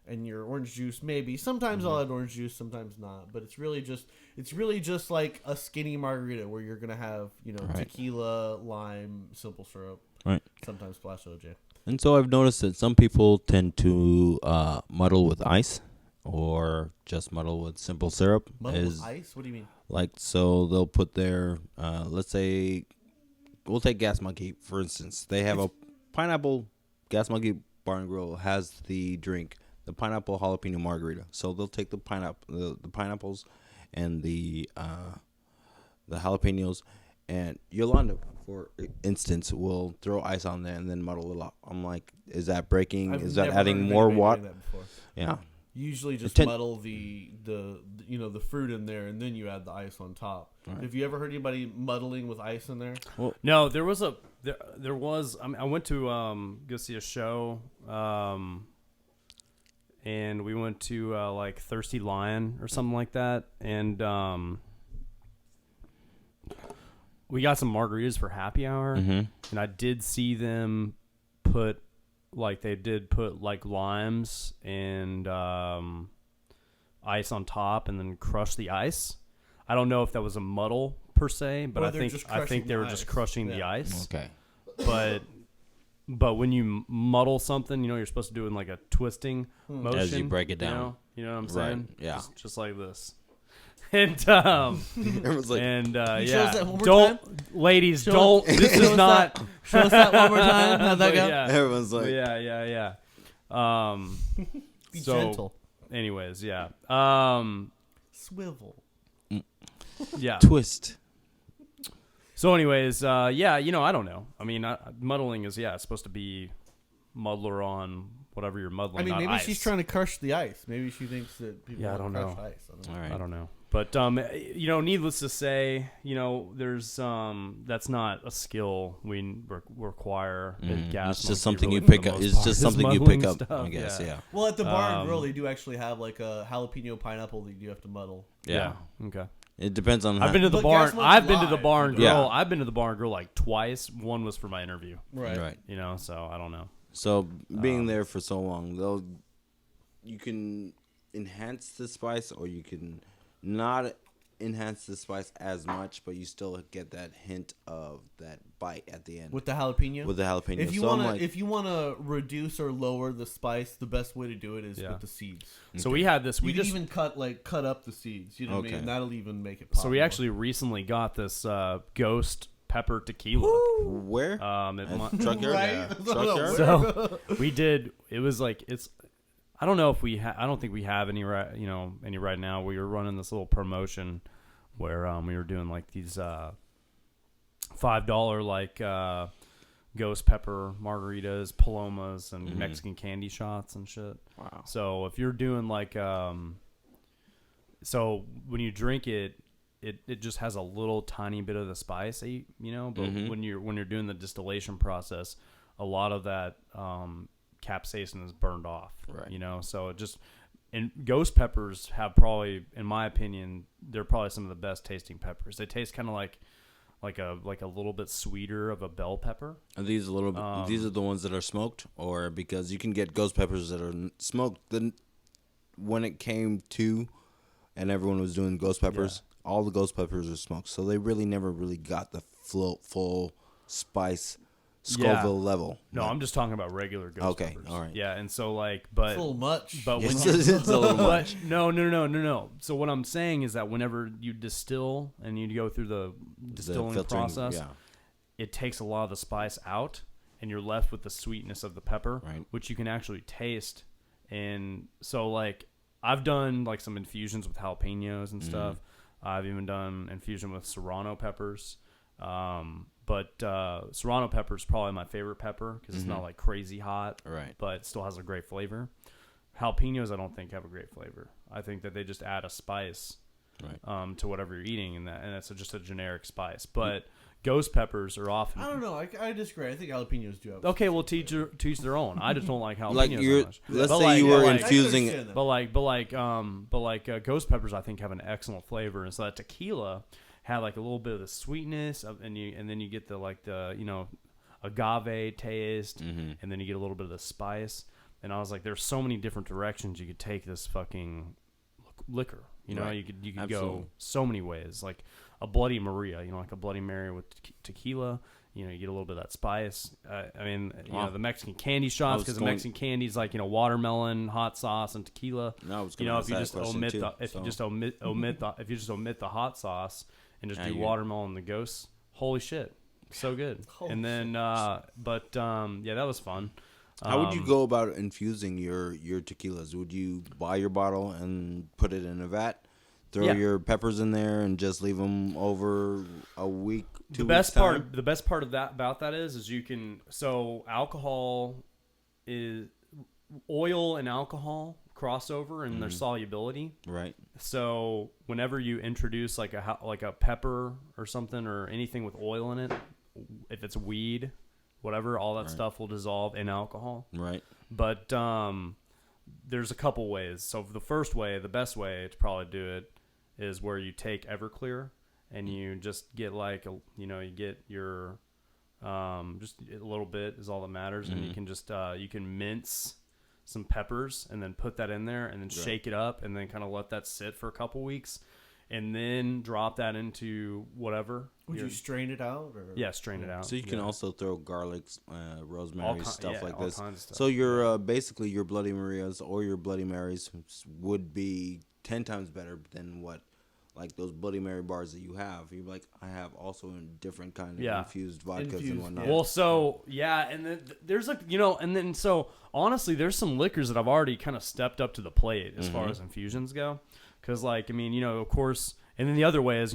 [SPEAKER 3] orange juice. Maybe sometimes I'll add orange juice, sometimes not. But it's really just like a skinny margarita where you're gonna have tequila, lime, simple syrup,
[SPEAKER 2] Right.
[SPEAKER 3] sometimes splash OJ.
[SPEAKER 2] And so I've noticed that some people tend to muddle with ice, or just muddle with simple syrup.
[SPEAKER 3] Muddle with ice? What do you mean?
[SPEAKER 2] Like, so they'll put their, let's say, we'll take Gas Monkey, for instance. They have a pineapple, Gas Monkey Bar and Grill has the drink, the pineapple jalapeno margarita. So they'll take the pineapples and the jalapenos, and Yolanda, for instance, will throw ice on there and then muddle it up. I'm like, is that breaking? Is that adding more water? Yeah.
[SPEAKER 3] Usually just muddle the fruit in there, and then you add the ice on top. Right. Have you ever heard anybody muddling with ice in there?
[SPEAKER 1] Well, no, there was. I went to go see a show, and we went to like Thirsty Lion or something like that, and we got some margaritas for happy hour, and I did see them put limes and ice on top, and then crush the ice. I don't know if that was a muddle per se, but I think they were just crushing the ice.
[SPEAKER 2] Okay.
[SPEAKER 1] But when you muddle something, you're supposed to do it in like a twisting motion
[SPEAKER 2] as you break it down.
[SPEAKER 1] You know what I'm saying?
[SPEAKER 2] Right. Yeah.
[SPEAKER 1] Just like this. And
[SPEAKER 2] everyone's like,
[SPEAKER 1] show us that one more
[SPEAKER 3] time?
[SPEAKER 1] Ladies, don't. This is not.
[SPEAKER 3] Show us that one more time. How'd that go?
[SPEAKER 1] Yeah.
[SPEAKER 2] Everyone's like,
[SPEAKER 1] yeah.
[SPEAKER 3] Be gentle.
[SPEAKER 1] Anyways, yeah.
[SPEAKER 3] Swivel.
[SPEAKER 1] Yeah.
[SPEAKER 2] Twist.
[SPEAKER 1] So, anyways, I don't know. I mean, muddling is it's supposed to be muddler on whatever you're muddling.
[SPEAKER 3] I mean, maybe
[SPEAKER 1] ice.
[SPEAKER 3] she's trying to crush the ice. Maybe she thinks that people
[SPEAKER 1] I don't
[SPEAKER 3] crush
[SPEAKER 1] know.
[SPEAKER 3] ice.
[SPEAKER 2] All right.
[SPEAKER 1] I don't know. But needless to say, there's that's not a skill we require at Gas.
[SPEAKER 2] It's just something
[SPEAKER 1] really
[SPEAKER 2] you pick up.
[SPEAKER 1] for the most
[SPEAKER 2] It's
[SPEAKER 1] part,
[SPEAKER 2] just
[SPEAKER 1] is
[SPEAKER 2] something you
[SPEAKER 1] muddling
[SPEAKER 2] pick up.
[SPEAKER 1] stuff.
[SPEAKER 2] I guess. Yeah.
[SPEAKER 3] Well, at the bar and grill, they do actually have like a jalapeno pineapple that you have to muddle.
[SPEAKER 1] Yeah. Okay.
[SPEAKER 2] It depends on.
[SPEAKER 1] I've been to the
[SPEAKER 3] But
[SPEAKER 1] bar.
[SPEAKER 3] Gas Monk's
[SPEAKER 1] I've been to the
[SPEAKER 3] live.
[SPEAKER 1] bar and grill.
[SPEAKER 2] Yeah.
[SPEAKER 1] I've been to the bar and grill like twice. One was for my interview.
[SPEAKER 3] Right.
[SPEAKER 1] So I don't know.
[SPEAKER 2] So being there for so long, you can enhance the spice, or you can not enhance the spice as much, but you still get that hint of that bite at the end
[SPEAKER 3] With the jalapeno?
[SPEAKER 2] With the jalapeno.
[SPEAKER 3] If you wanna reduce or lower the spice, the best way to do it is with the seeds.
[SPEAKER 1] So we had this.
[SPEAKER 3] You can even cut up the seeds. You know what I mean? And that'll even make it pop.
[SPEAKER 1] So we actually recently got this ghost pepper tequila.
[SPEAKER 2] Where?
[SPEAKER 1] At
[SPEAKER 2] Truck yard.
[SPEAKER 3] Right?
[SPEAKER 2] Yeah. Truck yard.
[SPEAKER 1] So we did. It was like it's. I don't know if we. I don't think we have any right. Any right now. We were running this little promotion where we were doing like these $5 like ghost pepper margaritas, palomas, and Mexican candy shots and shit.
[SPEAKER 2] Wow.
[SPEAKER 1] So if you're doing like so when you drink it, it just has a little tiny bit of the spice, but when you're doing the distillation process, a lot of that capsaicin is burned off,
[SPEAKER 2] right?
[SPEAKER 1] So it just, and ghost peppers have probably, in my opinion, they're probably some of the best tasting peppers. They taste kind of like a little bit sweeter of a bell pepper.
[SPEAKER 2] Are these these are the ones that are smoked, or because you can get ghost peppers that are smoked. Then when it came to, and everyone was doing ghost peppers, all the ghost peppers are smoked, so they really never really got the full spice Scoville level.
[SPEAKER 1] No, I'm just talking about regular ghost peppers.
[SPEAKER 2] Okay, all right.
[SPEAKER 1] Yeah, and so but
[SPEAKER 3] it's a little much.
[SPEAKER 1] But when
[SPEAKER 2] it's a little much.
[SPEAKER 1] No. So what I'm saying is that whenever you distill and you go through the distilling process, it takes a lot of the spice out, and you're left with the sweetness of the pepper, which you can actually taste. And so I've done some infusions with jalapenos and stuff. I've even done infusion with serrano peppers. But serrano pepper is probably my favorite pepper because it's not crazy hot, but it still has a great flavor. Jalapenos, I don't think have a great flavor. I think that they just add a spice to whatever you're eating, and that's just a generic spice. But ghost peppers are often.
[SPEAKER 3] I don't know. I disagree. I think jalapenos do have.
[SPEAKER 1] Okay, well, teach their own. I just don't like jalapenos
[SPEAKER 2] Like
[SPEAKER 1] that much.
[SPEAKER 2] let's
[SPEAKER 1] But
[SPEAKER 2] say you were
[SPEAKER 1] like,
[SPEAKER 2] infusing
[SPEAKER 3] I can
[SPEAKER 2] it.
[SPEAKER 3] understand that.
[SPEAKER 1] But like ghost peppers, I think have an excellent flavor, and so that tequila had like a little bit of the sweetness, and then you get the agave taste, and then you get a little bit of the spice. And I was like, there's so many different directions you could take this fucking liquor. You know,
[SPEAKER 2] Right.
[SPEAKER 1] you could
[SPEAKER 2] Absolutely.
[SPEAKER 1] go so many ways. Like a Bloody Maria, like a Bloody Mary with tequila. You get a little bit of that spice.
[SPEAKER 2] Wow.
[SPEAKER 1] The Mexican candy shots, because the Mexican candy's like watermelon, hot sauce, and tequila.
[SPEAKER 2] No, I was
[SPEAKER 1] If you
[SPEAKER 2] ask that
[SPEAKER 1] just
[SPEAKER 2] question
[SPEAKER 1] omit
[SPEAKER 2] too,
[SPEAKER 1] if you just omit the hot sauce and just do
[SPEAKER 2] you-
[SPEAKER 1] watermelon and the ghosts, holy shit, so good. And then, that was fun.
[SPEAKER 2] How would you go about infusing your tequilas? Would you buy your bottle and put it in a vat, throw
[SPEAKER 1] Yeah.
[SPEAKER 2] your peppers in there, and just leave them over a week?
[SPEAKER 1] The best part about that is you can, so alcohol is, oil and alcohol cross over in their solubility.
[SPEAKER 2] Right.
[SPEAKER 1] So whenever you introduce like a pepper or something or anything with oil in it, if it's weed, whatever, all that stuff will dissolve in alcohol.
[SPEAKER 2] Right.
[SPEAKER 1] But there's a couple ways. So the best way to probably do it is where you take Everclear and you just get you get your just a little bit is all that matters, and you can just you can mince some peppers and then put that in there and then shake it up and then kind of let that sit for a couple weeks and then drop that into whatever.
[SPEAKER 3] Would you strain it out? Or?
[SPEAKER 1] Yeah, strain it out.
[SPEAKER 2] So you can also throw garlic, rosemary, stuff like
[SPEAKER 1] all
[SPEAKER 2] this.
[SPEAKER 1] kinds of stuff.
[SPEAKER 2] So your basically your Bloody Marias or your Bloody Marys would be 10 times better than what, like those Bloody Mary bars that you have. You're like, I have also a different kind of infused vodkas and whatnot.
[SPEAKER 1] Well, so and then there's so honestly, there's some liquors that I've already kind of stepped up to the plate as far as infusions go, because of course. And then the other way is,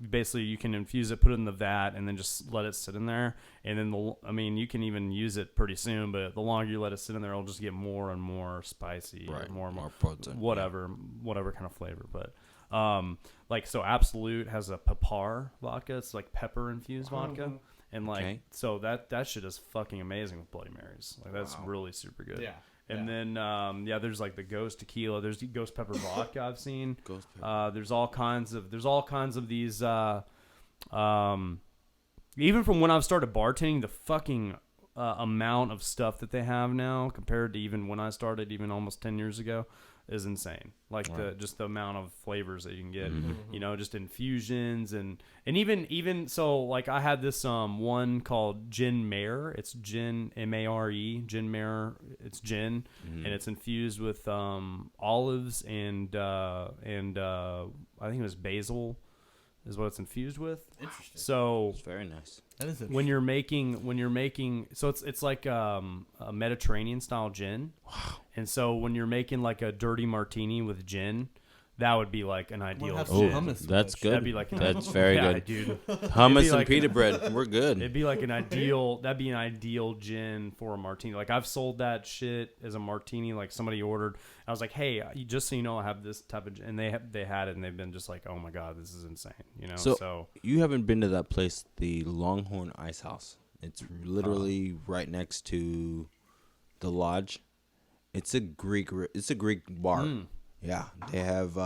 [SPEAKER 1] basically you can infuse it, put it in the vat, and then just let it sit in there. And then, you can even use it pretty soon, but the longer you let it sit in there, it'll just get more and more spicy,
[SPEAKER 2] Right.
[SPEAKER 1] more and more
[SPEAKER 2] protein,
[SPEAKER 1] whatever kind of flavor. But, so Absolute has a Papar vodka. It's like pepper infused vodka. And so that shit is fucking amazing with Bloody Marys. Like that's really super good. Yeah. And then, there's like the Ghost Tequila. There's the Ghost Pepper Vodka I've seen.
[SPEAKER 2] Ghost Pepper.
[SPEAKER 1] There's all kinds of these. Even from when I've started bartending, the fucking amount of stuff that they have now compared to even when I started, even almost 10 years ago, is insane. Like the amount of flavors that you can get, just infusions and even so, like I had this one called Gin Mare. It's gin, M-A-R-E, Gin Mare. It's gin, and it's infused with olives and I think it was basil is what it's infused with.
[SPEAKER 3] Interesting.
[SPEAKER 1] So
[SPEAKER 2] It's very nice.
[SPEAKER 3] That is
[SPEAKER 1] when you're making so it's like a Mediterranean style gin. Wow. And so when you're making like a dirty martini with gin, that would be like an ideal
[SPEAKER 3] have
[SPEAKER 1] gin.
[SPEAKER 3] some hummus with
[SPEAKER 2] That's
[SPEAKER 3] that
[SPEAKER 2] good.
[SPEAKER 3] shit.
[SPEAKER 1] That'd be like
[SPEAKER 2] That's very good.
[SPEAKER 1] dude.
[SPEAKER 2] Hummus and
[SPEAKER 1] like
[SPEAKER 2] pita bread. We're good.
[SPEAKER 1] It'd be like that'd be an ideal gin for a martini. Like I've sold that shit as a martini. Like somebody ordered, I was like, hey, just so you know, I have this type of gin. And they had it and they've been just like, oh my God, this is insane.
[SPEAKER 2] So you haven't been to that place, the Longhorn Ice House. It's literally right next to the lodge. It's a Greek bar. Yeah, they have.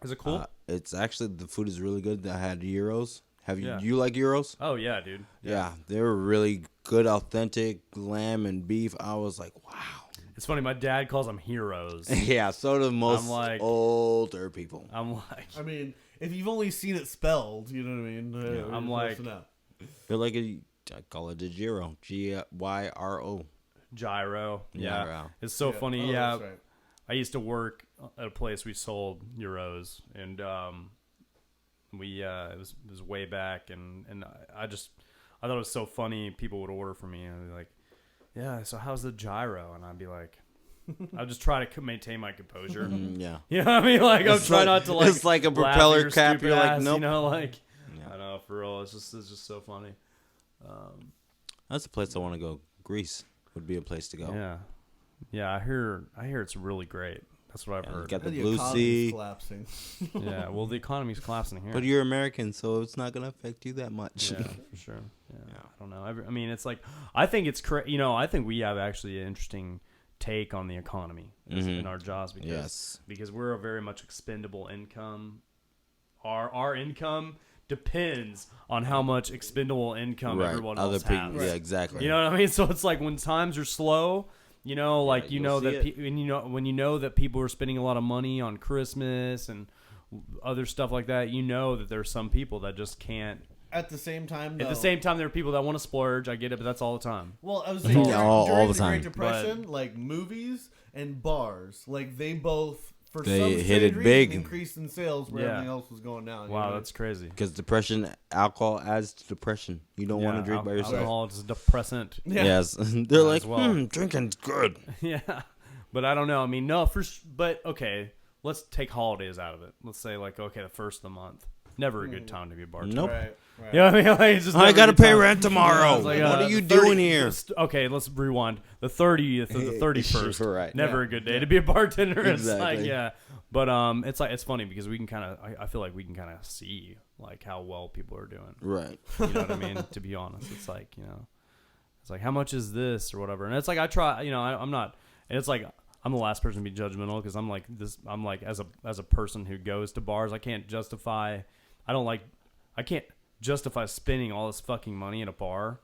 [SPEAKER 1] Is it cool?
[SPEAKER 2] It's actually, the food is really good. I had gyros.
[SPEAKER 1] Yeah.
[SPEAKER 2] You like gyros?
[SPEAKER 1] Oh yeah, dude.
[SPEAKER 2] Yeah, they were really good, authentic lamb and beef. I was like, wow.
[SPEAKER 1] It's funny. My dad calls them heroes.
[SPEAKER 2] Yeah, so do most older people.
[SPEAKER 1] I'm like,
[SPEAKER 3] I mean, if you've only seen it spelled, you know what I mean?
[SPEAKER 1] I'm like,
[SPEAKER 2] They're like I call it a gyro. Gyro.
[SPEAKER 1] gyro. Yeah,
[SPEAKER 2] Gyro.
[SPEAKER 1] it's so funny.
[SPEAKER 3] Oh,
[SPEAKER 1] Yeah,
[SPEAKER 3] that's right.
[SPEAKER 1] I used to work at a place we sold euros, and it was way back, and I thought it was so funny. People would order from me and they'd be like, yeah, so how's the gyro? And I'd be like, I'll just try to maintain my composure.
[SPEAKER 2] Yeah.
[SPEAKER 1] You know what I mean? Like I'm trying not to like.
[SPEAKER 2] It's like a
[SPEAKER 1] laugh at
[SPEAKER 2] propeller
[SPEAKER 1] your
[SPEAKER 2] cap.
[SPEAKER 1] stupid
[SPEAKER 2] You're like,
[SPEAKER 1] ass,
[SPEAKER 2] nope.
[SPEAKER 1] I know, for real. It's just so funny.
[SPEAKER 2] That's a place I want to go. Greece would be a place to go.
[SPEAKER 1] Yeah, I hear it's really great. That's what I've
[SPEAKER 2] You
[SPEAKER 1] heard.
[SPEAKER 2] got the
[SPEAKER 3] The
[SPEAKER 2] Blue
[SPEAKER 3] economy's
[SPEAKER 2] Sea.
[SPEAKER 3] collapsing.
[SPEAKER 1] Yeah, well, the economy's collapsing here.
[SPEAKER 2] But you're American, so it's not gonna affect you that much.
[SPEAKER 1] Yeah, for sure. Yeah, I don't know. I mean, it's like I think it's I think we have actually an interesting take on the economy in our jobs because we're a very much expendable income. Our income depends on how much expendable income everyone else has.
[SPEAKER 2] Yeah, exactly.
[SPEAKER 1] You know what I mean? So it's like when times are slow, like
[SPEAKER 2] that
[SPEAKER 1] when you know that people are spending a lot of money on Christmas and other stuff like that, that there's some people that just can't.
[SPEAKER 3] At the same time,
[SPEAKER 1] At the same time, there are people that want to splurge. I get it, but that's all the time.
[SPEAKER 3] Well, I was saying
[SPEAKER 2] all
[SPEAKER 3] during
[SPEAKER 2] the
[SPEAKER 3] the
[SPEAKER 2] time.
[SPEAKER 3] Great Depression, like movies and bars, like they both for
[SPEAKER 2] They
[SPEAKER 3] some
[SPEAKER 2] hit
[SPEAKER 3] strange
[SPEAKER 2] it
[SPEAKER 3] reason,
[SPEAKER 2] big.
[SPEAKER 3] increased in sales where everything else was going down.
[SPEAKER 1] Wow, that's crazy.
[SPEAKER 2] Because alcohol adds to depression. You don't want to drink by yourself.
[SPEAKER 1] Alcohol is a depressant.
[SPEAKER 3] Yeah.
[SPEAKER 2] Yes, they're like,
[SPEAKER 1] well.
[SPEAKER 2] drinking's good.
[SPEAKER 1] Yeah, but I don't know. I mean, but okay, let's take holidays out of it. Let's say the first of the month. Never a good time to be a bartender.
[SPEAKER 2] Nope.
[SPEAKER 3] Right.
[SPEAKER 1] You know what I mean? Like, it's just
[SPEAKER 2] I
[SPEAKER 1] never a
[SPEAKER 2] gotta
[SPEAKER 1] good
[SPEAKER 2] pay
[SPEAKER 1] time.
[SPEAKER 2] rent tomorrow.
[SPEAKER 1] It's like,
[SPEAKER 2] what are you
[SPEAKER 1] the 30
[SPEAKER 2] doing here?
[SPEAKER 1] Okay, let's rewind. The 30th or the 31st.
[SPEAKER 2] Right.
[SPEAKER 1] Never a good day to be a bartender. It's like,
[SPEAKER 2] Exactly.
[SPEAKER 1] But it's funny because we can kind of I feel like we can kind of see like how well people are doing.
[SPEAKER 2] Right.
[SPEAKER 1] You know what I mean? To be honest, it's like, it's like, how much is this or whatever. And it's like, I try, I'm not, and it's like, I'm the last person to be judgmental because I'm like this. I'm like as a person who goes to bars, I can't justify spending all this fucking money in a bar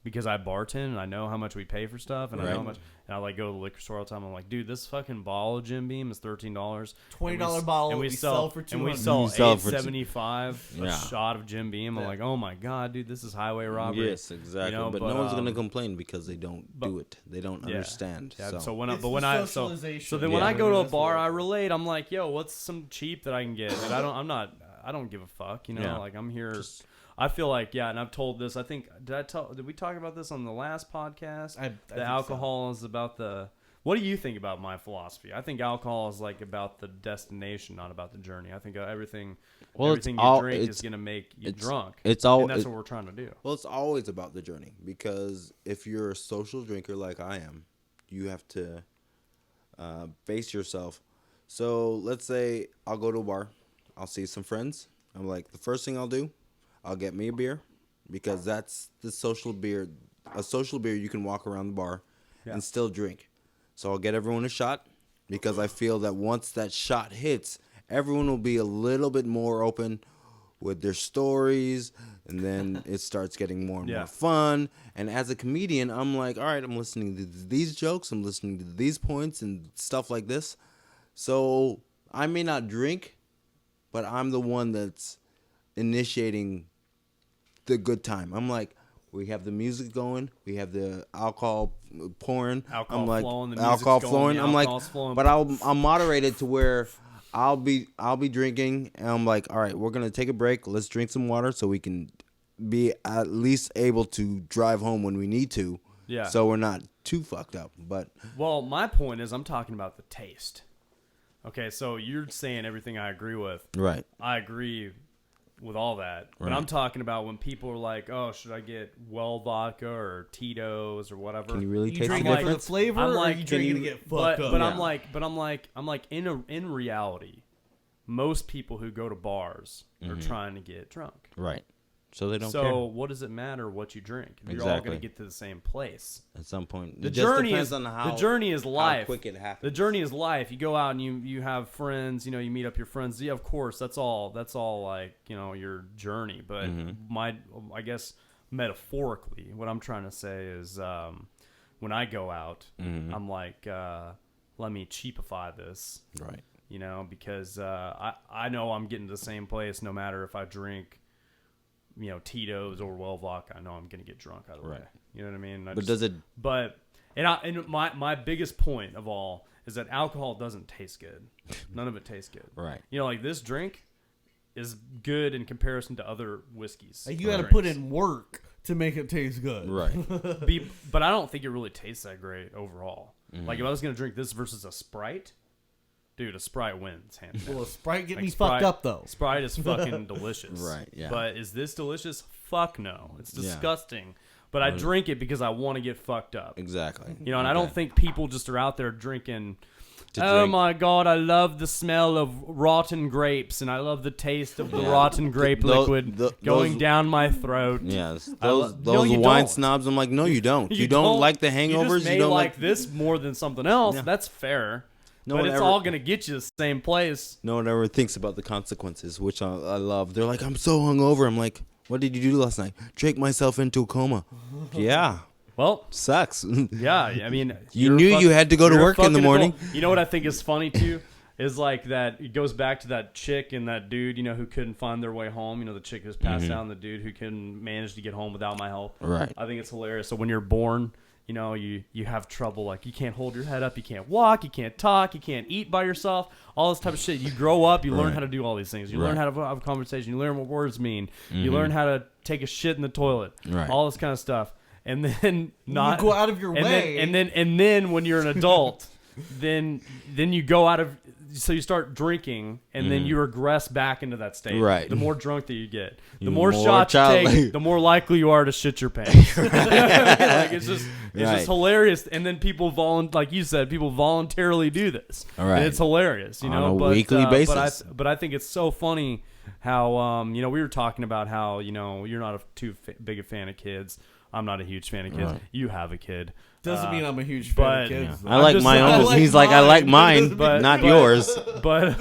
[SPEAKER 1] because I bartend and I know how much we pay for stuff and I know how much. And I go to the liquor store all the time. I'm like, dude, this fucking bottle of Jim Beam is $13.
[SPEAKER 3] $20 bottle.
[SPEAKER 1] And we sell for $200. And we sell $8.75 a shot of Jim Beam. I'm like, oh my god, dude, this is highway robbery.
[SPEAKER 2] Yes, exactly. But no one's gonna complain because they don't do it. They don't understand.
[SPEAKER 1] Yeah. So
[SPEAKER 3] when I
[SPEAKER 1] go to a bar, I relate. I'm like, yo, what's some cheap that I can get? And I don't give a fuck. Like I'm here. I feel like, and I've told this. I think did we talk about this on the last podcast? I the alcohol is about the. What do you think about my philosophy? I think alcohol is like about the destination, not about the journey. I think everything you drink is gonna make you drunk. And that's what we're trying to do.
[SPEAKER 2] Well, it's always about the journey because if you're a social drinker like I am, you have to face yourself. So let's say I'll go to a bar, I'll see some friends. I'm like, the first thing I'll do, I'll get me a beer because that's the social beer. A social beer you can walk around the bar and still drink. So I'll get everyone a shot because I feel that once that shot hits, everyone will be a little bit more open with their stories, and then it starts getting more and more fun. And as a comedian, I'm like, all right, I'm listening to these jokes, I'm listening to these points and stuff like this. So I may not drink, but I'm the one that's initiating the good time. I'm like, we have the music going, we have the alcohol pouring.
[SPEAKER 1] Alcohol
[SPEAKER 2] I'm like,
[SPEAKER 1] flowing, the
[SPEAKER 2] alcohol
[SPEAKER 1] music's
[SPEAKER 2] flowing.
[SPEAKER 1] going,
[SPEAKER 2] I'm like,
[SPEAKER 1] alcohol's flowing.
[SPEAKER 2] but I'll moderate it to where I'll be drinking, and I'm like, all right, we're gonna take a break. Let's drink some water so we can be at least able to drive home when we need to. Yeah. So we're not too fucked up. But
[SPEAKER 1] my point is, I'm talking about the taste. Okay, so you're saying everything I agree with.
[SPEAKER 2] Right.
[SPEAKER 1] I agree with all that. But I'm talking about when people are like, oh, should I get well vodka or Tito's or whatever?
[SPEAKER 2] Can you really taste the
[SPEAKER 3] drinking
[SPEAKER 2] difference?
[SPEAKER 3] for the flavor, or are you drinking to get fucked up?
[SPEAKER 1] But I'm like in reality, most people who go to bars are trying to get drunk.
[SPEAKER 2] Right. So they don't care.
[SPEAKER 1] So what does it matter what you drink? You're all going to get to the same place.
[SPEAKER 2] At some point.
[SPEAKER 1] The journey is life.
[SPEAKER 2] How quick it happens.
[SPEAKER 1] The journey is life. You go out and you have friends, you meet up your friends. Yeah, of course, that's all like, your journey. But I guess metaphorically, what I'm trying to say is when I go out, I'm like, let me cheapify this.
[SPEAKER 2] Right.
[SPEAKER 1] Because I know I'm getting to the same place no matter if I drink Tito's or well vodka. I know I'm gonna get drunk out of the way. You know what I mean? My biggest point of all is that alcohol doesn't taste good. None of it tastes good.
[SPEAKER 2] Right.
[SPEAKER 1] Like this drink is good in comparison to other whiskeys.
[SPEAKER 3] You got to put in work to make it taste good.
[SPEAKER 2] Right.
[SPEAKER 1] But I don't think it really tastes that great overall. Like if I was gonna drink this versus a Sprite. Dude, a Sprite wins, hands down.
[SPEAKER 3] Well, a Sprite get me fucked up, though.
[SPEAKER 1] Sprite is fucking delicious.
[SPEAKER 2] Right, yeah.
[SPEAKER 1] But is this delicious? Fuck no. It's disgusting. But I drink it because I want to get fucked up.
[SPEAKER 2] Exactly.
[SPEAKER 1] And I don't think people just are out there drinking, Oh
[SPEAKER 2] drink.
[SPEAKER 1] my God, I love the smell of rotten grapes, and I love the taste of the rotten grape liquid going down my throat.
[SPEAKER 2] Yes,
[SPEAKER 1] No,
[SPEAKER 2] those
[SPEAKER 1] you
[SPEAKER 2] wine
[SPEAKER 1] don't.
[SPEAKER 2] snobs. I'm like, no, you don't. You don't like the hangovers.
[SPEAKER 1] You just may
[SPEAKER 2] don't
[SPEAKER 1] like this more than something else.
[SPEAKER 2] Yeah.
[SPEAKER 1] That's fair.
[SPEAKER 2] No
[SPEAKER 1] but
[SPEAKER 2] one
[SPEAKER 1] it's
[SPEAKER 2] ever-
[SPEAKER 1] all gonna get you the same place.
[SPEAKER 2] No one ever thinks about the consequences, which I love. They're like, I'm so hungover. I'm like, what did you do last night? Drink myself into a coma. Yeah,
[SPEAKER 1] Well,
[SPEAKER 2] sucks.
[SPEAKER 1] yeah, I mean,
[SPEAKER 2] You
[SPEAKER 1] you're
[SPEAKER 2] knew you had to go to
[SPEAKER 1] you're a
[SPEAKER 2] work in the
[SPEAKER 1] fucking
[SPEAKER 2] morning.
[SPEAKER 1] adult. You know what I think is funny too is like that. It goes back to that chick and that dude, who couldn't find their way home. The chick who's passed out, and the dude who couldn't manage to get home without my help.
[SPEAKER 2] Right.
[SPEAKER 1] I think it's hilarious. So when you're born, you have trouble. Like you can't hold your head up, you can't walk, you can't talk, you can't eat by yourself. All this type of shit. You grow up, you learn how to do all these things. You learn how to have a conversation. You learn what words mean. You learn how to take a shit in the toilet.
[SPEAKER 2] Right.
[SPEAKER 1] All this kind of stuff. And then not
[SPEAKER 3] you go out of your way.
[SPEAKER 1] and then when you're an adult, then you go out of. So you start drinking, and then you regress back into that state.
[SPEAKER 2] Right.
[SPEAKER 1] The more drunk that you get, the
[SPEAKER 2] You
[SPEAKER 1] more
[SPEAKER 2] more
[SPEAKER 1] shots you
[SPEAKER 2] child-
[SPEAKER 1] take, the more likely you are to shit your pants. Like it's just
[SPEAKER 2] Right.
[SPEAKER 1] hilarious. And then people like you said, people voluntarily do this.
[SPEAKER 2] All right.
[SPEAKER 1] And it's hilarious,
[SPEAKER 2] On a weekly basis.
[SPEAKER 1] But I think it's so funny how we were talking about how you're not too big a fan of kids. I'm not a huge fan of kids.
[SPEAKER 2] Right.
[SPEAKER 1] You have a kid.
[SPEAKER 3] Doesn't mean I'm a huge fan
[SPEAKER 1] but-
[SPEAKER 3] of kids.
[SPEAKER 2] I like
[SPEAKER 1] just-
[SPEAKER 2] my
[SPEAKER 1] I
[SPEAKER 2] own.
[SPEAKER 1] like
[SPEAKER 2] He's like, I like mine,
[SPEAKER 1] But-
[SPEAKER 2] not
[SPEAKER 1] but-
[SPEAKER 2] yours.
[SPEAKER 1] But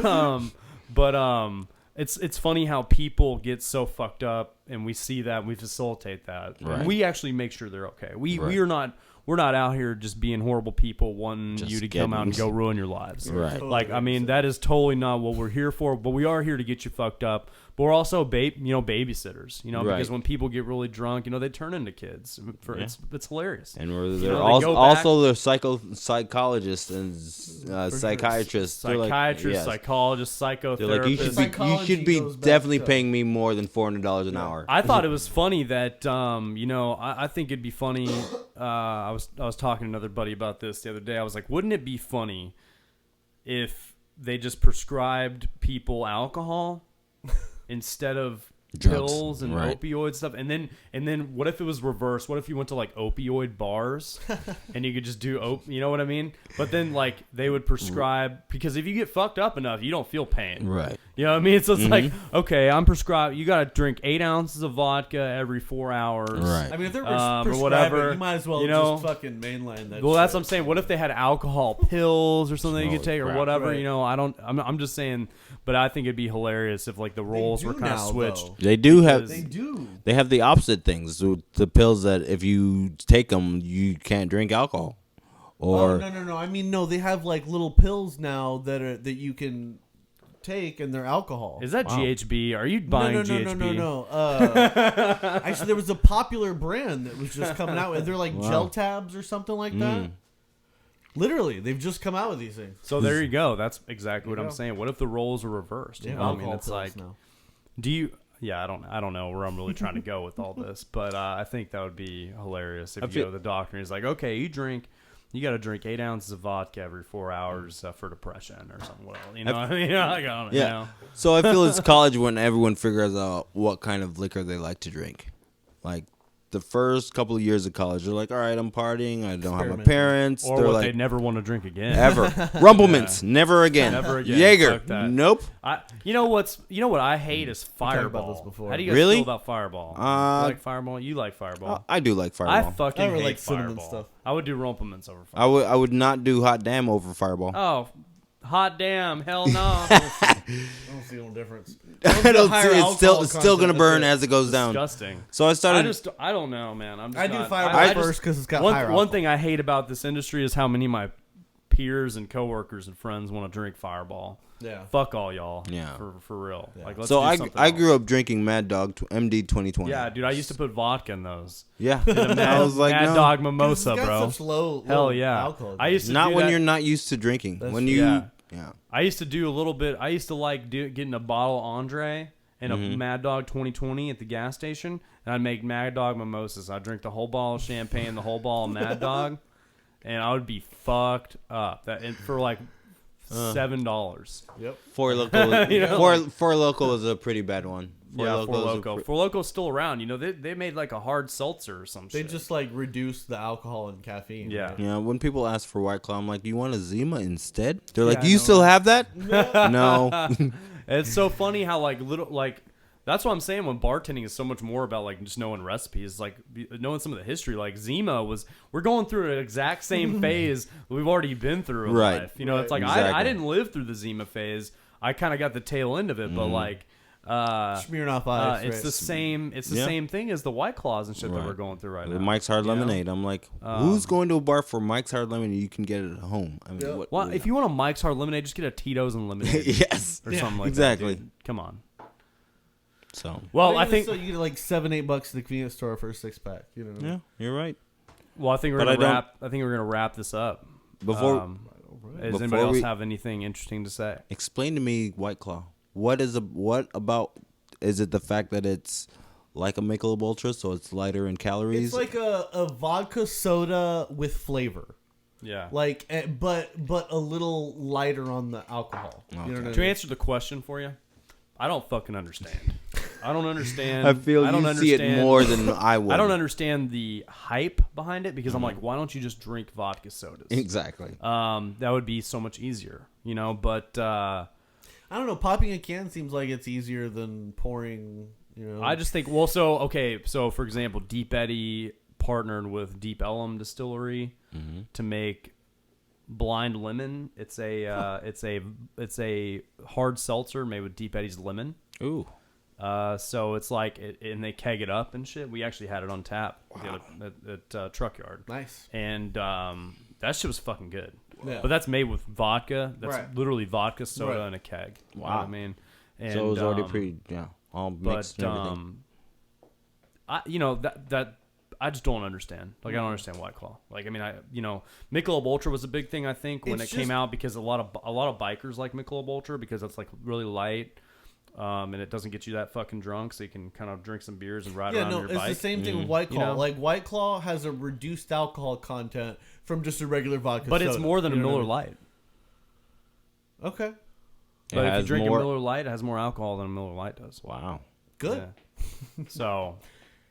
[SPEAKER 1] it's funny how people get so fucked up, and we see that, and we facilitate that.
[SPEAKER 2] Right.
[SPEAKER 1] And we actually make sure they're okay.
[SPEAKER 2] Right.
[SPEAKER 1] We're not out here just being horrible people, wanting
[SPEAKER 2] Just
[SPEAKER 1] you to come out and
[SPEAKER 2] getting-
[SPEAKER 1] go ruin your lives.
[SPEAKER 2] Right.
[SPEAKER 1] Like, I mean, that is totally not what we're here for. But we are here to get you fucked up. But we're also babysitters.
[SPEAKER 2] Right.
[SPEAKER 1] Because when people get really drunk, they turn into kids. It's hilarious.
[SPEAKER 2] And they're
[SPEAKER 1] they
[SPEAKER 2] also,
[SPEAKER 1] go back-
[SPEAKER 2] also they're psychologists and psychiatrists. They're like,
[SPEAKER 1] Psychiatrists,
[SPEAKER 2] yes.
[SPEAKER 1] psychologists, psychotherapists.
[SPEAKER 2] They're like, you
[SPEAKER 3] Psychology
[SPEAKER 2] should be
[SPEAKER 3] goes back
[SPEAKER 2] definitely
[SPEAKER 3] to-
[SPEAKER 2] paying me more than $400 an hour.
[SPEAKER 1] I thought it was funny that I think it'd be funny. I was talking to another buddy about this the other day. I was like, wouldn't it be funny if they just prescribed people alcohol instead of
[SPEAKER 2] Drugs,
[SPEAKER 1] pills and
[SPEAKER 2] right.
[SPEAKER 1] opioid stuff? And then what if it was reversed? What if you went to like opioid bars and you could just do you know what I mean? But then like they would prescribe, because if you get fucked up enough, you don't feel pain.
[SPEAKER 2] Right.
[SPEAKER 1] You know what I mean? So it's like, okay, I'm prescribed. You got to drink 8 ounces of vodka every 4 hours.
[SPEAKER 2] Right.
[SPEAKER 3] I mean, if they're
[SPEAKER 1] Or
[SPEAKER 3] prescribing,
[SPEAKER 1] whatever,
[SPEAKER 3] you might as well just fucking mainline that.
[SPEAKER 1] Well, that's
[SPEAKER 3] shit.
[SPEAKER 1] what I'm saying. What if they had alcohol pills or something you could
[SPEAKER 2] Holy
[SPEAKER 1] take or
[SPEAKER 2] crap.
[SPEAKER 1] whatever?
[SPEAKER 3] Right.
[SPEAKER 1] I'm just saying. But I think it'd be hilarious if like the roles
[SPEAKER 3] do
[SPEAKER 1] were kind of
[SPEAKER 3] now,
[SPEAKER 1] switched.
[SPEAKER 3] though.
[SPEAKER 2] They do have.
[SPEAKER 3] They do.
[SPEAKER 2] They have the opposite things. So the pills that if you take them, you can't drink alcohol. Or
[SPEAKER 3] Oh, no. I mean, no. They have like little pills now that you can take, and they're alcohol.
[SPEAKER 1] Is that
[SPEAKER 2] Wow.
[SPEAKER 1] GHB? Are you buying
[SPEAKER 3] no,
[SPEAKER 1] GHB?
[SPEAKER 3] no. Actually, there was a popular brand that was just coming out with. They're like
[SPEAKER 2] Wow.
[SPEAKER 3] gel tabs or something like that. Literally, they've just come out with these things.
[SPEAKER 1] So there you go. That's exactly what
[SPEAKER 3] There you
[SPEAKER 1] I'm
[SPEAKER 3] go.
[SPEAKER 1] saying. What if the roles are reversed?
[SPEAKER 3] They
[SPEAKER 1] You
[SPEAKER 3] have
[SPEAKER 1] know what I mean,
[SPEAKER 3] alcohol
[SPEAKER 1] it's
[SPEAKER 3] pills
[SPEAKER 1] like,
[SPEAKER 3] now.
[SPEAKER 1] do you? Yeah, I don't know where I'm really trying to go with all this, but I think that would be hilarious if
[SPEAKER 2] I
[SPEAKER 1] you
[SPEAKER 2] feel-
[SPEAKER 1] go to the doctor and he's like, okay, you got to drink 8 ounces of vodka every 4 hours for depression or something. Well, you know, what I mean, like, I don't
[SPEAKER 2] yeah.
[SPEAKER 1] know.
[SPEAKER 2] So I feel it's college when everyone figures out what kind of liquor they like to drink. Like the first couple of years of college, they're like, all right, I'm partying. I don't have my
[SPEAKER 3] Experimenting.
[SPEAKER 2] parents.
[SPEAKER 1] Or
[SPEAKER 2] they're
[SPEAKER 1] what
[SPEAKER 2] like,
[SPEAKER 1] they'd never want to drink again.
[SPEAKER 2] ever. Rumplemans, never again.
[SPEAKER 1] Never again.
[SPEAKER 2] Jaeger,
[SPEAKER 1] Fuck that.
[SPEAKER 2] nope.
[SPEAKER 1] You know what I hate is
[SPEAKER 3] talked about
[SPEAKER 1] Fireball.
[SPEAKER 3] this before.
[SPEAKER 1] How do you guys
[SPEAKER 2] Really?
[SPEAKER 1] feel about Fireball? You like Fireball? You like Fireball?
[SPEAKER 2] I do like
[SPEAKER 1] I
[SPEAKER 2] Fireball.
[SPEAKER 1] fucking
[SPEAKER 3] I really
[SPEAKER 1] hate
[SPEAKER 3] like cinnamon
[SPEAKER 1] Fireball.
[SPEAKER 3] stuff.
[SPEAKER 1] I would do Rumplemans over Fireball.
[SPEAKER 2] I would not do hot damn over Fireball.
[SPEAKER 1] Oh, hot damn! Hell no!
[SPEAKER 3] I don't see no difference.
[SPEAKER 2] I don't see
[SPEAKER 3] Higher
[SPEAKER 2] it's still
[SPEAKER 3] alcohol
[SPEAKER 2] gonna
[SPEAKER 3] content,
[SPEAKER 2] burn
[SPEAKER 3] that's
[SPEAKER 2] as it goes down.
[SPEAKER 1] Disgusting.
[SPEAKER 2] So I started.
[SPEAKER 1] I don't know, man. I'm just
[SPEAKER 3] I do
[SPEAKER 1] not-
[SPEAKER 3] Fireball
[SPEAKER 1] I just-
[SPEAKER 3] first because it's got
[SPEAKER 1] one,
[SPEAKER 3] higher
[SPEAKER 1] one
[SPEAKER 3] alcohol.
[SPEAKER 1] thing I hate about this industry is how many of my peers and coworkers and friends want to drink Fireball.
[SPEAKER 3] Yeah.
[SPEAKER 1] Fuck all y'all.
[SPEAKER 2] Yeah.
[SPEAKER 1] For real.
[SPEAKER 3] Yeah.
[SPEAKER 1] Like let's
[SPEAKER 2] So
[SPEAKER 1] do
[SPEAKER 2] I
[SPEAKER 1] something
[SPEAKER 2] I
[SPEAKER 1] else.
[SPEAKER 2] grew up drinking Mad Dog MD 2020.
[SPEAKER 1] Yeah, dude. I used to put vodka in those.
[SPEAKER 2] Yeah.
[SPEAKER 1] Mad,
[SPEAKER 2] I was like,
[SPEAKER 1] Mad
[SPEAKER 2] no.
[SPEAKER 1] Dog
[SPEAKER 3] It's
[SPEAKER 1] Mimosa,
[SPEAKER 3] got
[SPEAKER 1] bro.
[SPEAKER 3] such low
[SPEAKER 1] Hell yeah.
[SPEAKER 3] alcohol.
[SPEAKER 1] I used to
[SPEAKER 2] Not
[SPEAKER 1] do
[SPEAKER 2] when
[SPEAKER 1] that.
[SPEAKER 2] you're not used to drinking.
[SPEAKER 3] That's
[SPEAKER 2] When
[SPEAKER 3] true.
[SPEAKER 2] you
[SPEAKER 1] Yeah. I used to do a little bit. I used to like getting a bottle of Andre and a Mad Dog 2020 at the gas station, and I'd make Mad Dog mimosas. I'd drink the whole bottle of champagne, the whole bottle of Mad Dog, and I would be fucked up. And for like $7.
[SPEAKER 3] Yep.
[SPEAKER 2] Four Loco.
[SPEAKER 1] You know,
[SPEAKER 2] Four Loco was a pretty bad one.
[SPEAKER 1] Four Loko. Four Loco's still around. You know, they made like a hard seltzer or some
[SPEAKER 3] They
[SPEAKER 1] shit.
[SPEAKER 3] just like reduced the alcohol and caffeine.
[SPEAKER 1] Yeah.
[SPEAKER 3] Right?
[SPEAKER 2] Yeah, when people ask for White Claw, I'm like, you want a Zima instead? They're
[SPEAKER 1] Yeah,
[SPEAKER 2] like,
[SPEAKER 1] I
[SPEAKER 2] do you
[SPEAKER 1] know.
[SPEAKER 2] still have that? No.
[SPEAKER 1] It's so funny how that's what I'm saying when bartending is so much more about like just knowing recipes, like knowing some of the history. Like Zima we're going through an exact same phase we've already been through in
[SPEAKER 2] Right.
[SPEAKER 1] life. You know, it's like
[SPEAKER 2] Exactly.
[SPEAKER 1] I didn't live through the Zima phase. I kind of got the tail end of it, but like
[SPEAKER 3] Smirnoff Ice.
[SPEAKER 1] it's
[SPEAKER 3] right?
[SPEAKER 1] the same. It's the same thing as the White Claws and shit that we're going through right now.
[SPEAKER 2] Mike's Hard
[SPEAKER 1] you know?
[SPEAKER 2] Lemonade. I'm like, who's going to a bar for Mike's Hard Lemonade? You can get it at home. I mean,
[SPEAKER 3] Yep.
[SPEAKER 2] what?
[SPEAKER 1] Well, if you want a Mike's Hard Lemonade, just get a Tito's and lemonade
[SPEAKER 2] yes,
[SPEAKER 1] or something like
[SPEAKER 2] exactly.
[SPEAKER 1] that. Dude. Come on.
[SPEAKER 2] So
[SPEAKER 1] Well, I think.
[SPEAKER 3] so. You get like $7-8 at the convenience store for a 6-pack. You know.
[SPEAKER 2] yeah, you're right.
[SPEAKER 1] Well, I think we're
[SPEAKER 2] But
[SPEAKER 1] gonna
[SPEAKER 2] I don't-
[SPEAKER 1] wrap. I think we're gonna wrap this up.
[SPEAKER 2] Before
[SPEAKER 1] Does
[SPEAKER 2] Before
[SPEAKER 1] anybody else
[SPEAKER 2] we-
[SPEAKER 1] have anything interesting to say?
[SPEAKER 2] explain to me White Claw. What about? Is it the fact that it's like a Michelob Ultra, so it's lighter in calories?
[SPEAKER 3] It's like a vodka soda with flavor.
[SPEAKER 1] Yeah.
[SPEAKER 3] Like, but a little lighter on the alcohol. You know what I
[SPEAKER 1] To
[SPEAKER 3] mean?
[SPEAKER 1] answer the question for you, I don't fucking understand. I don't understand.
[SPEAKER 2] I feel
[SPEAKER 1] I don't
[SPEAKER 2] you see it
[SPEAKER 1] understand-
[SPEAKER 2] more than I would.
[SPEAKER 1] I don't understand the hype behind it because I'm like, why don't you just drink vodka sodas?
[SPEAKER 2] Exactly.
[SPEAKER 1] That would be so much easier, you know. But
[SPEAKER 3] I don't know. Popping a can seems like it's easier than pouring. You know.
[SPEAKER 1] I just think, well, so for example, Deep Eddy partnered with Deep Ellum Distillery to make Blind Lemon. It's a hard seltzer made with Deep Eddy's lemon.
[SPEAKER 2] Ooh.
[SPEAKER 1] So it's like, and they keg it up and shit. We actually had it on tap at Truck Yard.
[SPEAKER 3] Nice.
[SPEAKER 1] And that shit was fucking good.
[SPEAKER 3] Yeah.
[SPEAKER 1] But that's made with vodka. That's
[SPEAKER 3] Right.
[SPEAKER 1] literally vodka, soda,
[SPEAKER 3] Right.
[SPEAKER 1] and a keg. You know
[SPEAKER 2] Wow.
[SPEAKER 1] what I mean? And,
[SPEAKER 2] So it was already pretty, all mixed
[SPEAKER 1] But
[SPEAKER 2] and everything.
[SPEAKER 1] that I just don't understand. Like, I don't understand White Claw. Like, I mean, Michelob Ultra was a big thing, I think, when
[SPEAKER 3] It's
[SPEAKER 1] it came
[SPEAKER 3] just-
[SPEAKER 1] out, because a lot of bikers like Michelob Ultra because it's like really light. And it doesn't get you that fucking drunk, so you can kind of drink some beers and ride
[SPEAKER 3] Yeah,
[SPEAKER 1] around
[SPEAKER 3] no,
[SPEAKER 1] your
[SPEAKER 3] it's
[SPEAKER 1] bike.
[SPEAKER 3] the same thing with White Claw.
[SPEAKER 1] You know?
[SPEAKER 3] Like White Claw has a reduced alcohol content from just a regular vodka.
[SPEAKER 1] But it's
[SPEAKER 3] soda.
[SPEAKER 1] more than a
[SPEAKER 3] You know
[SPEAKER 1] Miller
[SPEAKER 3] what I mean?
[SPEAKER 1] Lite.
[SPEAKER 3] Okay,
[SPEAKER 1] But if you
[SPEAKER 2] has
[SPEAKER 1] drink
[SPEAKER 2] more-
[SPEAKER 1] a Miller Lite, it has more alcohol than a Miller Lite does.
[SPEAKER 2] Wow.
[SPEAKER 3] good.
[SPEAKER 1] Yeah. So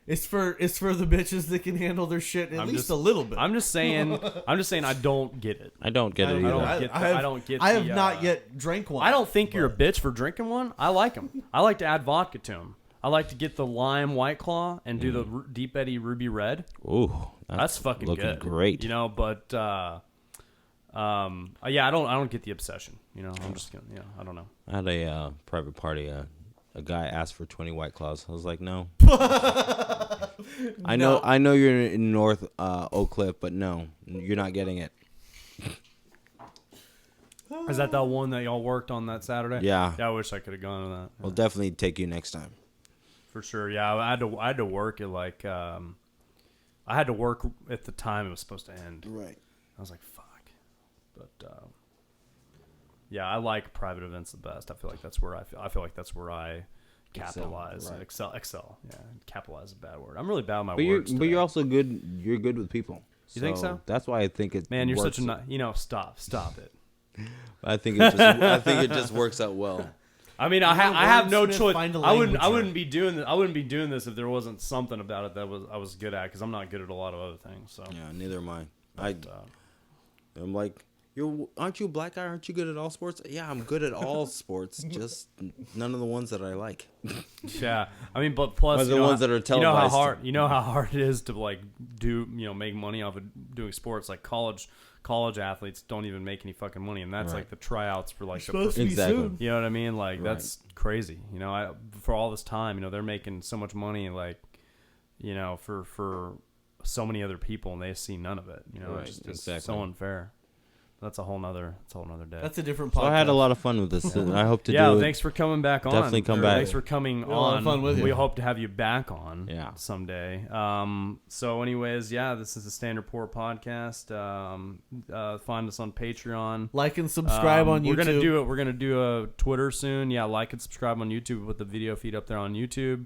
[SPEAKER 3] It's for the bitches that can handle their shit at
[SPEAKER 1] I'm
[SPEAKER 3] least
[SPEAKER 1] just-
[SPEAKER 3] a little bit.
[SPEAKER 1] I'm just saying I don't get it.
[SPEAKER 2] I don't get it either.
[SPEAKER 1] I don't get
[SPEAKER 3] I have
[SPEAKER 1] the,
[SPEAKER 3] not yet drank one.
[SPEAKER 1] I don't think you're a bitch for drinking one. I like them. I like to add vodka to them. I like to get the lime White Claw and do the Deep Eddy Ruby Red.
[SPEAKER 2] Ooh,
[SPEAKER 1] That's fucking
[SPEAKER 2] looking
[SPEAKER 1] good.
[SPEAKER 2] great.
[SPEAKER 1] You know, but yeah, I don't get the obsession. You know, I'm just gonna, I don't know.
[SPEAKER 2] I had a private party. A guy asked for 20 White Claws. I was like, no. I know you're in North Oak Cliff, but no, you're not getting it.
[SPEAKER 1] Is that one that y'all worked on that Saturday?
[SPEAKER 2] Yeah.
[SPEAKER 1] Yeah, I wish I could have gone to that.
[SPEAKER 2] We'll definitely take you next time.
[SPEAKER 1] For sure, yeah. I had to work at like I had to work at the time it was supposed to end.
[SPEAKER 2] Right.
[SPEAKER 1] I was like, fuck. But yeah, I like private events the best. I feel like that's where I feel like that's where I capitalize and excel. Yeah, capitalize is a bad word. I'm really bad with my words.
[SPEAKER 2] But you're also good. You're good with people.
[SPEAKER 1] You think so?
[SPEAKER 2] That's why I think it.
[SPEAKER 1] Man, you're
[SPEAKER 2] works.
[SPEAKER 1] such a stop it.
[SPEAKER 2] I think it just works out well.
[SPEAKER 1] I mean, I have no
[SPEAKER 3] wordsmith,
[SPEAKER 1] choice.
[SPEAKER 3] find a
[SPEAKER 1] I
[SPEAKER 3] language
[SPEAKER 1] wouldn't
[SPEAKER 3] right.
[SPEAKER 1] be doing this. I wouldn't be doing this if there wasn't something about it that I was good at, because I'm not good at a lot of other things. So
[SPEAKER 2] Yeah, neither am I.
[SPEAKER 1] but,
[SPEAKER 2] I'm like, aren't you a black guy? Aren't you good at all sports? Yeah, I'm good at all sports, just none of the ones that I like.
[SPEAKER 1] yeah, I mean, but plus
[SPEAKER 2] Ones the ones that are
[SPEAKER 1] you know how
[SPEAKER 2] televised.
[SPEAKER 1] hard it is to like make money off of doing sports. Like college athletes don't even make any fucking money, and that's
[SPEAKER 2] Right.
[SPEAKER 1] like the tryouts for like
[SPEAKER 3] supposed to be
[SPEAKER 2] Exactly.
[SPEAKER 3] soon.
[SPEAKER 1] you know what I mean? Like
[SPEAKER 2] Right.
[SPEAKER 1] that's crazy. You know, for all this time, they're making so much money, like for so many other people, and they see none of it. You know,
[SPEAKER 2] Right,
[SPEAKER 1] it's just
[SPEAKER 2] exactly.
[SPEAKER 1] so unfair. That's a whole nother day.
[SPEAKER 3] That's a different
[SPEAKER 2] So
[SPEAKER 3] podcast.
[SPEAKER 2] I had a lot of fun with this. And I hope to
[SPEAKER 1] yeah,
[SPEAKER 2] do it.
[SPEAKER 1] thanks for coming back on.
[SPEAKER 2] Definitely come back.
[SPEAKER 1] Thanks for coming
[SPEAKER 3] We had a lot
[SPEAKER 1] on.
[SPEAKER 3] of fun with you.
[SPEAKER 1] We hope to have you back on
[SPEAKER 2] Yeah.
[SPEAKER 1] someday. So anyways, yeah, this is the Standard Poor Podcast. Find us on Patreon.
[SPEAKER 3] Like and subscribe on YouTube.
[SPEAKER 1] We're gonna do a Twitter soon. Yeah, like and subscribe on YouTube. Put the video feed up there on YouTube.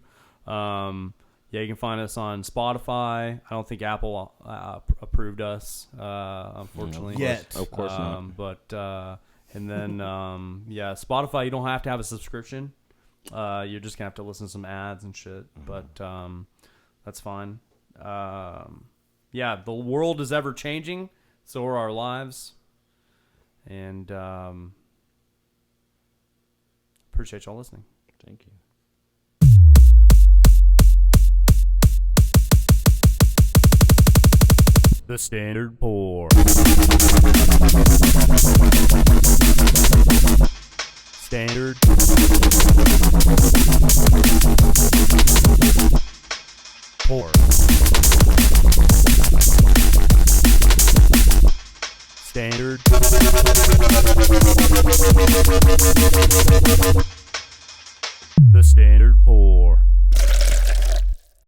[SPEAKER 1] Yeah, you can find us on Spotify. I don't think Apple approved us, unfortunately.
[SPEAKER 3] Yet.
[SPEAKER 2] Of course not.
[SPEAKER 1] But And then, yeah, Spotify, you don't have to have a subscription. You're just going to have to listen to some ads and shit. But that's fine. Yeah, the world is ever changing. So are our lives. And appreciate y'all listening.
[SPEAKER 2] Thank you.
[SPEAKER 1] The Standard Pour. Standard Pour. Standard